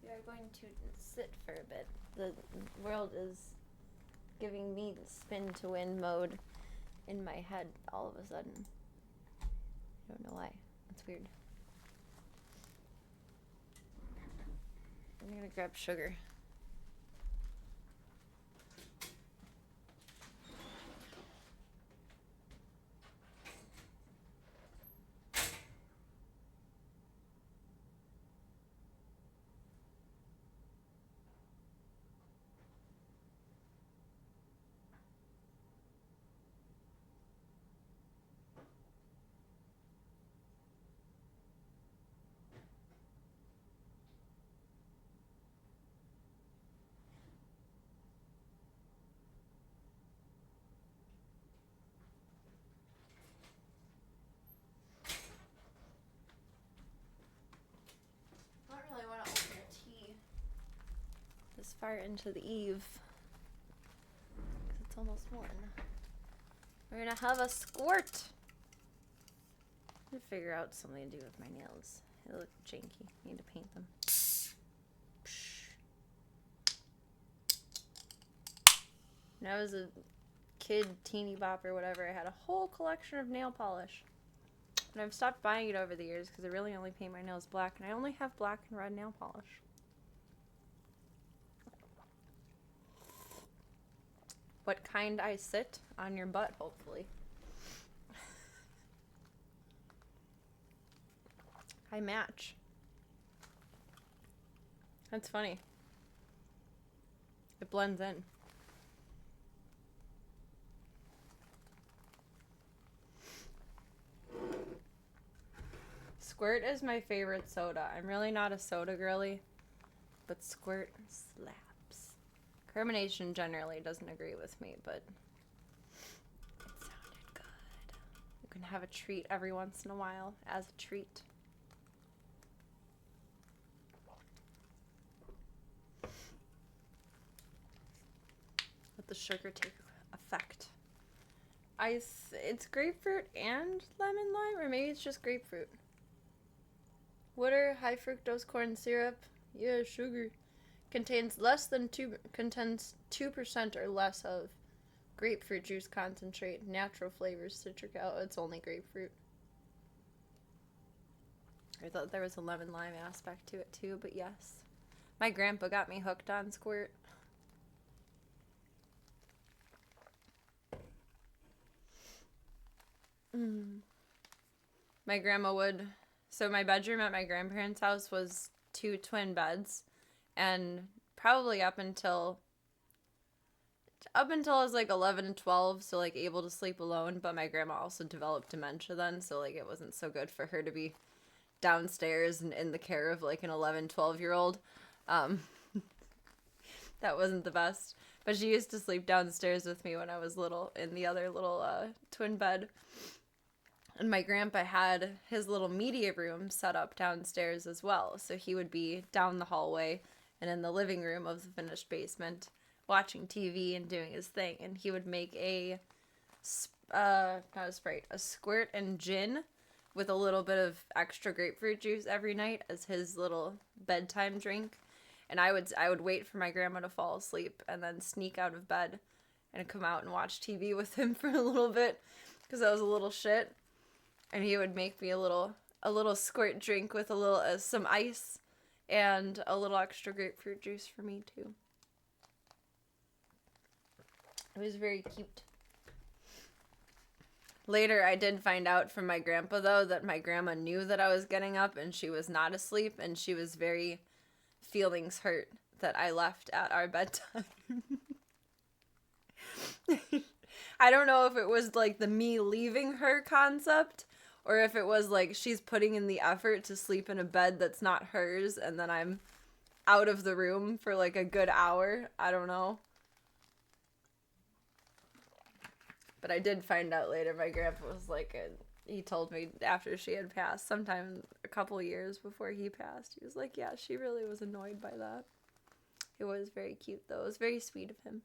We are going to sit for a bit. The world is giving me the spin to win mode in my head all of a sudden. I don't know why. That's weird. I'm gonna grab sugar. far into the eve. It's almost 1. We're gonna have a squirt. I'm gonna figure out something to do with my nails. They look janky. Need to paint them. When I was a kid, teeny bop or whatever, I had a whole collection of nail polish. And I've stopped buying it over the years because I really only paint my nails black, and I only have black and red nail polish. What kind I sit on your butt, hopefully. I match. That's funny. It blends in. Squirt is my favorite soda. I'm really not a soda girly, but Squirt slaps. Carbonation generally doesn't agree with me, but it sounded good. You can have a treat every once in a while as a treat. Let the sugar take effect. It's grapefruit and lemon lime, or maybe it's just grapefruit. Water, high fructose corn syrup, yeah, sugar, contains 2% or less of grapefruit juice concentrate, natural flavors, citric acid. Oh, it's only grapefruit. I thought there was a lemon lime aspect to it too, but yes. My grandpa got me hooked on Squirt. My grandma would... So my bedroom at my grandparents' house was 2 twin beds, and probably up until I was like 11 and 12, so like able to sleep alone, but my grandma also developed dementia then, so like it wasn't so good for her to be downstairs and in the care of like an 11, 12-year-old. That wasn't the best, but she used to sleep downstairs with me when I was little in the other little twin bed. And my grandpa had his little media room set up downstairs as well. So he would be down the hallway and in the living room of the finished basement watching TV and doing his thing. And he would make a Squirt and gin with a little bit of extra grapefruit juice every night as his little bedtime drink. And I would wait for my grandma to fall asleep and then sneak out of bed and come out and watch TV with him for a little bit because I was a little shit. And he would make me a little Squirt drink with a little some ice and a little extra grapefruit juice for me too. It was very cute. Later, I did find out from my grandpa though that my grandma knew that I was getting up and she was not asleep, and she was very feelings hurt that I left at our bedtime. I don't know if it was like the me leaving her concept, or if it was like she's putting in the effort to sleep in a bed that's not hers, and then I'm out of the room for like a good hour. I don't know. But I did find out later my grandpa was like, he told me after she had passed, sometime a couple years before he passed, he was like, yeah, she really was annoyed by that. It was very cute though. It was very sweet of him.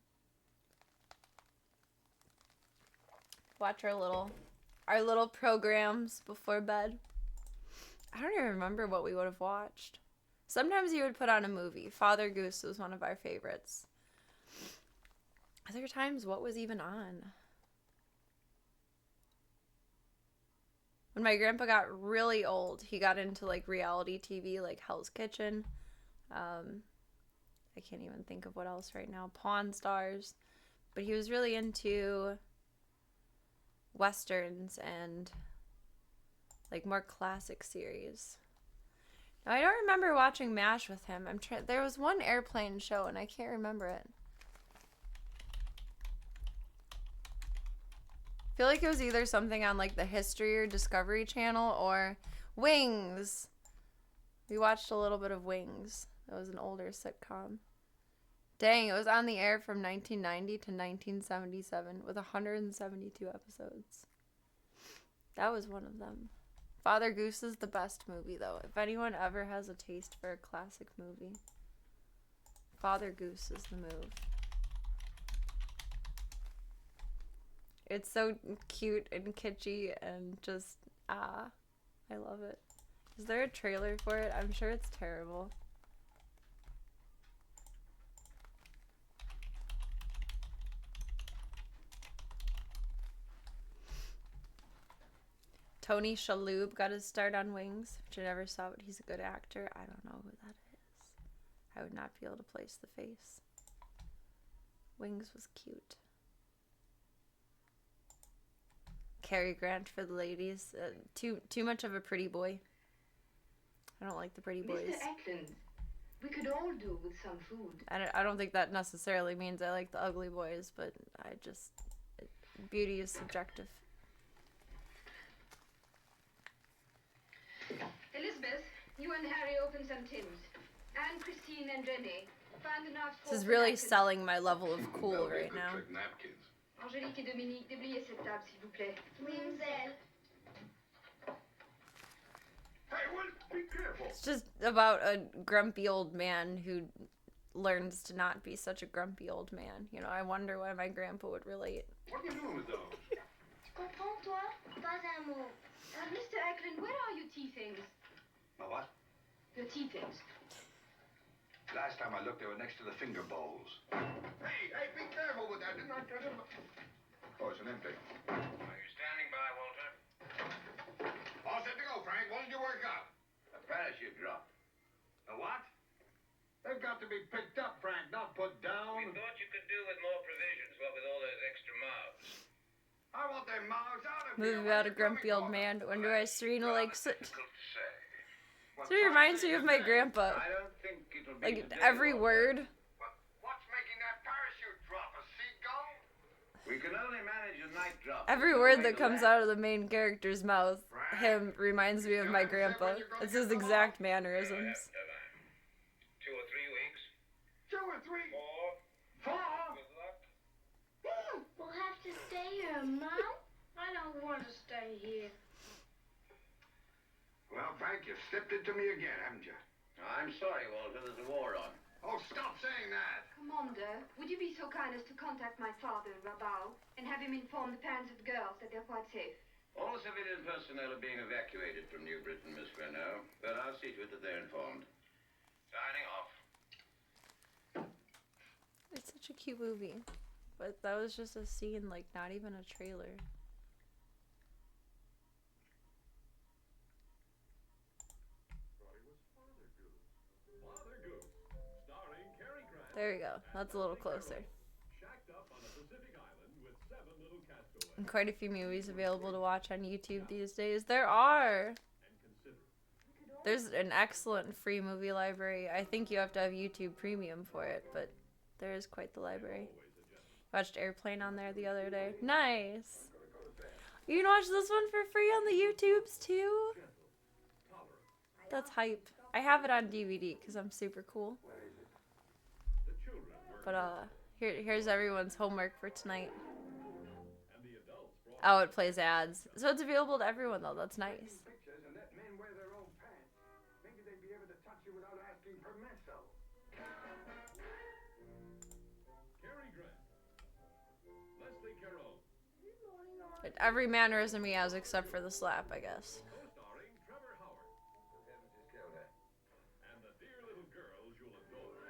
Watch our little programs before bed. I don't even remember what we would have watched. Sometimes he would put on a movie. Father Goose was one of our favorites. Other times, what was even on? When my grandpa got really old, he got into like reality TV, like Hell's Kitchen. I can't even think of what else right now. Pawn Stars. But he was really into Westerns and like more classic series. Now, I don't remember watching MASH with him. There was one airplane show and I can't remember it. I feel like it was either something on like the History or Discovery Channel or Wings. We watched a little bit of Wings. That was an older sitcom. Dang, it was on the air from 1990 to 1977 with 172 episodes. That was one of them. Father Goose is the best movie, though. If anyone ever has a taste for a classic movie, Father Goose is the move. It's so cute and kitschy and just, I love it. Is there a trailer for it? I'm sure it's terrible. Tony Shalhoub got his start on Wings, which I never saw, but he's a good actor. I don't know who that is. I would not be able to place the face. Wings was cute. Cary Grant for the ladies. Too much of a pretty boy. I don't like the pretty boys. Mr. Eklund, we could all do with some food. I don't think that necessarily means I like the ugly boys, but beauty is subjective. Elizabeth, you and Harry open some tins. And Christine and Renee, find enough. This is really selling my level of cool right now. Angélique et Dominique, déblayez cette table, s'il vous plaît. Mademoiselle. Hey, Will, be careful. It's just about a grumpy old man who learns to not be such a grumpy old man. You know, I wonder why my grandpa would relate. What are you doing with those? Tu comprends, toi? Pas un mot. Mr. Eklund, where are your tea things? My what? Your tea things. Last time I looked, they were next to the finger bowls. Hey, be careful with that. Didn't I tell you? Oh, it's an empty. Are you standing by, Walter? All set to go, Frank. What did you work out? A parachute drop. A what? They've got to be picked up, Frank, not put down. We thought you could do with more provisions, what with all those extra mouths. I want their mouths out of Movie here. about a grumpy old man. Wonder why Serena likes it. Difficult to say. So it reminds me of my grandpa. I don't think it'll be Like today, every Walter. word. What's making that parachute drop? A seagull? We can only manage a night drop. Every word that comes out of the main character's mouth, him reminds me of my grandpa. It's his exact mannerisms. 2 or 3 weeks. 2 or 3. 4. 4? Good luck. We'll have to stay here, Mom. I don't want to stay here. Well, Frank, you've slipped it to me again, haven't you? I'm sorry, Walter. There's a war on. Oh, stop saying that. Commander, would you be so kind as to contact my father in Rabaul and have him inform the parents of the girls that they're quite safe? All civilian personnel are being evacuated from New Britain, Miss Renault, but I'll see to it that they're informed. Signing off. It's such a cute movie. But that was just a scene, like not even a trailer. There you go. That's a little closer. And quite a few movies available to watch on YouTube these days. There are. There's an excellent free movie library. I think you have to have YouTube Premium for it, but there is quite the library. Watched Airplane on there the other day. Nice. You can watch this one for free on the YouTubes too. That's hype. I have it on DVD because I'm super cool. But here's everyone's homework for tonight. Oh, it plays ads. So it's available to everyone though. That's nice. Pictures and let men wear their own pants. Maybe they'd be able to touch you without asking permission. Cary Grant. Leslie Caron. Every mannerism he has except for the slap, I guess. Co-starring Trevor Howard. And the dear little girls you'll adore.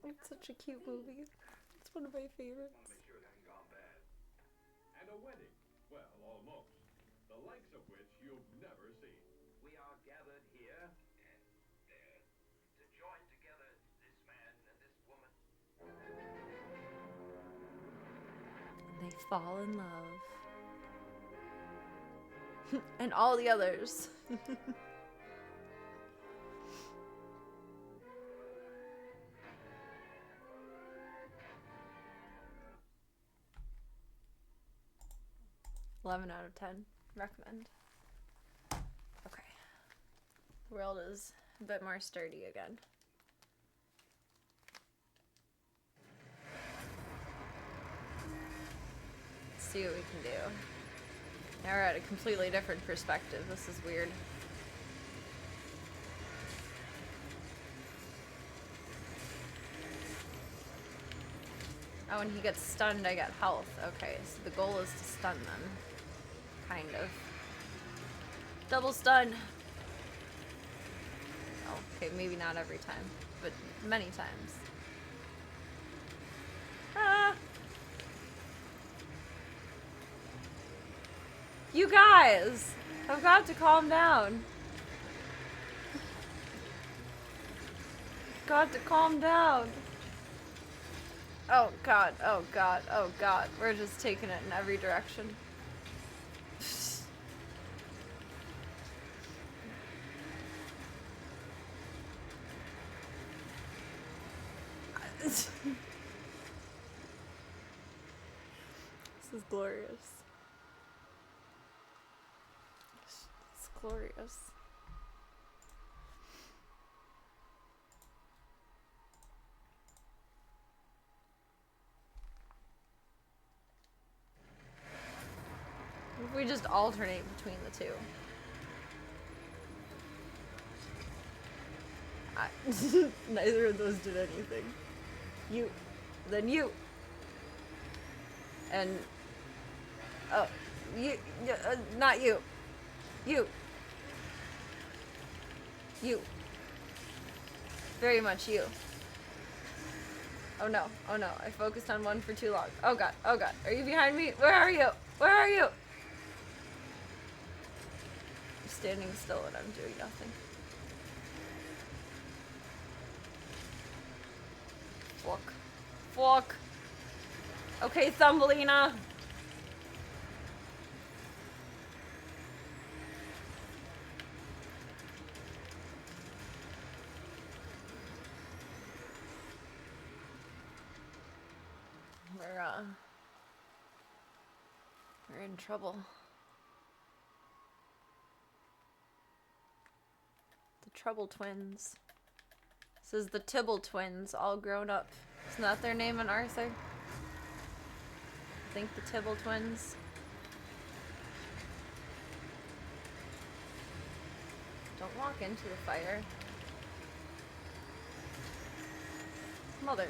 It's such a cute movie. It's one of my favorites. Make sure it hasn't gone bad. And a wedding. Well, almost. The likes of which you've never seen. We are gathered here and there to join together this man and this woman. And they fall in love. And all the others. 11 out of 10. Recommend. Okay. The world is a bit more sturdy again. Let's see what we can do. Now we're at a completely different perspective. This is weird. Oh, when he gets stunned, I get health. Okay, so the goal is to stun them. Kind of. Double stun! Oh, okay, maybe not every time, but many times. Ah! You guys! I've got to calm down. Got to calm down. Oh god, oh god, oh god. We're just taking it in every direction. This is glorious. It's glorious. If we just alternate between the two. Neither of those did anything. You. Then you. And... Oh. You. Not you. You. You. Very much you. Oh no. Oh no. I focused on one for too long. Oh god. Oh god. Are you behind me? Where are you? Where are you? I'm standing still and I'm doing nothing. Fuck. Fuck. Okay, Thumbelina. We're in trouble. The Trouble Twins. This is the Tibble Twins, all grown up. Isn't that their name in Arthur? I think the Tibble Twins. Don't walk into the fire. Mother.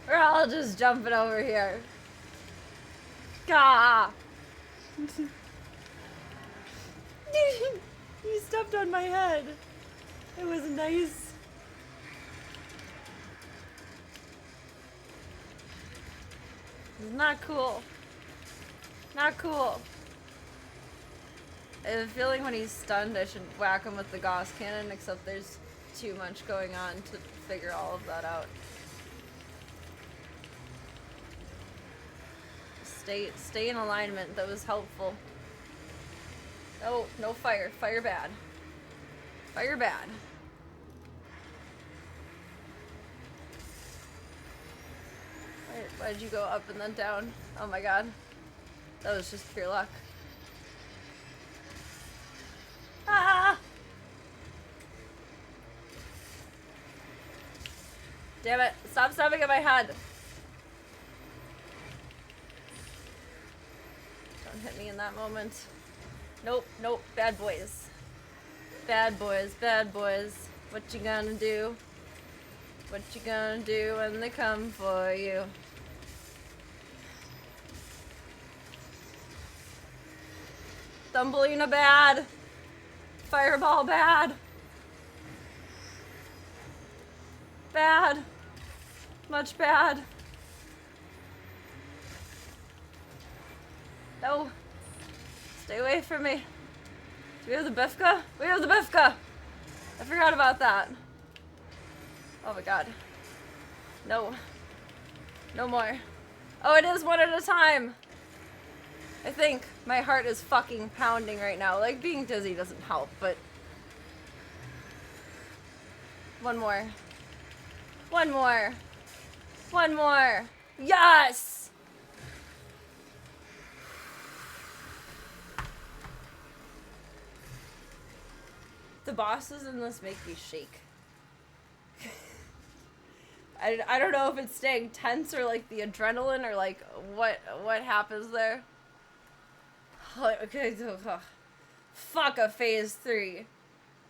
We're all just jumping over here. Gah! You stepped on my head. It was nice. It's not cool. Not cool. I have a feeling when he's stunned, I should whack him with the Gauss cannon, except there's too much going on to figure all of that out. Stay in alignment. That was helpful. No, no fire. Fire bad. Fire bad. Why did you go up and then down? Oh my god. That was just pure luck. Ah! Damn it. Stop stabbing at my head. Don't hit me in that moment. Nope, nope. Bad boys. Bad boys, bad boys. What you gonna do? What you gonna do when they come for you? Thumbelina bad. Fireball bad. Bad. Much bad. No. Stay away from me. Do we have the Bifka? We have the Bifka! I forgot about that. Oh my god. No. No more. Oh, it is one at a time! I think my heart is fucking pounding right now. Like, being dizzy doesn't help, but... One more. One more. One more. Yes! The bosses in this make me shake. I don't know if it's staying tense or like the adrenaline or like what happens there. Okay, fuck a phase 3.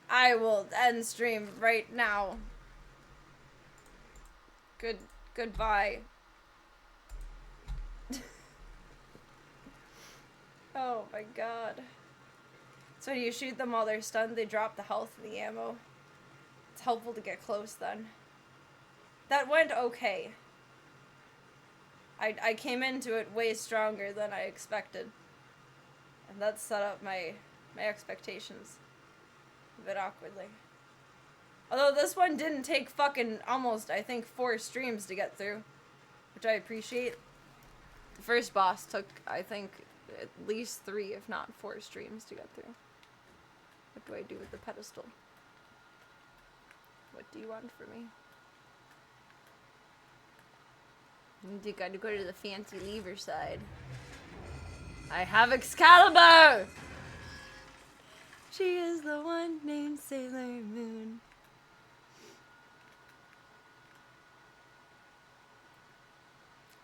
I will end stream right now. Goodbye. Oh my god. So when you shoot them while they're stunned, they drop the health and the ammo. It's helpful to get close then. That went okay. I came into it way stronger than I expected. And that set up my expectations a bit awkwardly. Although this one didn't take fucking almost, I think, 4 streams to get through. Which I appreciate. The first boss took, I think, at least 3, if not 4 streams to get through. What do I do with the pedestal? What do you want from me? You gotta go to the fancy lever side. I have Excalibur! She is the one named Sailor Moon.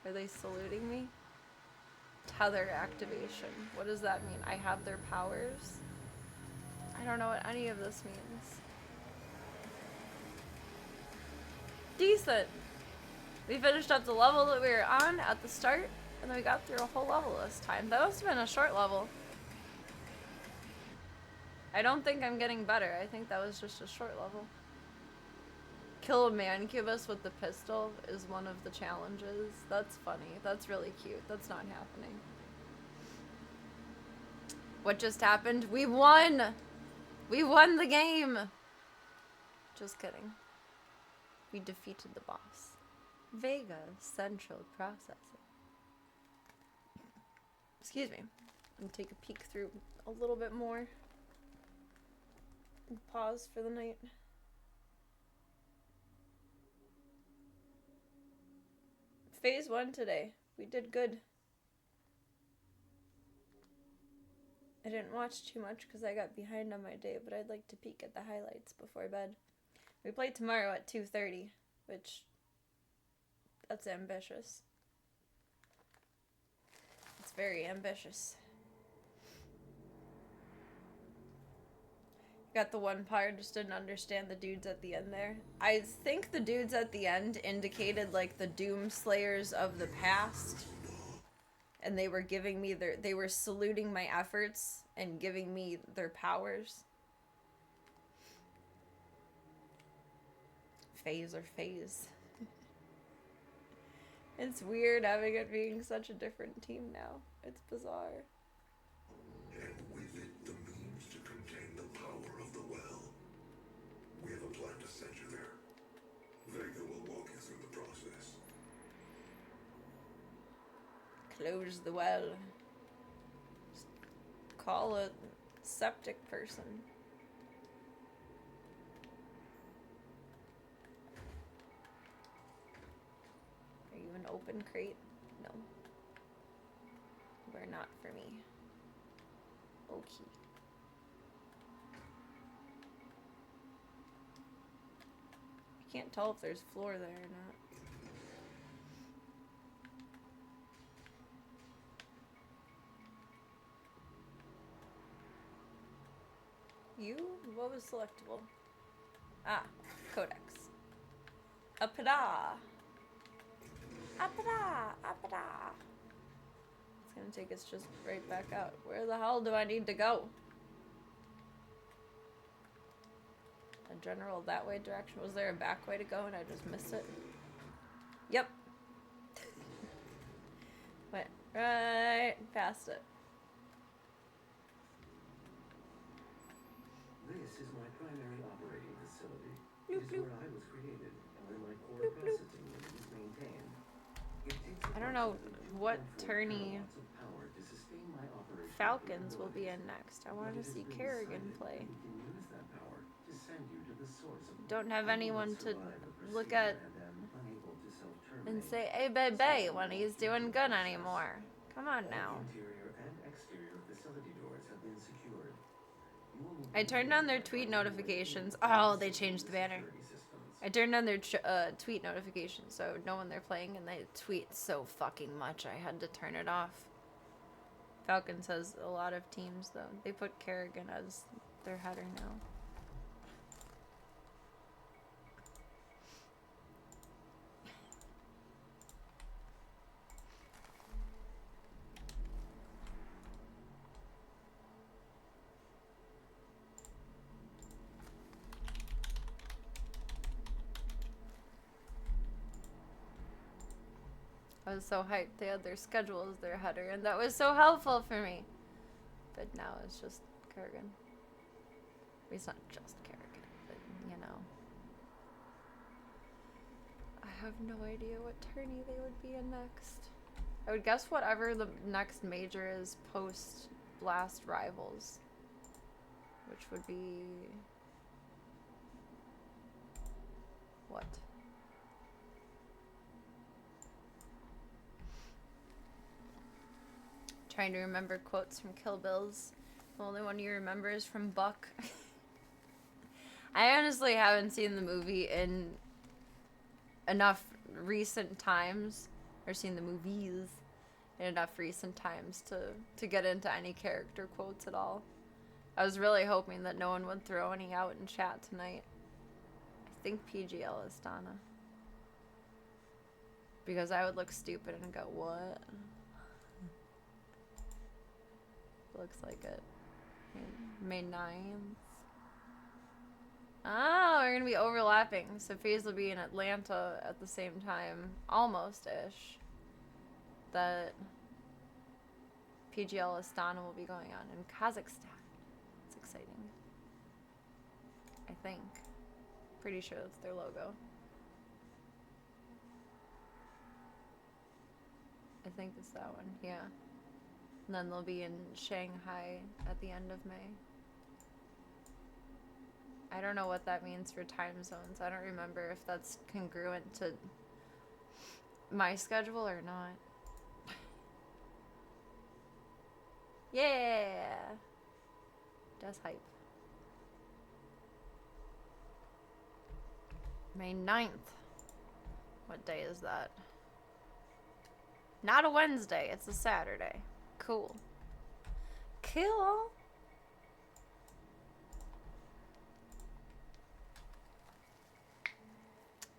Are they saluting me? Tether activation. What does that mean? I have their powers? I don't know what any of this means. Decent! We finished up the level that we were on at the start, and then we got through a whole level this time. That must have been a short level. I don't think I'm getting better. I think that was just a short level. Kill a mancubus with the pistol is one of the challenges. That's funny. That's really cute. That's not happening. What just happened? We won! We won the game! Just kidding. We defeated the boss. Vega Central Processing. Excuse me. I'm gonna take a peek through a little bit more. And pause for the night. Phase 1 today. We did good. I didn't watch too much because I got behind on my day, but I'd like to peek at the highlights before bed. We play tomorrow at 2:30, which, that's ambitious. It's very ambitious. Got the one part, just didn't understand the dudes at the end there. I think the dudes at the end indicated like the Doom Slayers of the past. And they were giving me they were saluting my efforts and giving me their powers. Phase or phase. It's weird having it being such a different team now. It's bizarre. And with it, the means to contain the power of the well. We have a plan to send you there. Vega will walk you through the process. Close the well. Just call a septic person. Are you an open crate? No. You are not for me. Okay. I can't tell if there's floor there or not. You? What was selectable? Ah, codex. Apada! Apada! Apada! It's gonna take us just right back out. Where the hell do I need to go? A general that way direction? Was there a back way to go and I just missed it? Yep. Went right past it. This is my primary operating facility. It is where I was created and where my core processing unit is maintained. It takes I don't know what approximately 4 tourney kilowatts of power to sustain my operation. Falcons will be in next. I wanted to see Kerrigan play. We can use that power to send you to the source of Don't have anyone to look at at and say, hey baby, when he's doing good anymore. Come on now. Interior and exterior facility doors have been secured. You will need I turned on their tweet notifications. Oh, they changed the banner. I turned on their tweet notifications so I would know when they're playing, and they tweet so fucking much I had to turn it off. Falcon says a lot of teams, though. They put Kerrigan as their header now. I was so hyped they had their schedule as their header, and that was so helpful for me. But now it's just Kerrigan. It's not just Kerrigan, but you know. I have no idea what tourney they would be in next. I would guess whatever the next major is post Blast Rivals, which would be what? Trying to remember quotes from Kill Bills. The only one you remember is from Buck. I honestly haven't seen the movie in enough recent times, or seen the movies in enough recent times to get into any character quotes at all. I was really hoping that no one would throw any out in chat tonight. I think PGL is Donna. Because I would look stupid and go, what? Looks like it. May 9th. Oh, we're gonna be overlapping. So FaZe will be in Atlanta at the same time, almost-ish, that PGL Astana will be going on in Kazakhstan. It's exciting. I think. Pretty sure that's their logo. I think it's that one, yeah. And then they'll be in Shanghai at the end of May. I don't know what that means for time zones. I don't remember if that's congruent to my schedule or not. Yeah! That's hype. May 9th. What day is that? Not a Wednesday, it's a Saturday. Cool. Cool.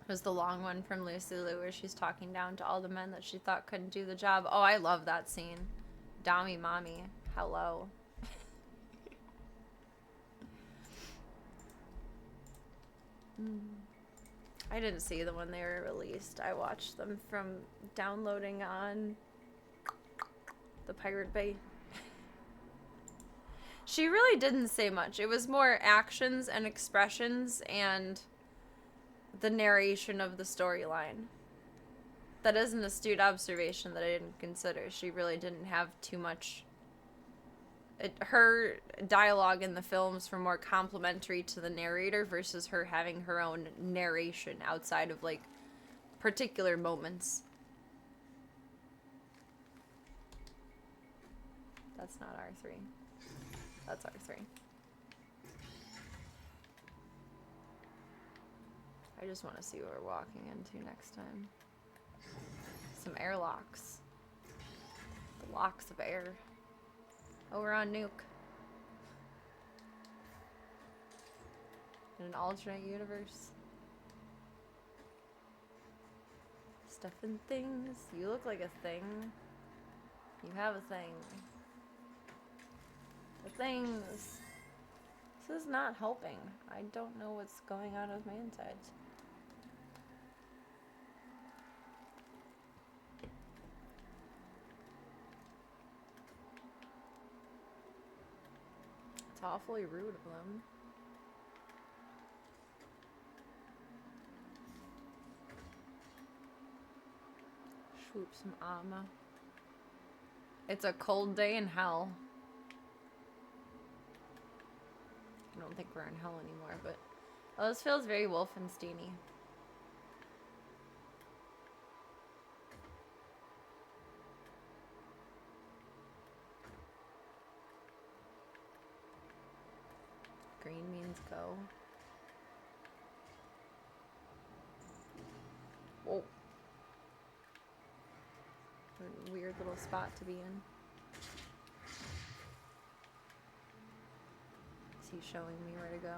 It was the long one from Lucy Liu where she's talking down to all the men that she thought couldn't do the job. Oh, I love that scene. Dami mommy. Hello. I didn't see them when they were released. I watched them from downloading on the Pirate Bay. She really didn't say much. It was more actions and expressions and the narration of the storyline. That is an astute observation that I didn't consider. She really didn't have too much. Her dialogue in the films were more complementary to the narrator versus her having her own narration outside of, like, particular moments. That's not R3. That's R3. I just want to see what we're walking into next time. Some airlocks. The locks of air. Oh, we're on Nuke. In an alternate universe. Stuff and things. You look like a thing. You have a thing. The things. This is not helping. I don't know what's going on with my insides. It's awfully rude of them. Swoop some armor. It's a cold day in hell. I don't think we're in hell anymore, but oh, this feels very Wolfenstein-y. Green means go. Whoa. What a weird little spot to be in. Is he showing me where to go?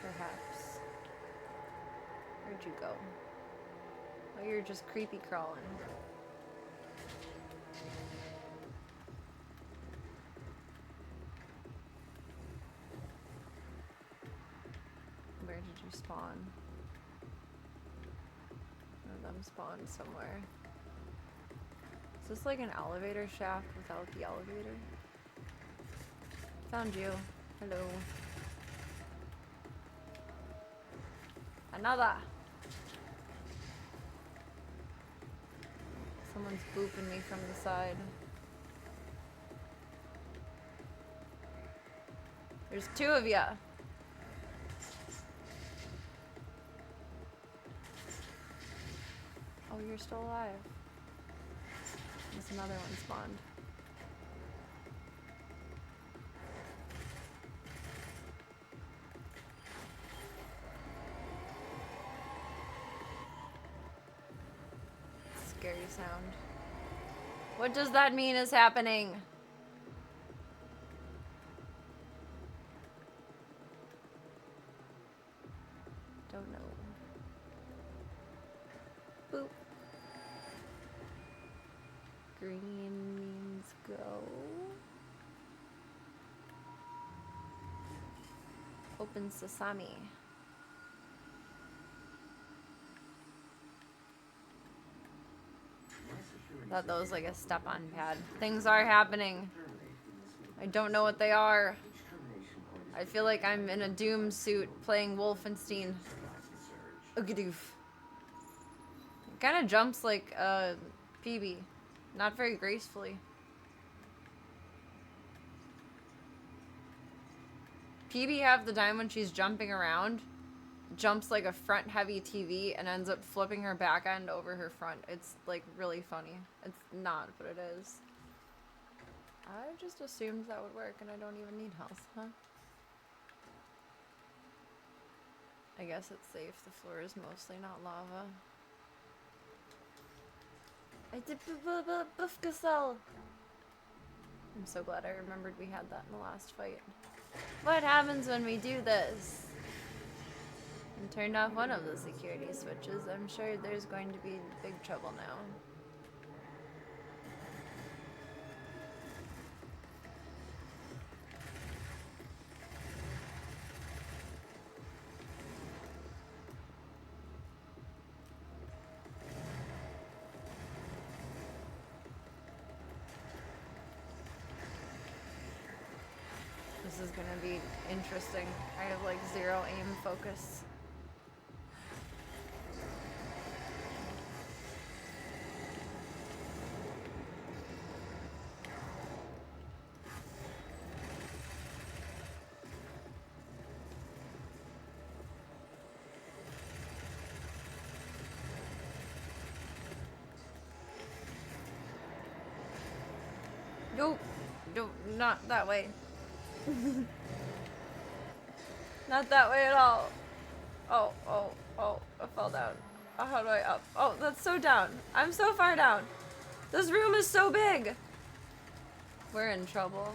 Perhaps. Where'd you go? Oh, you're just creepy crawling. Where did you spawn? One of them spawned somewhere. Is this like an elevator shaft without the elevator? Found you. Hello. Another! Someone's booping me from the side. There's two of ya! Oh, you're still alive. There's another one spawned. Scary sound. What does that mean is happening? Don't know. Boop. Green means go. Open sesame. I thought that was like a step-on pad. Things are happening. I don't know what they are. I feel like I'm in a Doom suit playing Wolfenstein. Oogadoof. It kind of jumps like PB. Not very gracefully. PB half the time when she's jumping around, jumps like a front heavy TV and ends up flipping her back end over her front. It's like really funny. It's not, but it is. I just assumed that would work and I don't even need health, huh? I guess it's safe. The floor is mostly not lava. I did Buffgasel. I'm so glad I remembered we had that in the last fight. What happens when we do this? And turned off one of the security switches. I'm sure there's going to be big trouble now. This is gonna be interesting. I have like zero aim focus. Nope. Nope, not that way. Not that way at all. Oh, oh, oh, I fell down. Oh, how do I up? Oh, that's so down. I'm so far down. This room is so big. We're in trouble.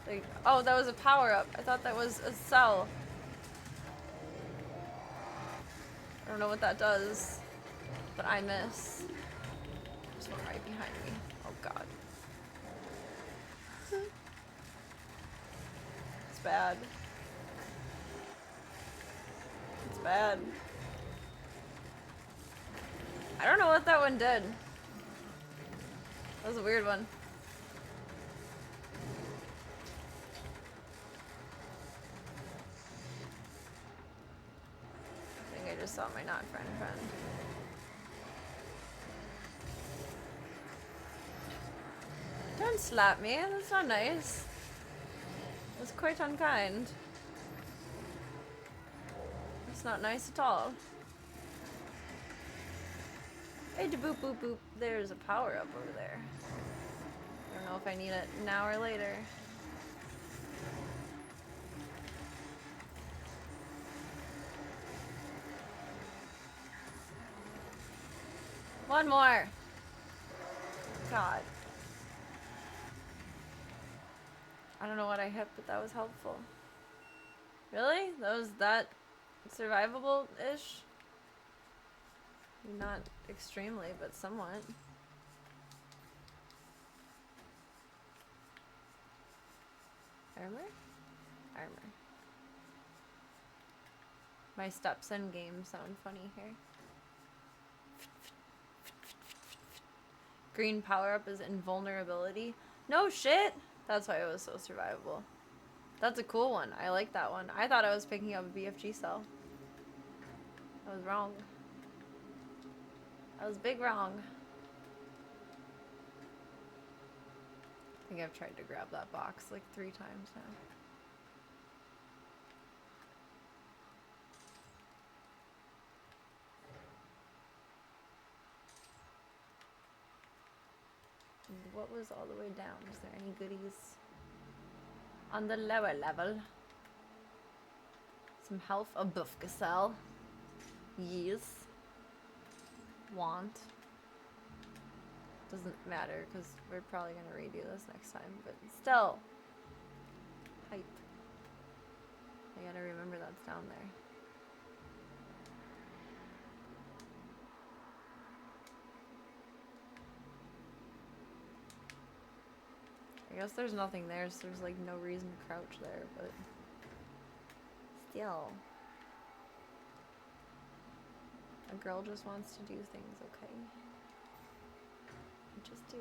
Like, oh, that was a power up. I thought that was a cell. I don't know what that does, but I miss. There's one right behind me. Oh god. It's bad. It's bad. I don't know what that one did. That was a weird one. I think I just saw my not friend. Don't slap me, that's not nice. That's quite unkind. It's not nice at all. Hey, boop boop boop. There's a power up over there. don't know if I need it now or later. One more. God. I don't know what I hit, but that was helpful. Really? That was that survivable-ish? Not extremely, but somewhat. Armor? Armor. My steps in game sound funny here. Green power-up is invulnerability. No shit! That's why it was so survivable. That's a cool one. I like that one. I thought I was picking up a BFG cell. I was wrong. I was big wrong. I think I've tried to grab that box like 3 times now. What was all the way down? Is there any goodies on the lower level? Some health, a buff cell. Yes. Want. Doesn't matter because we're probably gonna redo this next time, but still. Hype. I gotta remember that's down there. I guess there's nothing there, so there's like no reason to crouch there, but still. A girl just wants to do things, okay? Just do.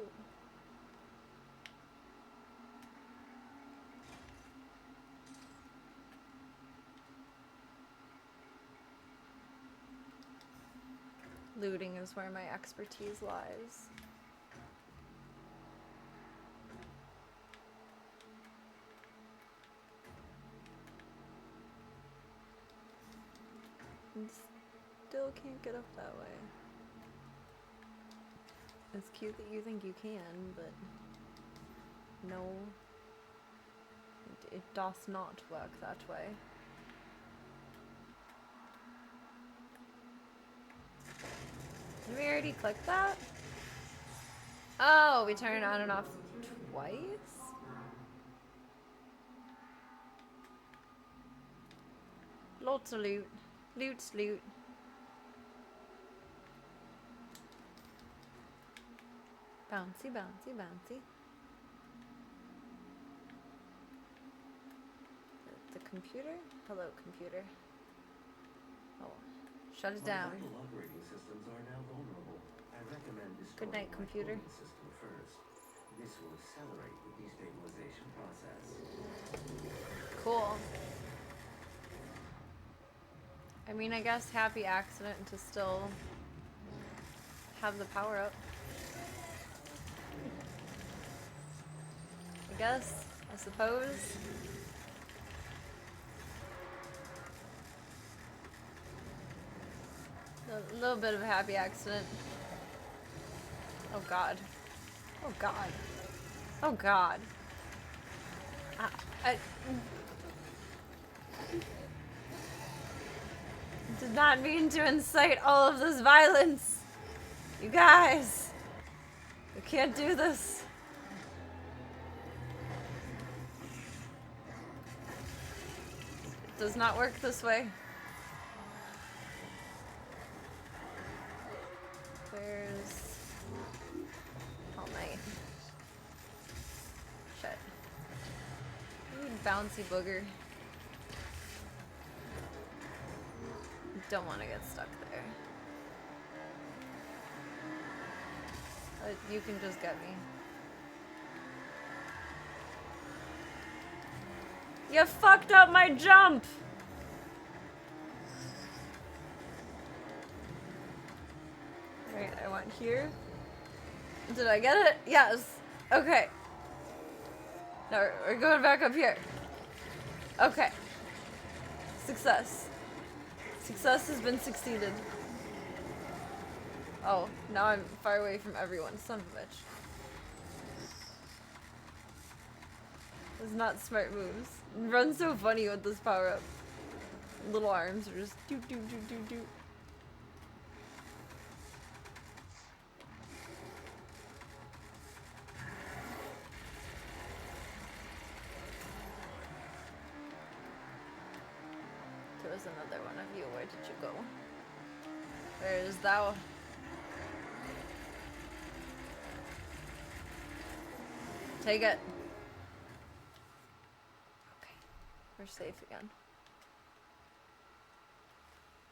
Looting is where my expertise lies. And still can't get up that way. It's cute that you think you can, but no, it does not work that way. Did we already click that? Oh, we turn it on and off twice? Lots of loot. Loot's loot. Bouncy, bouncy, bouncy. The computer? Hello, computer. Oh, shut it down. Vital operating systems are now vulnerable. I recommend Good night, destroying my computer. cooling system first. This will accelerate the destabilization process. Cool. I mean, I guess happy accident to still have the power up. I guess, I suppose. A little bit of a happy accident. Oh god. Oh god. Oh god. I did not mean to incite all of this violence. You guys. You can't do this. It does not work this way. Where's All Night? Shit. Ooh, bouncy booger. Don't want to get stuck there. You can just get me. You fucked up my jump! Right, I went here. Did I get it? Yes. Okay. No, we're going back up here. Okay. Success. Success has been succeeded. Oh, now I'm far away from everyone. Son of a bitch. It's not smart moves. Run's so funny with this power up. Little arms are just do do do do do. There was another one of you. Where did you go? Where is thou? Take it. Okay. We're safe again.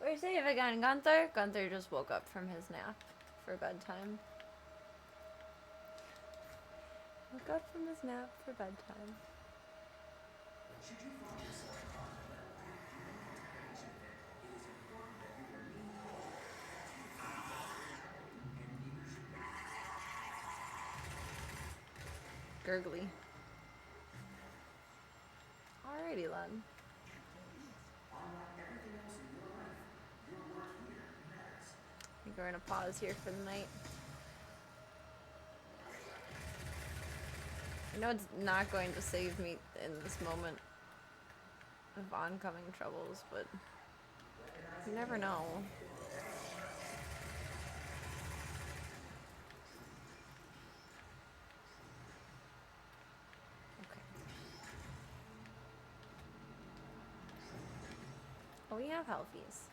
We're safe again, Gunther. Gunther just woke up from his nap for bedtime. Woke up from his nap for bedtime. Should you find yourself caught in that big duty interrogation event, it is important that you remain loyal. And neither should they. Gurgly. Alrighty then. Unlike everything else in your life, your work here matters. I think we're gonna pause here for the night. I know it's not going to save me in this moment of oncoming troubles, but you never know. Okay. Oh, we have healthies.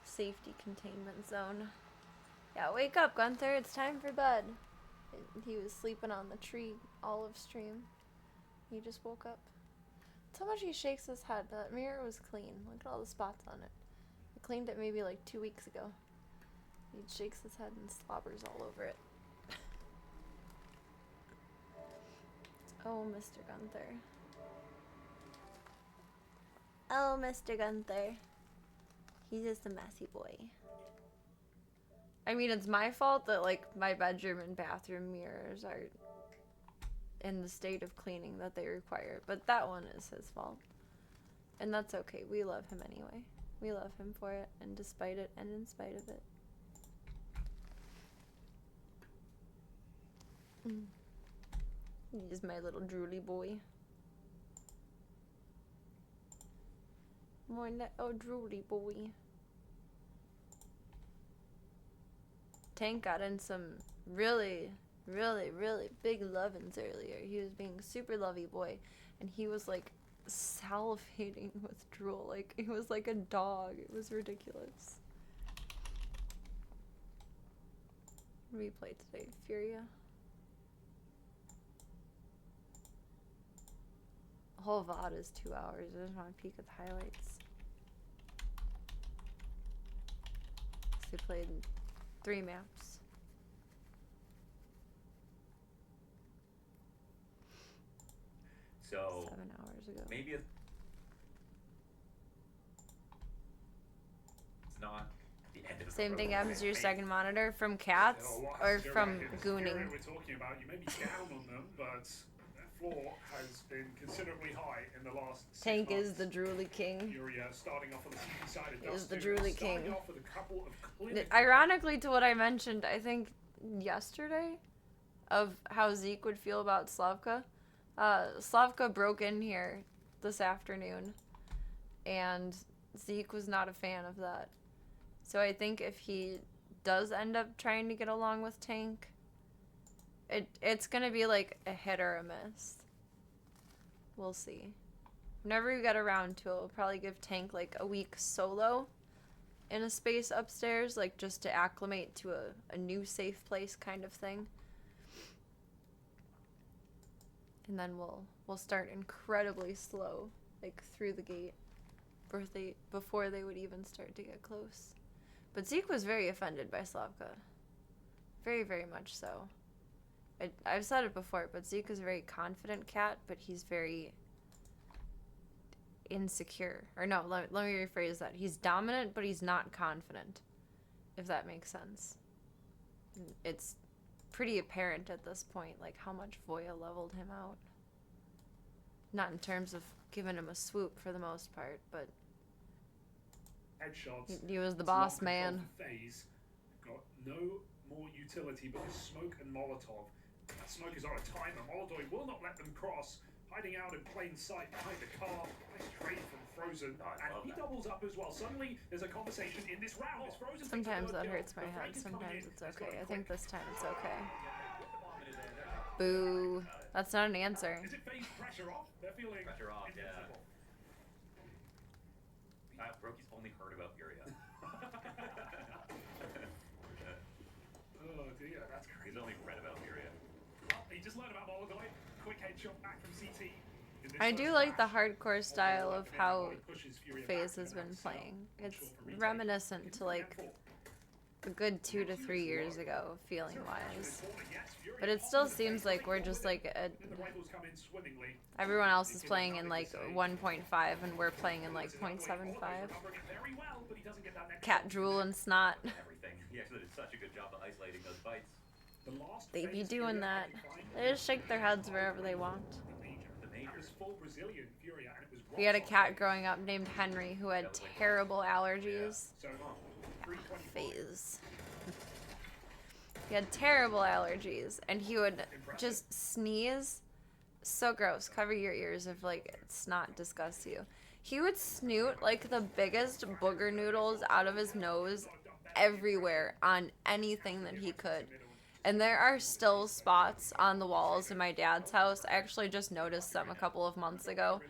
Safety containment zone. Yeah, wake up, Gunther. It's time for bed. He was sleeping on the tree olive stream. He just woke up. That's how much he shakes his head. That mirror was clean. Look at all the spots on it. I cleaned it maybe like 2 weeks ago. He shakes his head and slobbers all over it. Oh, Mr. Gunther. Oh, Mr. Gunther. He's just a messy boy. I mean, it's my fault that, like, my bedroom and bathroom mirrors are in the state of cleaning that they require. But that one is his fault. And that's okay. We love him anyway. We love him for it, and despite it, and in spite of it. He's my little drooly boy. More oh, drooly boy. Tank got in some really big lovin's earlier. He was being super lovey boy, and he was like salivating with drool. Like, he was like a dog. It was ridiculous. What did we play today? Furia? The whole VOD is 2 hours. I just want to peek at the highlights. So we played 3 maps. So 7 hours ago. maybe it's not the end of the Same thing program. happens to your second monitor from cats or from gooning. We're talking about, you may be down on them, but their floor has been considerably high in the last 6 Tank months. is the drooly king. Furia starting off on the cheeky side of Is the Dustin, drooly starting king. off with a couple of clinical Ironically to what I mentioned, I think yesterday, of how Zeke would feel about Slavka. Slavka broke in here this afternoon, and Zeke was not a fan of that. So I think if he does end up trying to get along with Tank, it's gonna be like a hit or a miss. We'll see. Whenever we get around to it, we'll probably give Tank like a week solo in a space upstairs, like just to acclimate to a new safe place kind of thing. And then we'll start incredibly slow, like through the gate, before they would even start to get close. But Zeke was very offended by Slavka. Very, very much so. I've said it before, but Zeke is a very confident cat, but he's very insecure. Or no, let me rephrase that. He's dominant, but he's not confident, if that makes sense. It's pretty apparent at this point, like, how much Voya leveled him out. Not in terms of giving him a swoop for the most part, but headshots. he was the boss man. Phase. Got no more utility because Smoke and Molotov. That Smoke is on a timer. Molotov will not let them cross. Hiding out in plain sight behind the car. Nice trade from Frozen. And he doubles up as well. Suddenly, there's a conversation in this round. As Frozen Sometimes that hurts my head. Sometimes it's okay. I think this time it's okay. Boo. That's not an answer. Is it phase pressure off? They're feeling Pressure off, yeah. invincible. Brokey's only heard about Furia. Oh dear, that's crazy. He's only read about Furia. Well, he just learned about Molotov. Quick headshot back from CT. I do like the hardcore style of how FaZe has been playing. It's reminiscent to like a good 2 to 3 years ago, feeling wise. But it still seems like we're just like everyone else is playing in like 1.5 and we're playing in like 0.75. Cat drool and snot. Everything. He actually did such a good job of isolating those fights. They be doing that. They just shake their heads wherever they want. We had a cat growing up named Henry who had terrible allergies. FaZe. He had terrible allergies, and he would just sneeze. So gross. Cover your ears if like snot disgusts you. He would snoot like the biggest booger noodles out of his nose everywhere on anything that he could. And there are still spots on the walls in my dad's house. I actually just noticed some a couple of months ago.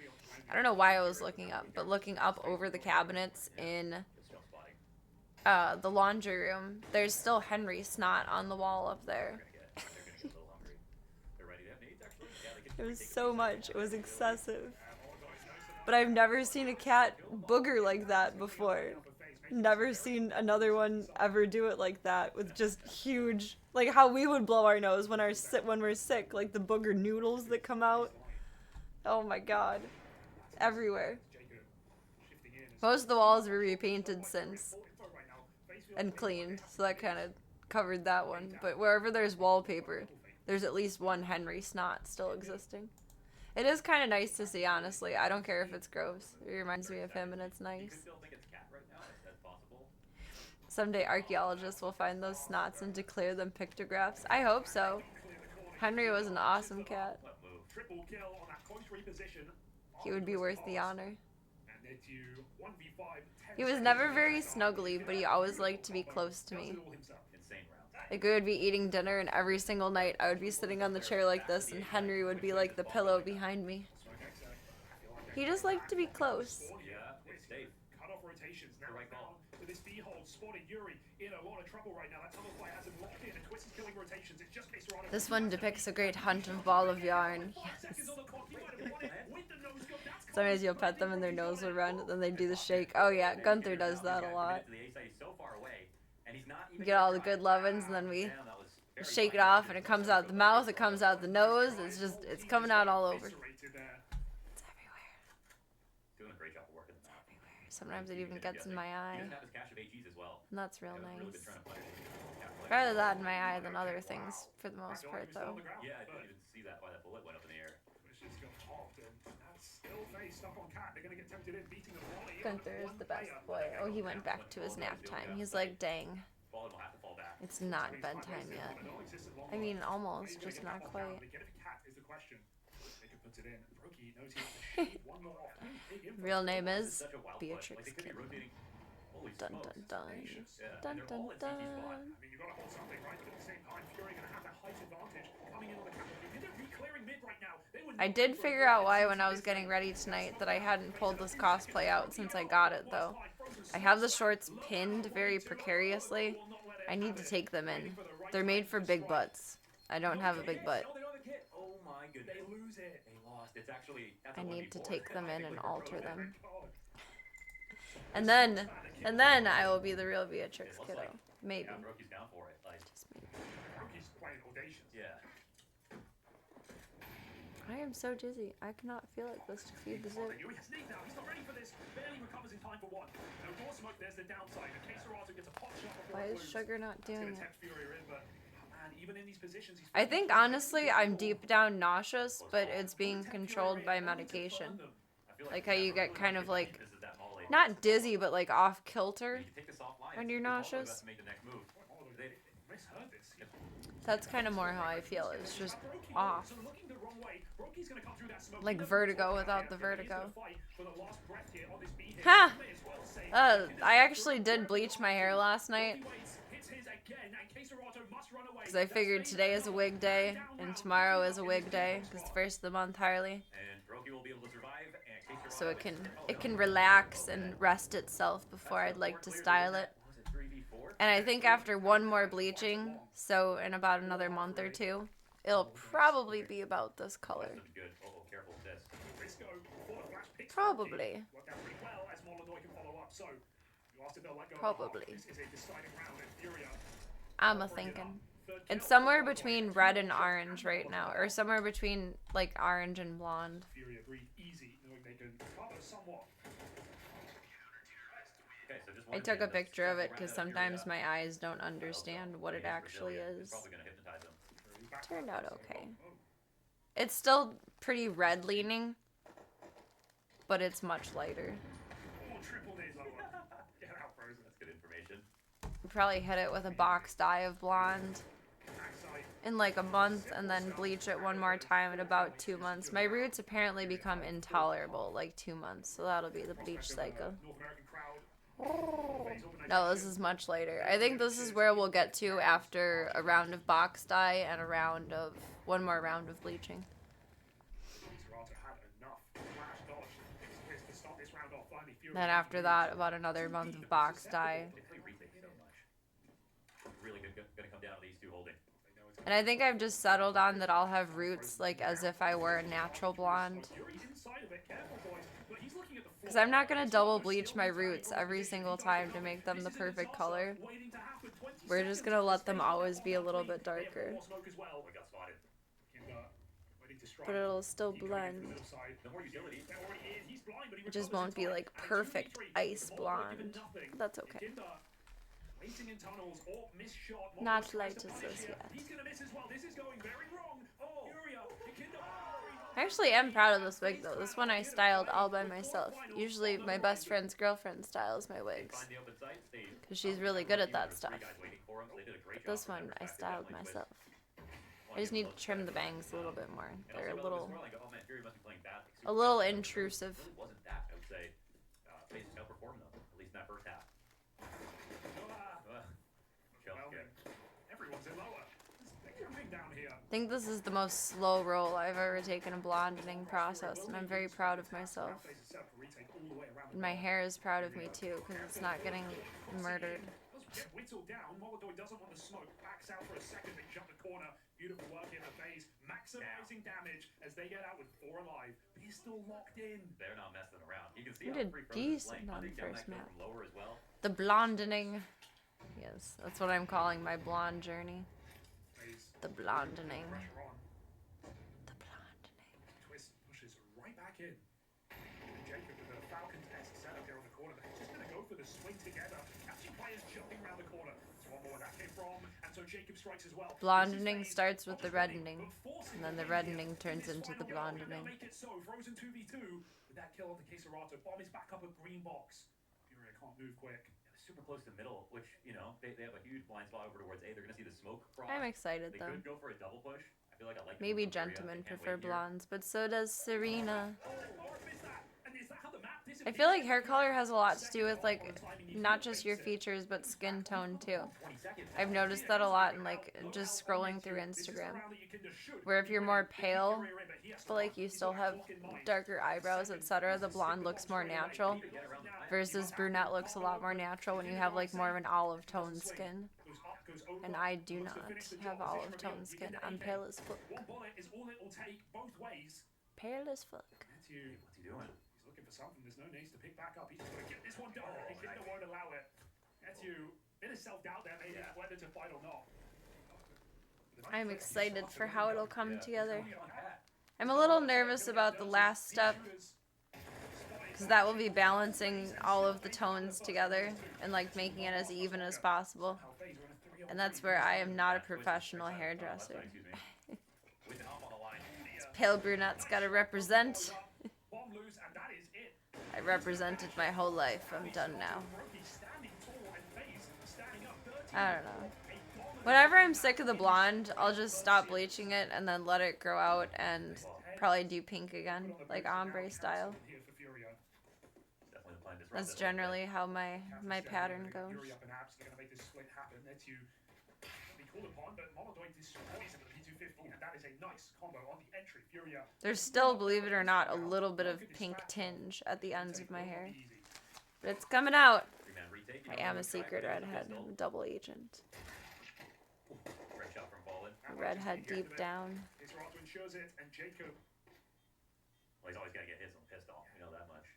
I don't know why I was looking up, but looking up over the cabinets in the laundry room, there's still Henry snot on the wall up there. It was so much. It was excessive. But I've never seen a cat booger like that before. Never seen another one ever do it like that with just huge, like how we would blow our nose when we're sick, like the booger noodles that come out. Oh my god. Everywhere. Most of the walls were repainted since and cleaned, so that kind of covered that one. But wherever there's wallpaper, there's at least one Henry snot still existing. It is kind of nice to see, honestly. I don't care if it's gross. It reminds me of him and it's nice. Someday archaeologists will find those snots and declare them pictographs. I hope so. Henry was an awesome cat. He would be worth the honor. He was never very snuggly, but he always liked to be close to me. Like, we would be eating dinner, and every single night I would be sitting on the chair like this, and Henry would be like the pillow behind me. He just liked to be close. This one depicts a great hunt of ball of yarn. Yes. Sometimes you'll pet them and their nose will run, then they do the shake. Oh yeah, Gunther does that a lot. We get all the good lovin's and then we shake it off and it comes out the mouth, it comes out the nose, it's coming out all over. It's everywhere. Doing a great job of working the map. Sometimes it even gets in my eye. He doesn't have his cache of AGs as well. And that's real Really nice. been trying to punish him. Rather that in my eye than other things, for the most part, though. Yeah, I didn't even see that, why that bullet went up in the air. Gunther is the best boy. Oh, he went back to his nap time. He's like, dang. It's not bedtime yet. I mean, almost, just not quite. Real name is Beatrix Kiddo. Dun dun dun. Dun dun dun. I did figure out why when I was getting ready tonight that I hadn't pulled this cosplay out since I got it, though. I have the shorts pinned very precariously. I need to take them in. They're made for big butts. I don't have a big butt. Oh my goodness. They lose it. They lost. It's actually, I need to take them in and alter them. And then I will be the real Beatrix Kiddo. Maybe. Yeah, Brokey's down for it. Like, just maybe. Brokey's playing audacious. Yeah. I am so dizzy. I cannot feel like this to feed the zip. He's not ready for this. Barely recovers in time for one. No door smoke, there's the downside. In case Serato gets a pot shot before Why is Sugar not doing it? I think honestly I'm deep down nauseous, but it's being controlled by medication. Like how you get kind of like, not dizzy, but like off kilter when you're nauseous. misheard this. That's kind of more how I feel. It's just off. So looking the wrong way, Brokey's gonna come through that smoke. Like vertigo without the vertigo. Ha! Ha! I actually did bleach my hair last night. Because I figured today is a wig day, and tomorrow is a wig day, because it's the first of the month, Harley. And Brokey will be able to survive, and So it can relax and rest itself before I'd like to style it. was it 3v4? And I think after one more bleaching, so in about another month or two, it'll probably be about this color. That's good. Oh, careful with this. Probably. Worked out pretty well as Molodoi can follow up. So you asked if they'll let go. Probably. This is a deciding round, and Furia I'm a thinking. It's somewhere between red and orange right now, or somewhere between like orange and blonde. Furia breathe easy, knowing they can cover somewhat. Okay, so just I took a picture of it because sometimes my eyes don't understand what it actually is. Probably gonna hypnotize him. Turned out okay. It's still pretty red leaning, but it's much lighter. Oh, triple days lower. Get out, Frozen. That's good information. Probably hit it with a box dye of blonde Backside. in like a month and then bleach it one more time in about 2 months. My roots apparently become intolerable like 2 months, so that'll be the bleach cycle. North American crowd. No, this is much later. I think this is where we'll get to after a round of box dye and one more round of bleaching. Serrata had enough. Flash dodge. It's to start this round off. Finally, Furia. Then after that, about another month of box dye. They play retake so much. Really good. Gonna come down to these two holding. And I think I've just settled on that I'll have roots like as if I were a natural blonde. Fury's inside of it. Careful, boys. But he's looking at the floor. Because I'm not going to double bleach my roots every single time to make them the perfect color. Waiting to happen. 20 We're just going to let them always be a little bit darker. More smoke as well. We got spotted. Kinder ready to strike. But it'll still He coming to the blend. middle side. No more utility. There already is. He's blind, but he It just won't recovers be in like time. And perfect 2v3 ice with the ball given blonde. nothing. That's okay. Kinder waiting in tunnels or miss shot. Not Molotov tries light to as punish this here. yet. He's gonna miss as well. This is going very wrong. Oh, Furia. Kinder. I actually am proud of this wig though. This one I styled all by myself. Usually my best friend's girlfriend styles my wigs. Find the open sights. Because she's really good at that stuff. Three guys waiting for him, so they did a great But job this from one that I perspective. styled Definitely myself. twist. I just need to trim the bangs a little bit more. And They're a also, little this whirling, oh man, Fury must be playing bad, like, a super little bad. intrusive. It really wasn't that, I would say. Face outperformed them, at least in that first half. Chill, good. Everyone's in lower. They're coming down here. I think this is the most slow roll I've ever taken a blondening process, and I'm very proud of myself. Plays a setup for retake all the way around. And my hair is proud of me too, because it's not getting murdered. Does get whittled down. Molodoi doesn't want the smoke. Backs out for a second. They jump the corner. Beautiful work in the phase. Maximizing damage as they get out with 4 alive. But he's still locked in. They're not messing around. You can see We how did free Frozen's decent playing. on Hunting the down first that kill map. from lower as well. The blondening. Yes, that's what I'm calling my blonde journey. Phase. The blondening. Pressure on. The blondening. Twist pushes right back in. And Jacob with a Falcons-esque setup here on the corner. They're just going to go for the swing together. Catching players jumping around the corner. So one more where that came from. And so Jacob strikes as well. Blondening starts with the reddening, and then the reddening turns into the blondening. Make it so. Frozen 2v2 with that kill on the Keserato. Bomb is back up a green box. Furia can't move quick. Super close to middle, which, you know, they have a huge blind spot over towards A. They're going to see the smoke cross. I'm excited They though. could go for a double push. I feel like I like Maybe the move from Furia. gentlemen They can't prefer wait here. blondes, but so does Serena. Missed that. And is that how the map I feel like hair color has a lot to do with like not just your features but skin tone too. 20 seconds. I've noticed that a lot in like just scrolling through Instagram, where if you're more pale but like you still have darker eyebrows, etc., the blonde looks more natural versus brunette looks a lot more natural when you have like more of an olive tone skin. And I do not have olive tone skin. I'm pale as fuck. One bullet is all it will take both ways. Pale as fuck. Matthew, What's he doing? he's looking for something. There's no needs to pick back up. He's just going to get this one done. And Kinder won't allow it. Matthew, bit of self-doubt there maybe, whether to fight or not. I'm excited for how it'll come together. I'm a little nervous about the last step, because that will be balancing all of the tones together and like making it as even as possible. And that's where I am not a professional hairdresser. With an up on the line. Pale brunettes gotta represent. Bomb loose, and that is it. I represented my whole life. I'm done now. Brokey standing tall and FaZe standing up. 13 I don't know. a dominant Whenever I'm sick of the blonde, I'll just stop bleaching it and then let it grow out and probably do pink again, like ombre style. Definitely the plan. Disrupt That's it a little bit. generally how my pattern goes. Fury up and absolutely going to make this split happen. There to be called upon, but Molodoi destroys him with the P250, and that is a nice combo on the entry. Furia. There's still, believe it or not, a little bit of pink tinge at the ends of my hair. But it's coming out. Three-man retake. I am a secret redhead. I'm a double agent. Great shot from Baldwin. Redhead deep down. Isarato ensures it, and Jacob. Well, he's always got to get his own pistol. We know that much.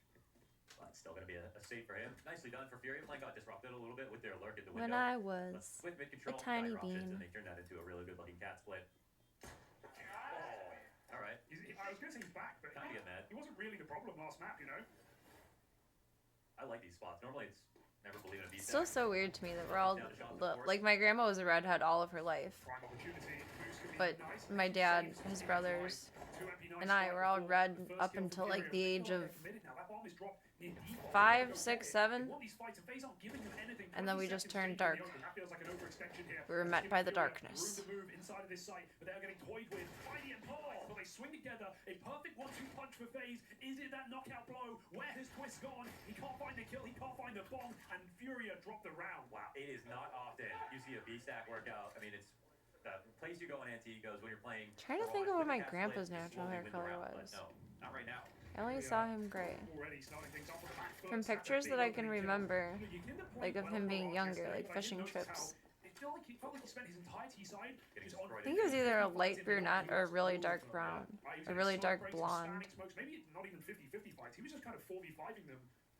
But it's still going to be a save for him. Nicely done for Fury. Plan got disrupted a little bit with their lurk at the window. When I was with mid-control, a tiny dire options, bean. and they turned that into a really good-looking cat split. Oh, all right. I was going to say he's back, but Kind of get mad. he wasn't really the problem last map, you know? I like these spots. Normally, it's never believe in a beat. Still so weird to me that we're all like my grandma was a redhead all of her life, Prime opportunity. but my dad, his brothers, and I were all red up until like the age of 5, 6, 7, and then we just turned dark. We were met by the darkness. They swing together, a perfect 1-2 punch for FaZe. Is it that knockout blow? Where has Twist gone? He can't find the kill, he can't find the bomb, and Furia dropped the round. Wow, it is not often you see a B-stack workout. I mean, it's the place you go in Antigos when you're playing. Trying to think of what my grandpa's natural hair color was. No, not right now. I only saw him gray. From pictures that I can remember, like of him being younger, like fishing trips. I think it was either a light brunette or a really dark brown, a really dark blonde. Maybe not even 50-50 fights. He was just kind of 4v5ing them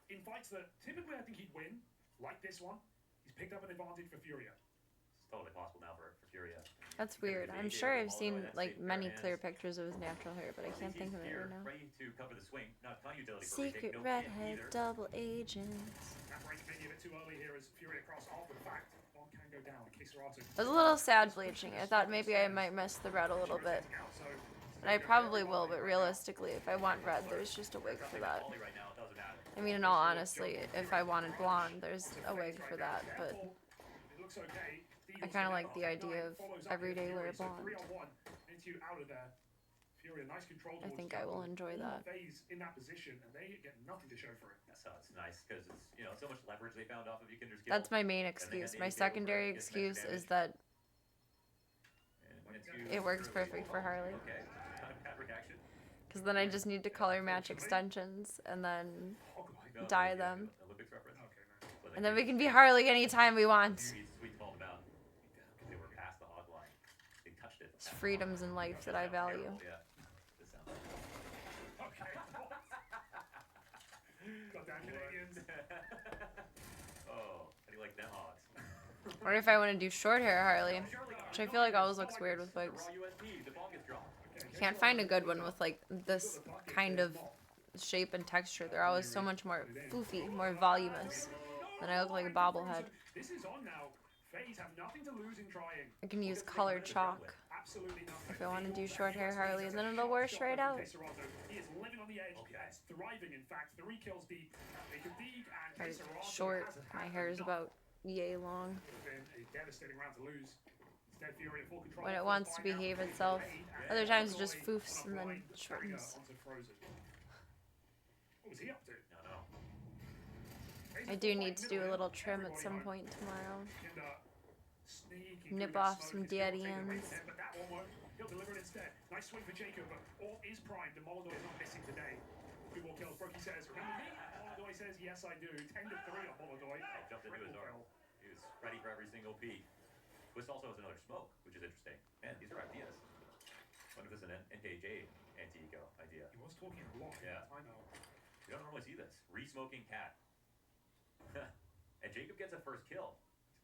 in fights that typically I think he'd win, like this one. He's picked up an advantage for Furia. It's totally possible now for Furia. That's weird. I'm sure I've seen like many clear pictures of his natural hair, but I can't think of it right now. Ready to cover the swing. Not ton utility for Secret retake, no redhead either. double agent. That break maybe a bit too early here as Furia across after the fact. One can go down. Kisaratu. I was a little sad bleaching. I thought maybe I might miss the red a little bit. And I probably will, but realistically, if I want red, there's just a wig for that. I mean, in all honesty, if I wanted blonde, there's a wig for that, but I kind of like the idea of everyday wear blonde. I think I will enjoy that. In that position, and they get nothing to show for it. So it's nice because it's so much leverage they found off of Yukinder's kill. That's my main excuse. My secondary excuse is that it works perfect for Harley. Okay, kind of bad reaction. Because then I just need to color match extensions and then dye them. Olympics reference. And then we can be Harley anytime we want. Sweet called them out because they were past the hog line. They touched it. It's freedoms in life that I value. Yeah. This sounds Goddamn Canadians. Oh, how do you like them hogs? Or if I want to do short hair Harley, which I feel like always looks weird with wigs. Can't find a good one with like this kind of shape and texture. They're always so much more foofy, more voluminous. Then I look like a bobblehead. This is on now. FaZe have nothing to lose in trying. I can use colored chalk Absolutely nothing. if I want to do short hair Harley, and then it'll wash right out. He is living on the edge. That's thriving, in fact. 3 kills deep. They could dig, and I'm short. My hair is about yay long. Been a devastating round to lose. Instead, Fury at full control. When it wants to behave itself. Other times it just foofs and then shortens. What was he up to? No. I do need to do a little trim at some point tomorrow. Nip off some dead ends. But that one won't. He'll deliver it instead. Nice swing for Jacob, but all is primed, and Molodoi is not missing today. 2 more kills. Brokey says, remember me? Molodoi says, yes, I do. 10 to 3 on Molodoi. Jumped into his arm. He was ready for every single beat. Twist also has another smoke, which is interesting. Man, these are ideas. Wonder if this is an NKJ anti-eco idea. He was talking a lot. Yeah. Timeout. You don't normally see this. Re-smoking cat. And Jacob gets a first kill.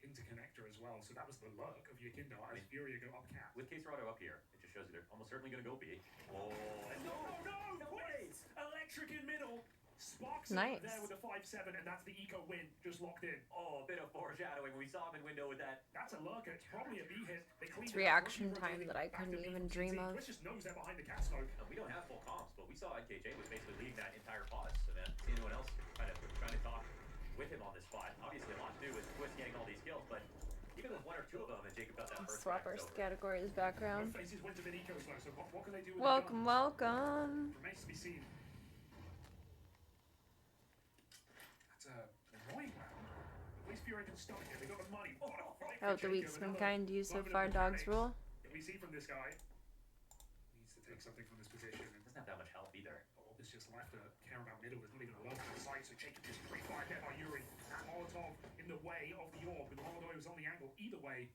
Interconnector as well, so that was the lurk of Yukindo as Furia go up cap. With Kisarado up here, it just shows you they're almost certainly going to go B. Oh, No way! Electric in middle. Sparks Nice. there with the 5-7, and that's the eco win, just locked in. Oh, a bit of foreshadowing. We saw him in window with that. That's a lurker. It's probably a B hit. They cleaned It's it up. reaction time that I couldn't even dream of. Twitch just knows they're behind the cat smoke. We don't have full comps, but we saw NKJ was basically leading that entire pause. So then, see anyone else trying to talk with him on this spot. Obviously, a lot to do with Twist getting all these kills, but even with one or two of them, and Jacob got that Let's first swap round, our it's over. categories background. Both faces went to the Ecos though, so what can they do with Welcome, the guns? welcome. Remains to be seen. That's an annoying round. At least Fury can stomach it. They got the money. What a fight for How the Jacob. week's been Another kind to you so moment of far, Dog's mechanics rule. that we see from this guy. Needs to take something from this position. And Doesn't have that much health either. Orb is just left to care about middle. There's not even a lurk on the side, so Jacob just pre-fired there by Yuri. That Molotov in the way of the orb, and Molotov was on the angle. Either way,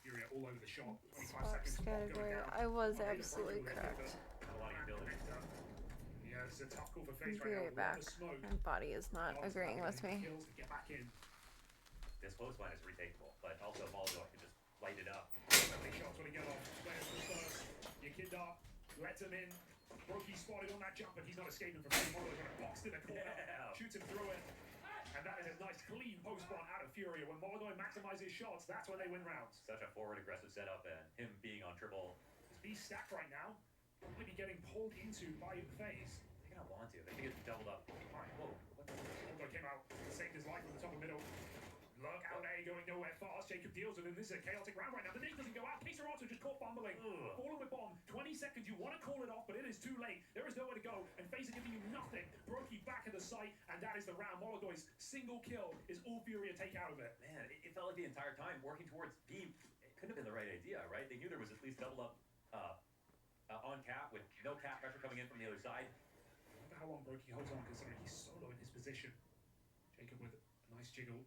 Fury all over the shot. 25 seconds. Sparks Bomb going category. down. I was Oh, absolutely Jacob, correct. Not a lot of utility. Yeah, it's a tough call for FaZe right Very now. A lot back. of smoke. And body is not Dogs agreeing back with in, me. kills to get back in. This close line is retakeable, but also Molotov can just light it up. So many shots when he get off. Players for first. Yakinda lets him in. Brokey spotted on that jump, but he's not escaping from him. Molotov got it boxed in the corner. Yeah. Shoots him through it. And that is a nice clean post spawn out of Furia. When Molotov maximizes shots, that's when they win rounds. Such a forward aggressive setup, and him being on triple. His B stacked right now. Probably be getting pulled into by FaZe. They're gonna want to. They think it's doubled up. Whoa. What the? Molotov came out, saved his life from the top of middle. Lurk out A going nowhere fast. Jacob deals with him. This is a chaotic round right now. The nade doesn't go out. Keserato just caught fumbling. Fallen with bomb. 20 seconds. You want to call it off, but it is too late. There is nowhere to go. And FaZe are giving you nothing. Brokey back at the site, and that is the round. Molotov's single kill is all Furia take out of it. Man, it felt like the entire time working towards B. It couldn't have been the right idea, right? They knew there was at least double up on cap with no cap pressure coming in from the other side. I wonder how long Brokey holds on, considering he's solo in his position. Jacob with a nice jiggle.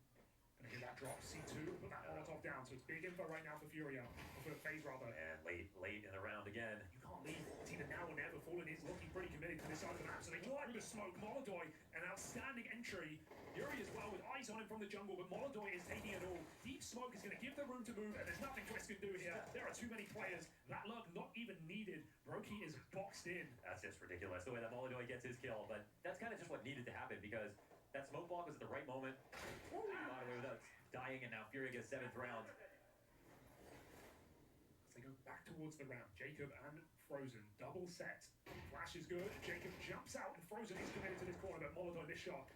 Gonna get that drop. C2, put that Molotov down. So it's big info right now for Furia. Or for FaZe rather. And late in the round again. You can't leave. It's either now or never. Fallen is looking pretty committed to this side of the map. So they like the smoke. Molotov, an outstanding entry. Yuri as well with eyes on him from the jungle, but Molotov is taking it all. Deep smoke is going to give the room to move, and there's nothing Twist can do here. There are too many players. That lurk not even needed. Brokey is boxed in. That's just ridiculous, the way that Molotov gets his kill. But that's kind of just what needed to happen, because that smoke block was at the right moment. Got away without dying, and now Fury gets 7th round. As they go back towards the round, Jacob and Frozen, double set. Flash is good. Jacob jumps out, and Frozen is committed to this corner, but Molotov this shot.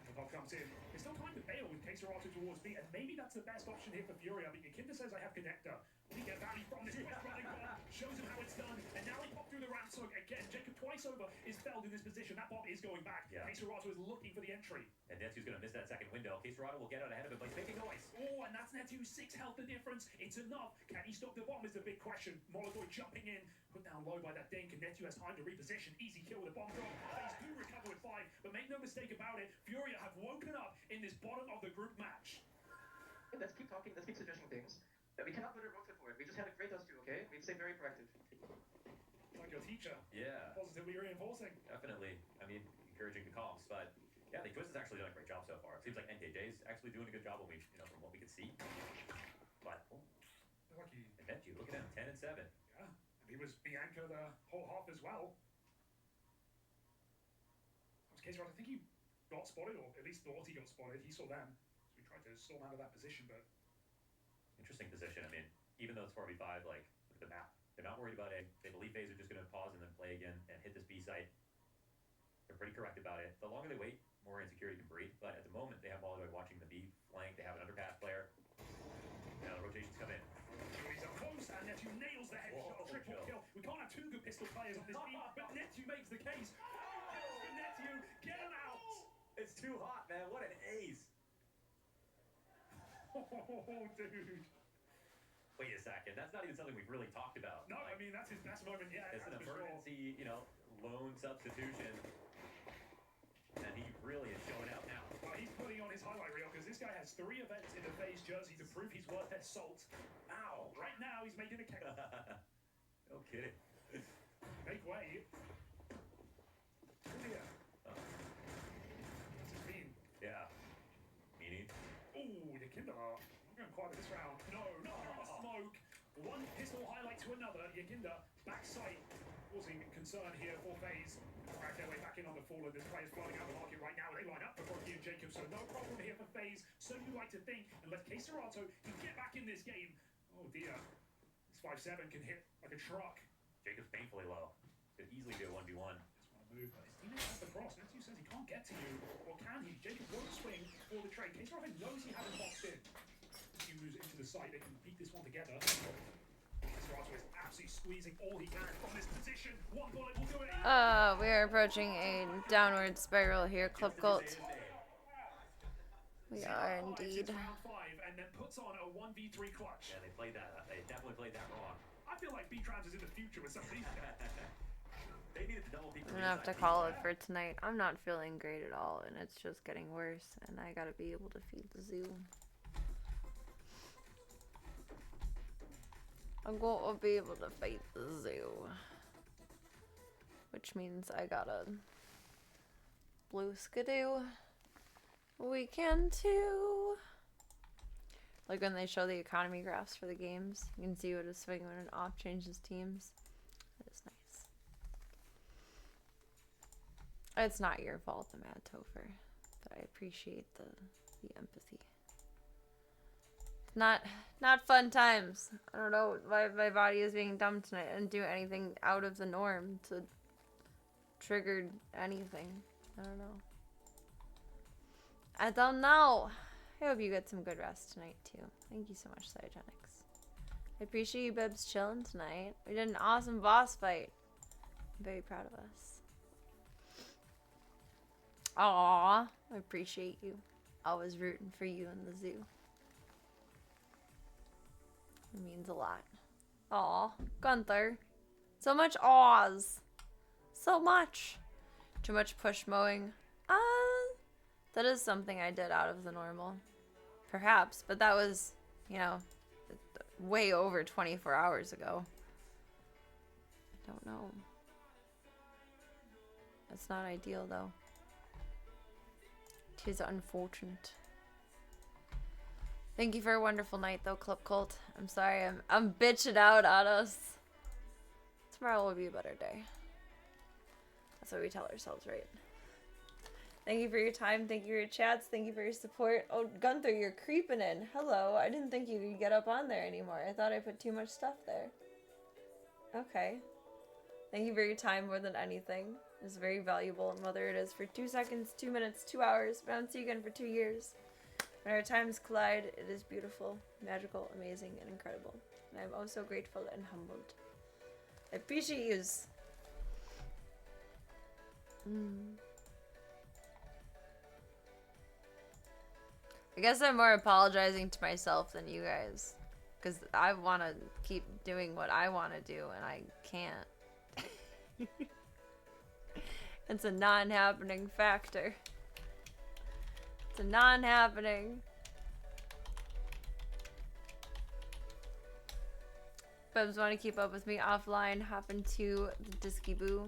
Molotov comes in. There's still time to bail with Keserato towards B, and maybe that's the best option here for Furia. But Yakinda says I have connector. We get value from this running bomb, shows him how it's done, and now he popped through the ramp smoke again. Jacob twice over is felled in this position. That bomb is going back. Yeah. Keserato is looking for the entry. And Netsu's going to miss that second window. Keserato will get out ahead of him, but he's making noise. Oh, and that's Netsu, 6 health the difference. It's enough. Can he stop the bomb is the big question. Molotov jumping in, put down low by that dink, and Netsu has time to reposition. Easy kill with a bomb drop. FaZe do recover with 5, but make no mistake about it, Furia have woken up in this bottom of the group match. Let's keep talking, let's keep suggesting things. We cannot put a roadmap for it. We just had a great us two, okay? We'd stay very proactive. Like your teacher. Yeah. Positively reinforcing. Definitely. I mean, encouraging the comps, but yeah, I think Twist has actually done a great job so far. It seems like NKJ's actually doing a good job when we, from what we can see. But Lucky. and Netsu, look at him, 10 and 7. Yeah. And he was Bianca the whole half as well. That was Keserato. I think he got spotted, or at least thought he got spotted. He saw them. So he tried to storm out of that position, but Interesting position. I mean, even though it's 4v5, like, look at the map. They're not worried about it. They believe FaZe are just going to pause and then play again and hit this B site. They're pretty correct about it. The longer they wait, more insecurity can breed. But at the moment, they have Molotov watching the B flank. They have an underpass player. Now the rotations come in. He's up close, and Netsu nails the headshot. Whoa, Triple kill. We can't have 2 good pistol players on this team, but Netsu makes the case. Kills for Netsu. Get him out. It's too hot, man. What an ace. Oh, dude. Wait a second. That's not even something we've really talked about. No, I mean, that's his best moment yet. It's an that's for sure. emergency, lone substitution. And he really is showing out now. Well, he's putting on his highlight reel because this guy has 3 events in the FaZe jersey to prove he's worth their salt. Ow! Right now, he's making a cake. No kidding. Make way. Julia. What's his mean? Yeah. Meaning? Ooh, Yakinda. I'm going quiet this round. No, not the smoke. 1 pistol highlight to another. Yakinda, backside, causing concern here for FaZe. Drag their way back in on the Fallen. There's players flooding out the market right now. They line up for Brokey and Jacob, so no problem here for FaZe. So you like to think, unless Keserato can get back in this game. Oh dear. This 5-7 can hit like a truck. Jacob's painfully low. Could easily be a 1v1. Just want to move, but his teammate has the cross. Netsu says he can't get to you. Or can he? Jacob won't swing for the trade. Keserato knows he hasn't boxed in. You moves into the site. They can beat this one together. Desperado is absolutely squeezing all he can from this position. One bullet will do it. We are approaching a downward spiral here, Club Cult. We are indeed. Round 5 and then puts on a 1v3 clutch. Yeah, they played that. They definitely played that wrong. I feel like B-Trans is in the future with some of these guys. They needed to double peek. I'm gonna have to call it for tonight. I'm not feeling great at all, and it's just getting worse, and I gotta be able to feed the zoo. I'm gonna be able to feed the zoo. Which means I gotta blue skidoo. We can too. Like when they show the economy graphs for the games, you can see what a swing when an off changes teams. That is nice. It's not your fault, the Mad Topher, but I appreciate the empathy. Not fun times. I don't know why my body is being dumb tonight. I didn't do anything out of the norm to trigger anything. I don't know. I don't know. I hope you get some good rest tonight too. Thank you so much, Cyogenics. I appreciate you Bibs chilling tonight. We did an awesome boss fight. I'm very proud of us. Aww, I appreciate you. Always rooting for you in the zoo. It means a lot. Aw, Gunther. So much awes. So much. Too much push mowing. That is something I did out of the normal. Perhaps, but that was, you know, way over 24 hours ago. I don't know. That's not ideal though. Tis unfortunate. Thank you for a wonderful night though, Club Cult. I'm sorry, I'm bitching out on us. Tomorrow will be a better day. That's what we tell ourselves, right? Thank you for your time. Thank you for your chats. Thank you for your support. Oh, Gunther, you're creeping in. Hello. I didn't think you could get up on there anymore. I thought I put too much stuff there. Okay. Thank you for your time more than anything. It's very valuable, and whether it is for 2 seconds, 2 minutes, 2 hours, but I don't see you again for 2 years. When our times collide, it is beautiful, magical, amazing, and incredible. And I'm oh so grateful and humbled. I appreciate yous. I guess I'm more apologizing to myself than you guys. Because I want to keep doing what I want to do, and I can't. It's a non-happening factor. It's a non-happening. Bubs want to keep up with me offline, hop into the Disky Boo.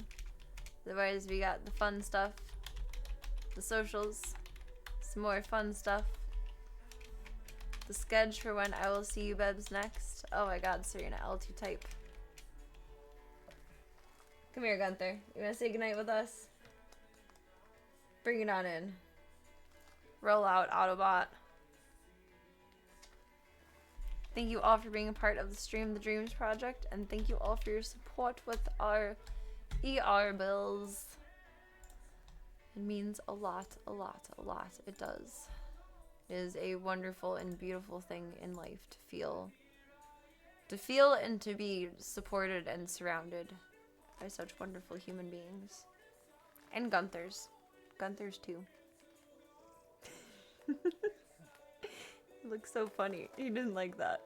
Otherwise, we got the fun stuff, the socials, some more fun stuff. The sketch for when I will see you Bebs next. Oh my god, Serena L2 type. Come here, Gunther. You wanna say goodnight with us? Bring it on in. Roll out, Autobot. Thank you all for being a part of the Stream the Dreams project, and thank you all for your support with our ER bills. It means a lot, a lot, a lot. It does. It is a wonderful and beautiful thing in life to feel and to be supported and surrounded by such wonderful human beings. And Gunthers. Gunthers too. It looks so funny. He didn't like that.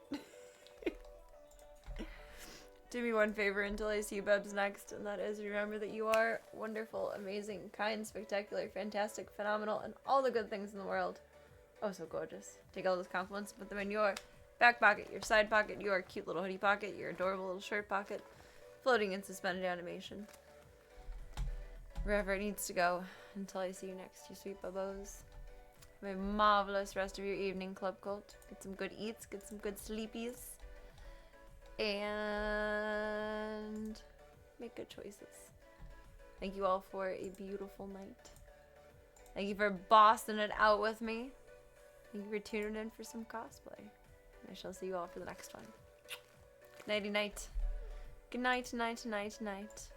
Do me one favor until I see you Bebs next, and that is remember that you are wonderful, amazing, kind, spectacular, fantastic, phenomenal, and all the good things in the world. Oh, so gorgeous. Take all those compliments, put them in your back pocket, your side pocket, your cute little hoodie pocket, your adorable little shirt pocket, floating in suspended animation. Wherever it needs to go until I see you next, you sweet bubos. Have a marvelous rest of your evening, Club Cult. Get some good eats, get some good sleepies, and make good choices. Thank you all for a beautiful night. Thank you for bossing it out with me. Thank you for tuning in for some cosplay. I shall see you all for the next one. Good nighty night. Good night, night, night, night.